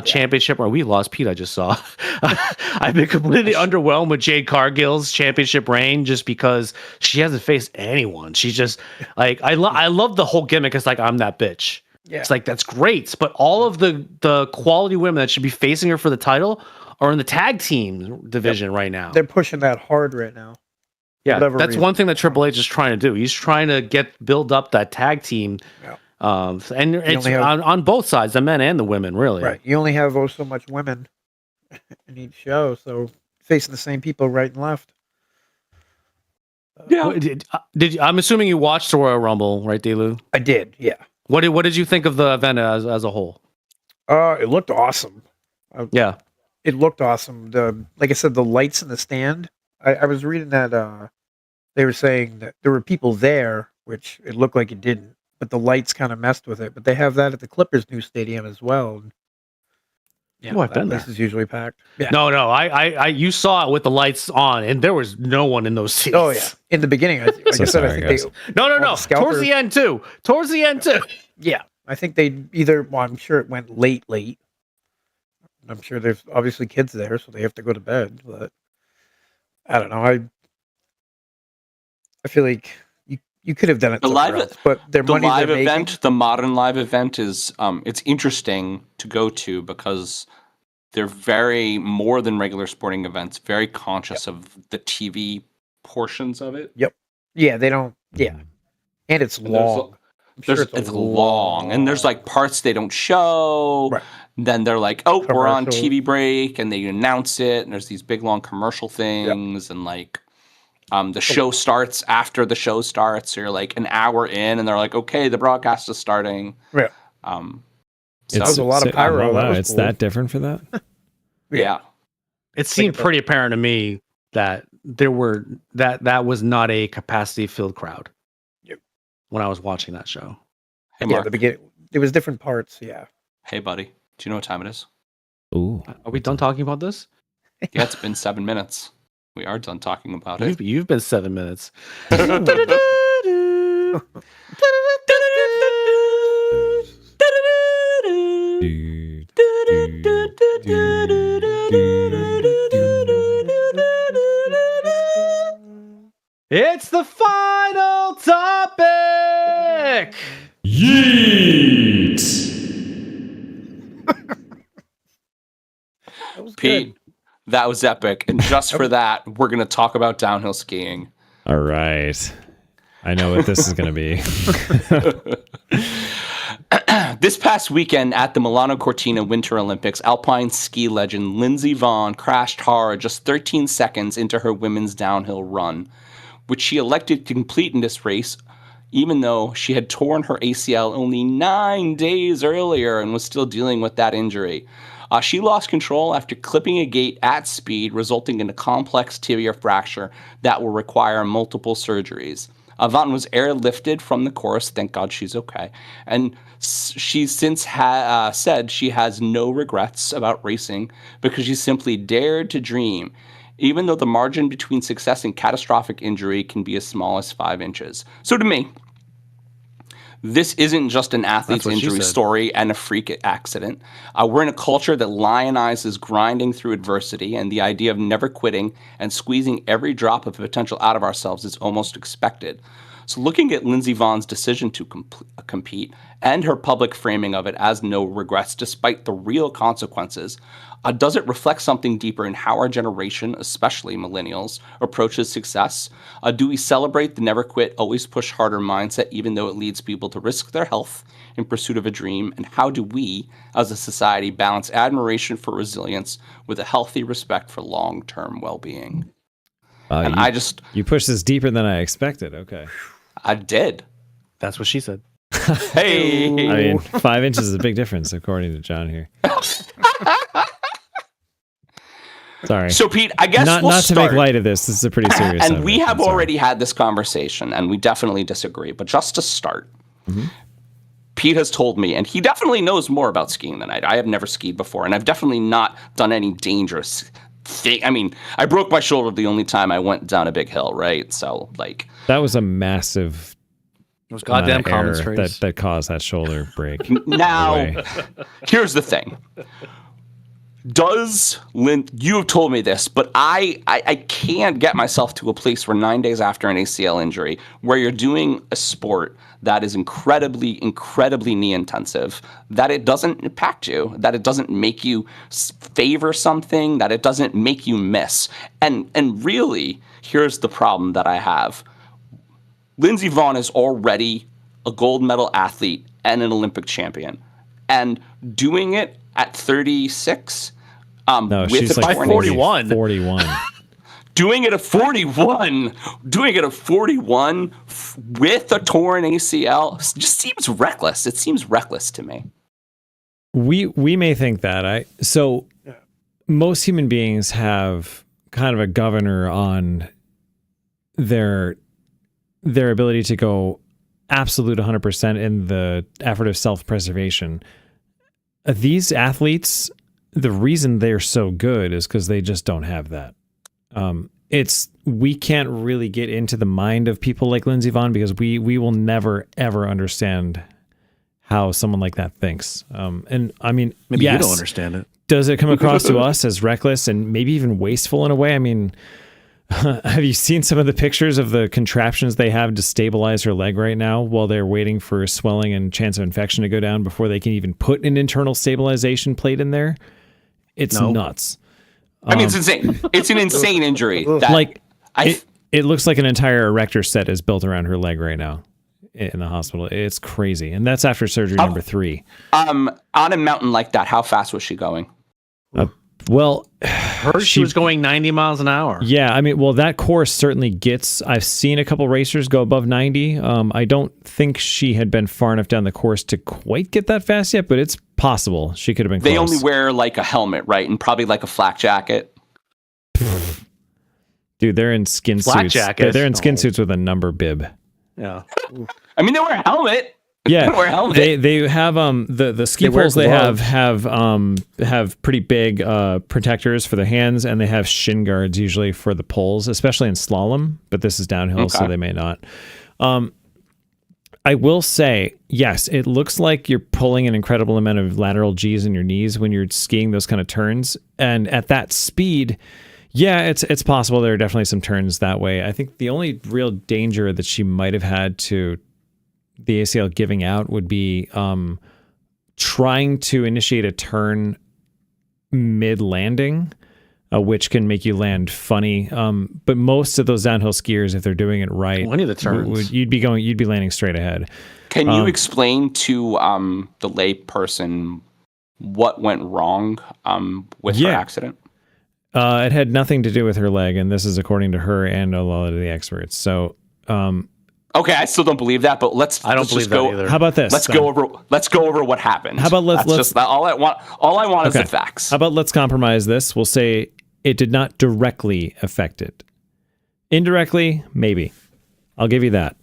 championship. Or we lost Pete. I just saw. I've been completely underwhelmed with Jade Cargill's championship reign just because she hasn't faced anyone. She's just like I love the whole gimmick. It's like I'm that bitch. Yeah. It's like that's great, but all of the quality women that should be facing her for the title are in the tag team division right now. They're pushing that hard right now. Yeah, whatever that's reason. one thing that Triple H is trying to do. He's trying to build up that tag team, Yeah. and it's only have- on both sides, the men and the women, really. Right. You only have so much women in each show, so facing the same people right and left. Yeah. Did you, I'm assuming you watched the Royal Rumble, right, Delu? I did, yeah. What did you think of the event as a whole? It looked awesome. Yeah, It looked awesome. Like I said, the lights in the stand. I was reading that they were saying that there were people there, which it looked like it didn't, but the lights kind of messed with it. But they have that at the Clippers' new stadium as well. Yeah, Oh, I've that been place there. is usually packed. Yeah. No, I you saw it with the lights on, and there was no one in those seats. Oh yeah. In the beginning, like I said, sorry, I think guys. No. the Towards scalpers- the end too. Yeah, I think they either. Well, I'm sure it went late. I'm sure there's obviously kids there, so they have to go to bed. But I don't know. I feel like you could have done it The somewhere live- else, but their The money live they're event, making. the modern live event is it's interesting to go to because they're very more than regular sporting events, very conscious of the TV portions of it. Yeah, they don't. Yeah, and it's And there's a- long. I'm sure It's long, and there's like parts they don't show. Right. Then they're like, "Oh, we're on Commercials. TV break," and they announce it. And there's these big long commercial things, and like, the show starts after the show starts. So you're like an hour in, and they're like, "Okay, the broadcast is starting." Yeah. So, was a lot of pyro. Oh, That wow, was it's cool. that different for that. yeah. It seemed pretty apparent to me that that was not a capacity filled crowd. Yep. When I was watching that show. Hey, Yeah, Mark. the beginning. There was different parts. Yeah. Hey, buddy. Do you know what time it is? Ooh, Are we done talking about this? Yeah, it's been 7 minutes. We are done talking about it. You've been 7 minutes. dude, It's the final topic. yeet. That was Pete, that was epic. And just for that, we're going to talk about downhill skiing. All right, I know what this is going to be. This past weekend at the Milano Cortina Winter Olympics, alpine ski legend Lindsey Vonn crashed hard just 13 seconds into her women's downhill run, which she elected to complete in this race, even though she had torn her ACL only 9 days earlier and was still dealing with that injury. She lost control after clipping a gate at speed, resulting in a complex tibia fracture that will require multiple surgeries. Vonn was airlifted from the course, thank God she's okay, and she's since said she has no regrets about racing because she simply dared to dream, even though the margin between success and catastrophic injury can be as small as 5 inches. So to me, this isn't just an athlete's That's what she injury said. story and a freak accident. We're in a culture that lionizes grinding through adversity, and the idea of never quitting and squeezing every drop of potential out of ourselves is almost expected. So looking at Lindsey Vonn's decision to compete and her public framing of it as no regrets despite the real consequences, does it reflect something deeper in how our generation, especially millennials, approaches success? Do we celebrate the never quit, always push harder mindset even though it leads people to risk their health in pursuit of a dream? And how do we, as a society, balance admiration for resilience with a healthy respect for long-term well-being? And You pushed this deeper than I expected. Okay. I did. That's what she said. Hey! I mean, 5 inches is a big difference, according to John here. Sorry. So, Pete, I guess not we'll to start. make light of this. This is a pretty serious And subject. we have I'm sorry. already had this conversation, and we definitely disagree. But just to start, Mm-hmm. Pete has told me, and he definitely knows more about skiing than I have never skied before, and I've definitely not done any dangerous think. I mean, I broke my shoulder the only time I went down a big hill, right? So like That was a massive Those goddamn error commentaries. that caused that shoulder break. now, Away. here's the thing. You have told me this, but I can't get myself to a place where 9 days after an ACL injury, where you're doing a sport that is incredibly knee intensive, that it doesn't impact you, that it doesn't make you favor something, that it doesn't make you miss. And really, here's the problem that I have. Lindsey Vonn is already a gold medal athlete and an Olympic champion. And doing it at 36, No, with she's a like torn 41. 41. doing it at 41 with a torn ACL just seems reckless. It seems reckless to me. We may think that. So most human beings have kind of a governor on their ability to go absolute 100% in the effort of self-preservation. These athletes, the reason they're so good is because they just don't have that. We can't really get into the mind of people like Lindsey Vonn because we will never ever understand how someone like that thinks. And I mean, Maybe yes, you don't understand it. does it come across to us as reckless and maybe even wasteful in a way? I mean, have you seen some of the pictures of the contraptions they have to stabilize her leg right now while they're waiting for swelling and chance of infection to go down before they can even put an internal stabilization plate in there? It's nuts. I mean, it's insane. It's an insane injury. It looks like an entire erector set is built around her leg right now in the hospital. It's crazy. And that's after surgery number 3. On a mountain like that, how fast was she going? Well, She was going 90 miles an hour. yeah, I mean, well, that course certainly gets, I've seen a couple racers go above 90. I don't think she had been far enough down the course to quite get that fast yet, but it's possible. She could have been close. They only wear like a helmet, right? And probably like a flak jacket. Dude, they're in skin Flak suits. jackets? They're in skin No. suits with a number bib. Yeah. I mean, they wear a helmet. Yeah, They wear a helmet. they have the ski They wear poles they gloves. have pretty big protectors for their hands, and they have shin guards usually for the poles, especially in slalom. But this is downhill, so Okay. they may not. I will say, yes, it looks like you're pulling an incredible amount of lateral G's in your knees when you're skiing those kind of turns, and at that speed. Yeah, it's possible there are definitely some turns that way. I think the only real danger that she might have had to the ACL giving out would be trying to initiate a turn mid-landing, which can make you land funny. But most of those downhill skiers, if they're doing it right, Well, any of the turns. you'd be landing straight ahead. Can you explain to the lay person what went wrong with her Yeah. accident? It had nothing to do with her leg, and this is according to her and a lot of the experts. So, Okay, I still don't believe that, but let's. I don't let's believe just that go, either. how about this? Let's go over what happened. How about let's- just all I want. All I want is Okay. the facts. How about let's compromise this? We'll say it did not directly affect it. Indirectly, maybe. I'll give you that.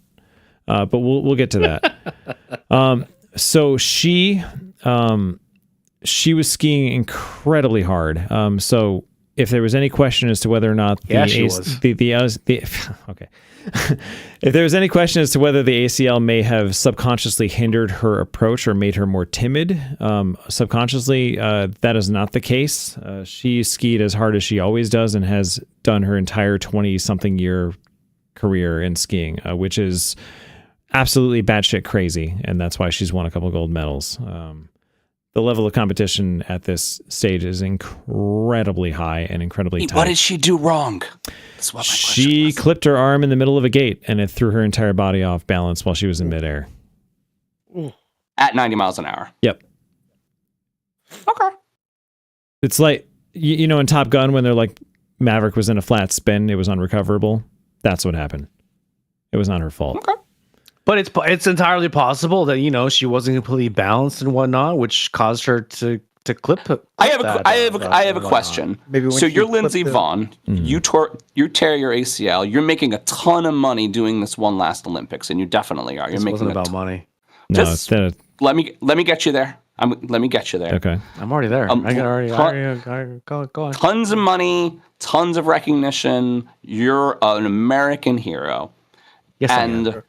But we'll get to that. So she was skiing incredibly hard. So if there was any question as to whether or not Yeah, she was. okay. If there was any question as to whether the ACL may have subconsciously hindered her approach or made her more timid, subconsciously, that is not the case. She skied as hard as she always does and has done her entire 20-something year career in skiing, which is absolutely batshit crazy, and that's why she's won a couple gold medals. The level of competition at this stage is incredibly high and incredibly tight. What did she do wrong? That's what my question She was. clipped her arm in the middle of a gate, and it threw her entire body off balance while she was in midair. At 90 miles an hour. Yep. Okay. It's like, you know, in Top Gun, when they're like, Maverick was in a flat spin, it was unrecoverable. That's what happened. It was not her fault. Okay. But it's entirely possible that, you know, she wasn't completely balanced and whatnot, which caused her to clip. I have a question. Maybe when so she you're flipped Lindsey the- Vonn. You tear your ACL. You're making a ton of money doing this one last Olympics, and you definitely are. You're It making wasn't a about ton. money. No, Just- it's Let me get you there. Let me get you there. Okay. I'm already there. Go on. Tons of money, tons of recognition. You're an American hero. Yes, And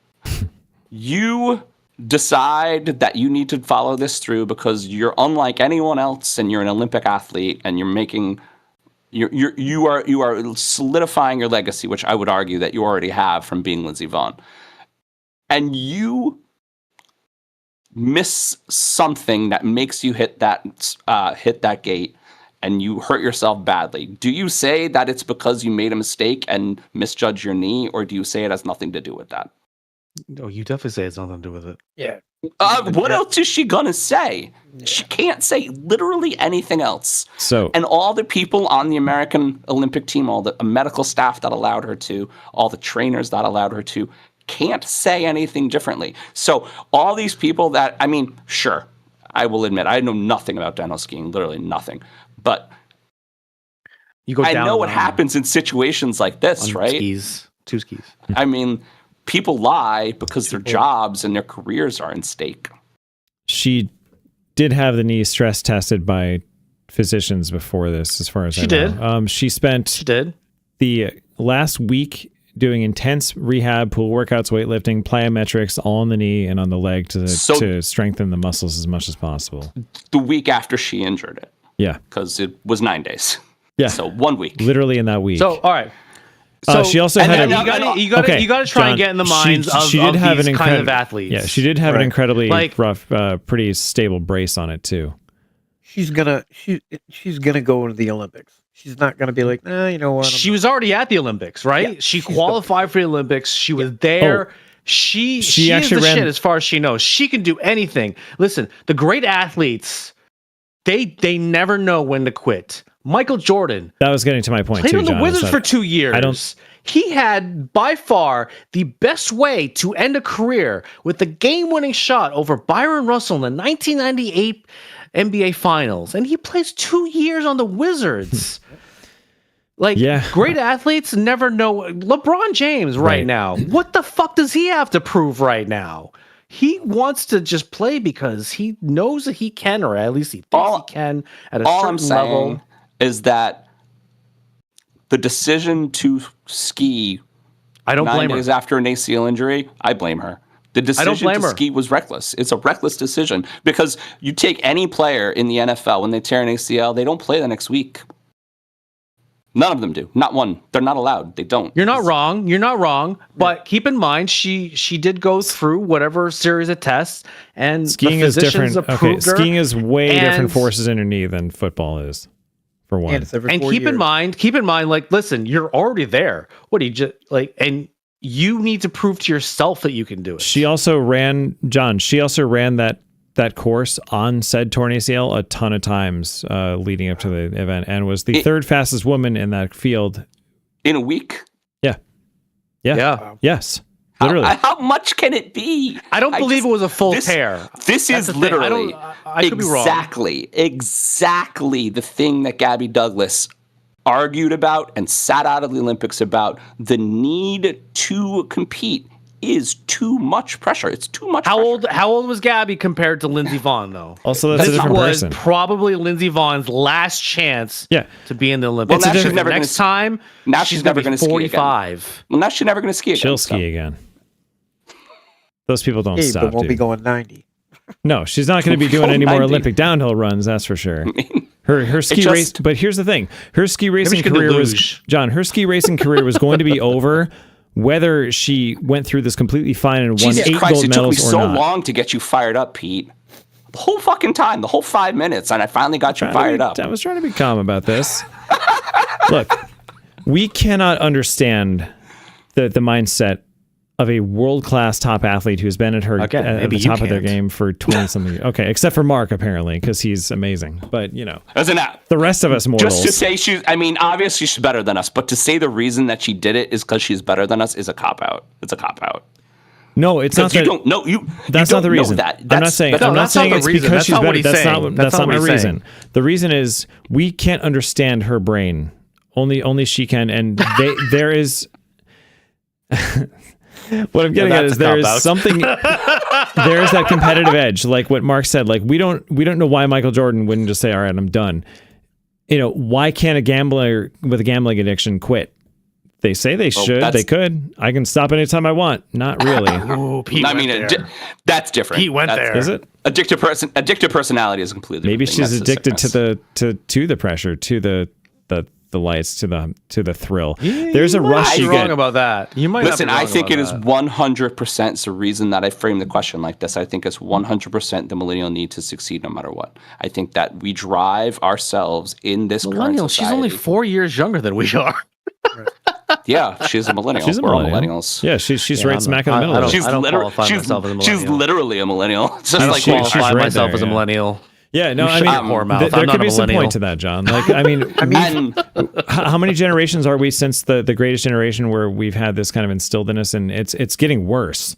you decide that you need to follow this through because you're unlike anyone else and you're an Olympic athlete and you are solidifying your legacy, which I would argue that you already have from being Lindsey Vonn. And you miss something that makes you hit that gate and you hurt yourself badly. Do you say that it's because you made a mistake and misjudged your knee, or do you say it has nothing to do with that? Oh, you definitely say it's nothing to do with it. Yeah. What else is she gonna say? Yeah. She can't say literally anything else. So, and all the people on the American Olympic team, all the medical staff that allowed her to, all the trainers that allowed her to, can't say anything differently. So all these people that, I mean, sure, I will admit, I know nothing about downhill skiing, literally nothing. But I know what happens in situations like this, right? Two skis. I mean, people lie because their jobs and their careers are in stake. She did have the knee stress tested by physicians before this, as far as I know. She did the last week doing intense rehab, pool workouts, weightlifting, plyometrics, all on the knee and on the leg to strengthen the muscles as much as possible. The week after she injured it. Yeah. Because it was 9 days. Yeah. So 1 week. Literally in that week. So, all right. So she also had you got to try and get in the minds of these kind of athletes. Yeah, she did have an incredibly rough, pretty stable brace on it too. She's gonna go into the Olympics. She's not gonna be like, you know what? She was already at the Olympics, right? Yeah, she qualified for the Olympics. She was there. Oh, she actually ran shit as far as she knows. She can do anything. Listen, the great athletes, they never know when to quit. Michael Jordan. That was getting to my point. Played too, on the John, Wizards for 2 years. He had by far the best way to end a career with the game-winning shot over Byron Russell in the 1998 NBA Finals, and he plays 2 years on the Wizards. Great athletes never know. LeBron James right now, what the fuck does he have to prove right now? He wants to just play because he knows that he can, or at least he thinks he can at a certain level. Is that the decision to ski? I don't blame her. 9 days after an ACL injury, I blame her. The decision to ski was reckless. It's a reckless decision because you take any player in the NFL when they tear an ACL, they don't play the next week. None of them do. Not one. They're not allowed. They don't. You're not wrong. But keep in mind, she did go through whatever series of tests, and skiing is different. Okay, skiing is way different forces in your knee than football is. For one, and keep in mind, listen, you're already there. What do you just and you need to prove to yourself that you can do it. She also ran that course on said torn ACL a ton of times leading up to the event, and was the third fastest woman in that field in a week. Yeah. Yes. Literally. How much can it be? I don't believe it was a full tear. This is literally I could be wrong. Exactly the thing that Gabby Douglas argued about and sat out of the Olympics about. The need to compete is too much pressure. It's too much pressure. How old was Gabby compared to Lindsey Vonn, though? Also, that's a different person. This was probably Lindsey Vonn's last chance to be in the Olympics. Well, now she's never going to Now she's never going to 45. Well, now she's never going to ski again. She'll ski again. Those people don't stop, but won't be going 90. No, she's not going to be doing any more Olympic downhill runs, that's for sure. Her ski race, but here's the thing. Her ski racing career was going to be over whether she went through this completely fine and won 8 gold medals or not. It took me so long to get you fired up, Pete. The whole fucking time, the whole 5 minutes, and I finally got you fired up. I was trying to be calm about this. Look, we cannot understand the mindset of a world-class top athlete who's been at the top of their game for 20-something. Okay, except for Mark, apparently, because he's amazing. But, the rest of us mortals. Just to say obviously she's better than us, but to say the reason that she did it is because she's better than us is a cop-out. It's a cop-out. No, it's not that. That's not the reason. I'm not saying it's because she's better. That's not my reason. The reason is we can't understand her brain. Only she can, and there is... What I'm getting at that's is a there is cop-out. something. There is that competitive edge, like what Mark said. Like we don't know why Michael Jordan wouldn't just say, "All right, I'm done." Why can't a gambler with a gambling addiction quit? They say they should. They could. I can stop anytime I want. Not really. Ooh, Pete I went mean, there. that's different. He went there. Is it? Addictive personality is a completely Maybe different thing. she's That's addicted sickness. to the pressure, to the lights, to the thrill. There's a rush You're you wrong get. about that. You might. Listen, not be I wrong think about it is that. 100%. It's the reason that I frame the question like this. I think it's 100% the millennial need to succeed no matter what. I think that we drive ourselves in this current Millennial. She's society. only 4 years younger than we are. Yeah, she's a millennial. She's a We're all millennial. millennials. Yeah, she's Yeah, right I'm smack not- in the middle. I of don't- it. She's, qualify she's, myself as a she's millennial. literally a millennial. It's just I don't like qualify she's right myself there, as a yeah. millennial. Yeah, no, You I shut mean, your whore mouth. I'm there not could a be some millennial. point to that, John. Like, I mean, And how many generations are we since the greatest generation where we've had this kind of instilled in us, and it's getting worse.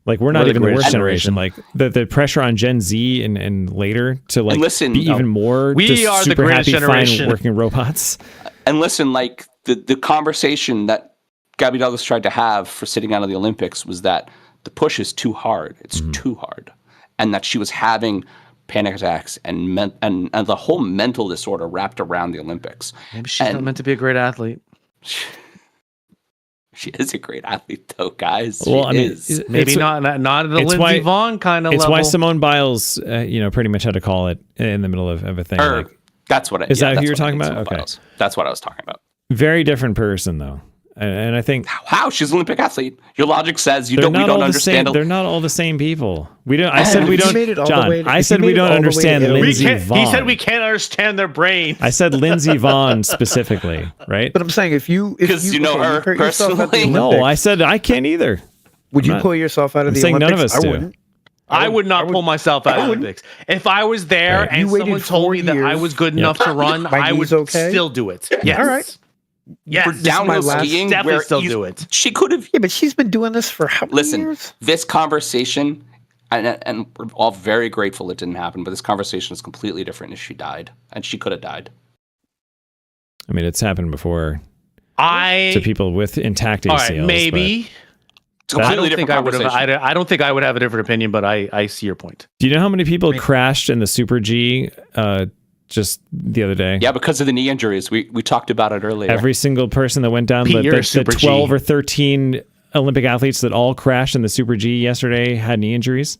Like we're not We're the even the worst greatest generation. Like the pressure on Gen Z and later to like And listen, be even more. we just are the super greatest happy, generation. fine working robots. And listen, like the conversation that Gabby Douglas tried to have for sitting out of the Olympics was that the push is too hard. It's too hard. And that she was having panic attacks and the whole mental disorder wrapped around the Olympics. Maybe she's not meant to be a great athlete. She is a great athlete, though, guys. Well, I mean, is. Maybe it's- not at the it's Lindsey why- Vonn kind of It's level. why Simone Biles, pretty much had to call it in the middle of a thing. Or, Like, that's what I, Is that who that's you're what I talking think about? Simone Okay. Biles. That's what I was talking about. very different person though, and I think How? She's an Olympic athlete. Your logic says we they're don't not all the understand. same. They're not all the same people. We don't. I said we If you don't. made it all the John, way to- I if said you we made it don't all the way to understand Italy- Lindsey He Vonn. said we can't understand their brain. I said Lindsey Vonn specifically, right? But I'm saying if you 'Cause you know her hurt yourself at the personally? No, Olympics, I said I can't either. would you I'm not- pull yourself out of I'm the saying Olympics? none of us I do. wouldn't. I would not pull myself out of the Olympics. If I was there Right. and You waited someone told 4 me that I years. was good enough to run, My I would knee's okay? still do it. Yes. All right. Yes. For downhill last- skiing, Definitely where still do it. She could have. Yeah, but she's been doing this for how many Listen, years? this conversation, and we're all very grateful it didn't happen, but this conversation is completely different if she died, and she could have died. I mean, it's happened before to people with intact ACLs. All right, maybe. It's a I completely don't think different I would have. conversation. I don't think I would have a different opinion, but I see your point. Do you know how many people crashed in the Super G just the other day? Yeah, because of the knee injuries. We talked about it earlier. Every single person that went down, Pete, you're a the Super 12 G. or 13 Olympic athletes that all crashed in the Super G yesterday had knee injuries.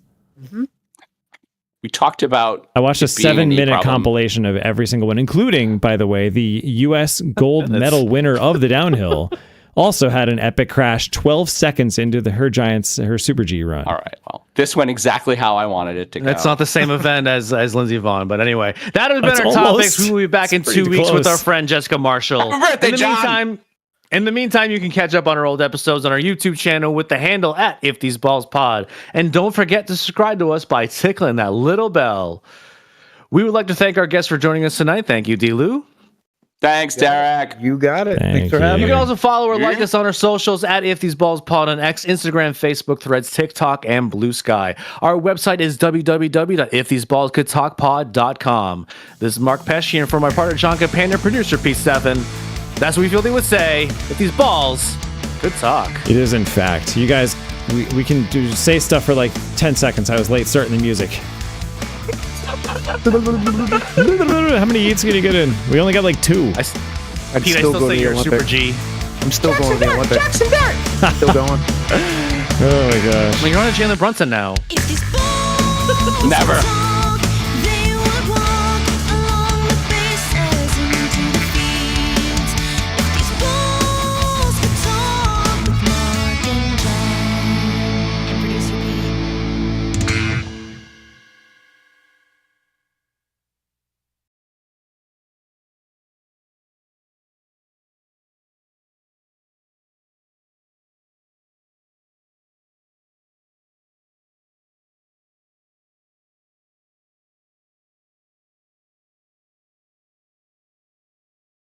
We talked about. I watched a it being a knee 7-minute problem. compilation of every single one, including, by the way, the U.S. gold medal winner of the downhill. Also had an epic crash 12 seconds into her Super G run. All right. Well, this went exactly how I wanted it to go. That's not the same event as Lindsey Vonn, but anyway, that has been That's our almost- topics. We will be back in it's 2 pretty weeks with close. our friend Jessica Marshall. Happy birthday, in the meantime, you can catch up on our old episodes on our YouTube channel with the handle at If These Balls Pod, and don't forget to subscribe to us by tickling that little bell. We would like to thank our guests for joining us tonight. Thank you, D-Lou. Thanks, Derek. You got it. Thank Thanks for you. having You me. can also follow or like us on our socials at If These Balls Pod on X, Instagram, Facebook, Threads, TikTok, and Blue Sky. Our website is www.iftheseballscouldstalkpod.com. This is Mark Pesci, here for my partner John Companion, producer Pete Stephan. That's what we feel they would say. If these balls could talk. It is, in fact. You guys, we can say stuff for like 10 seconds. I was late starting the music. How many eats can you get in? We only got like 2. I'd Pete, I still still go say to the you're a Super Olympics. G. I'm still going to the Olympics. Still going. Oh my gosh. Well, you're on a Jalen Brunson now. If these balls Never. could talk,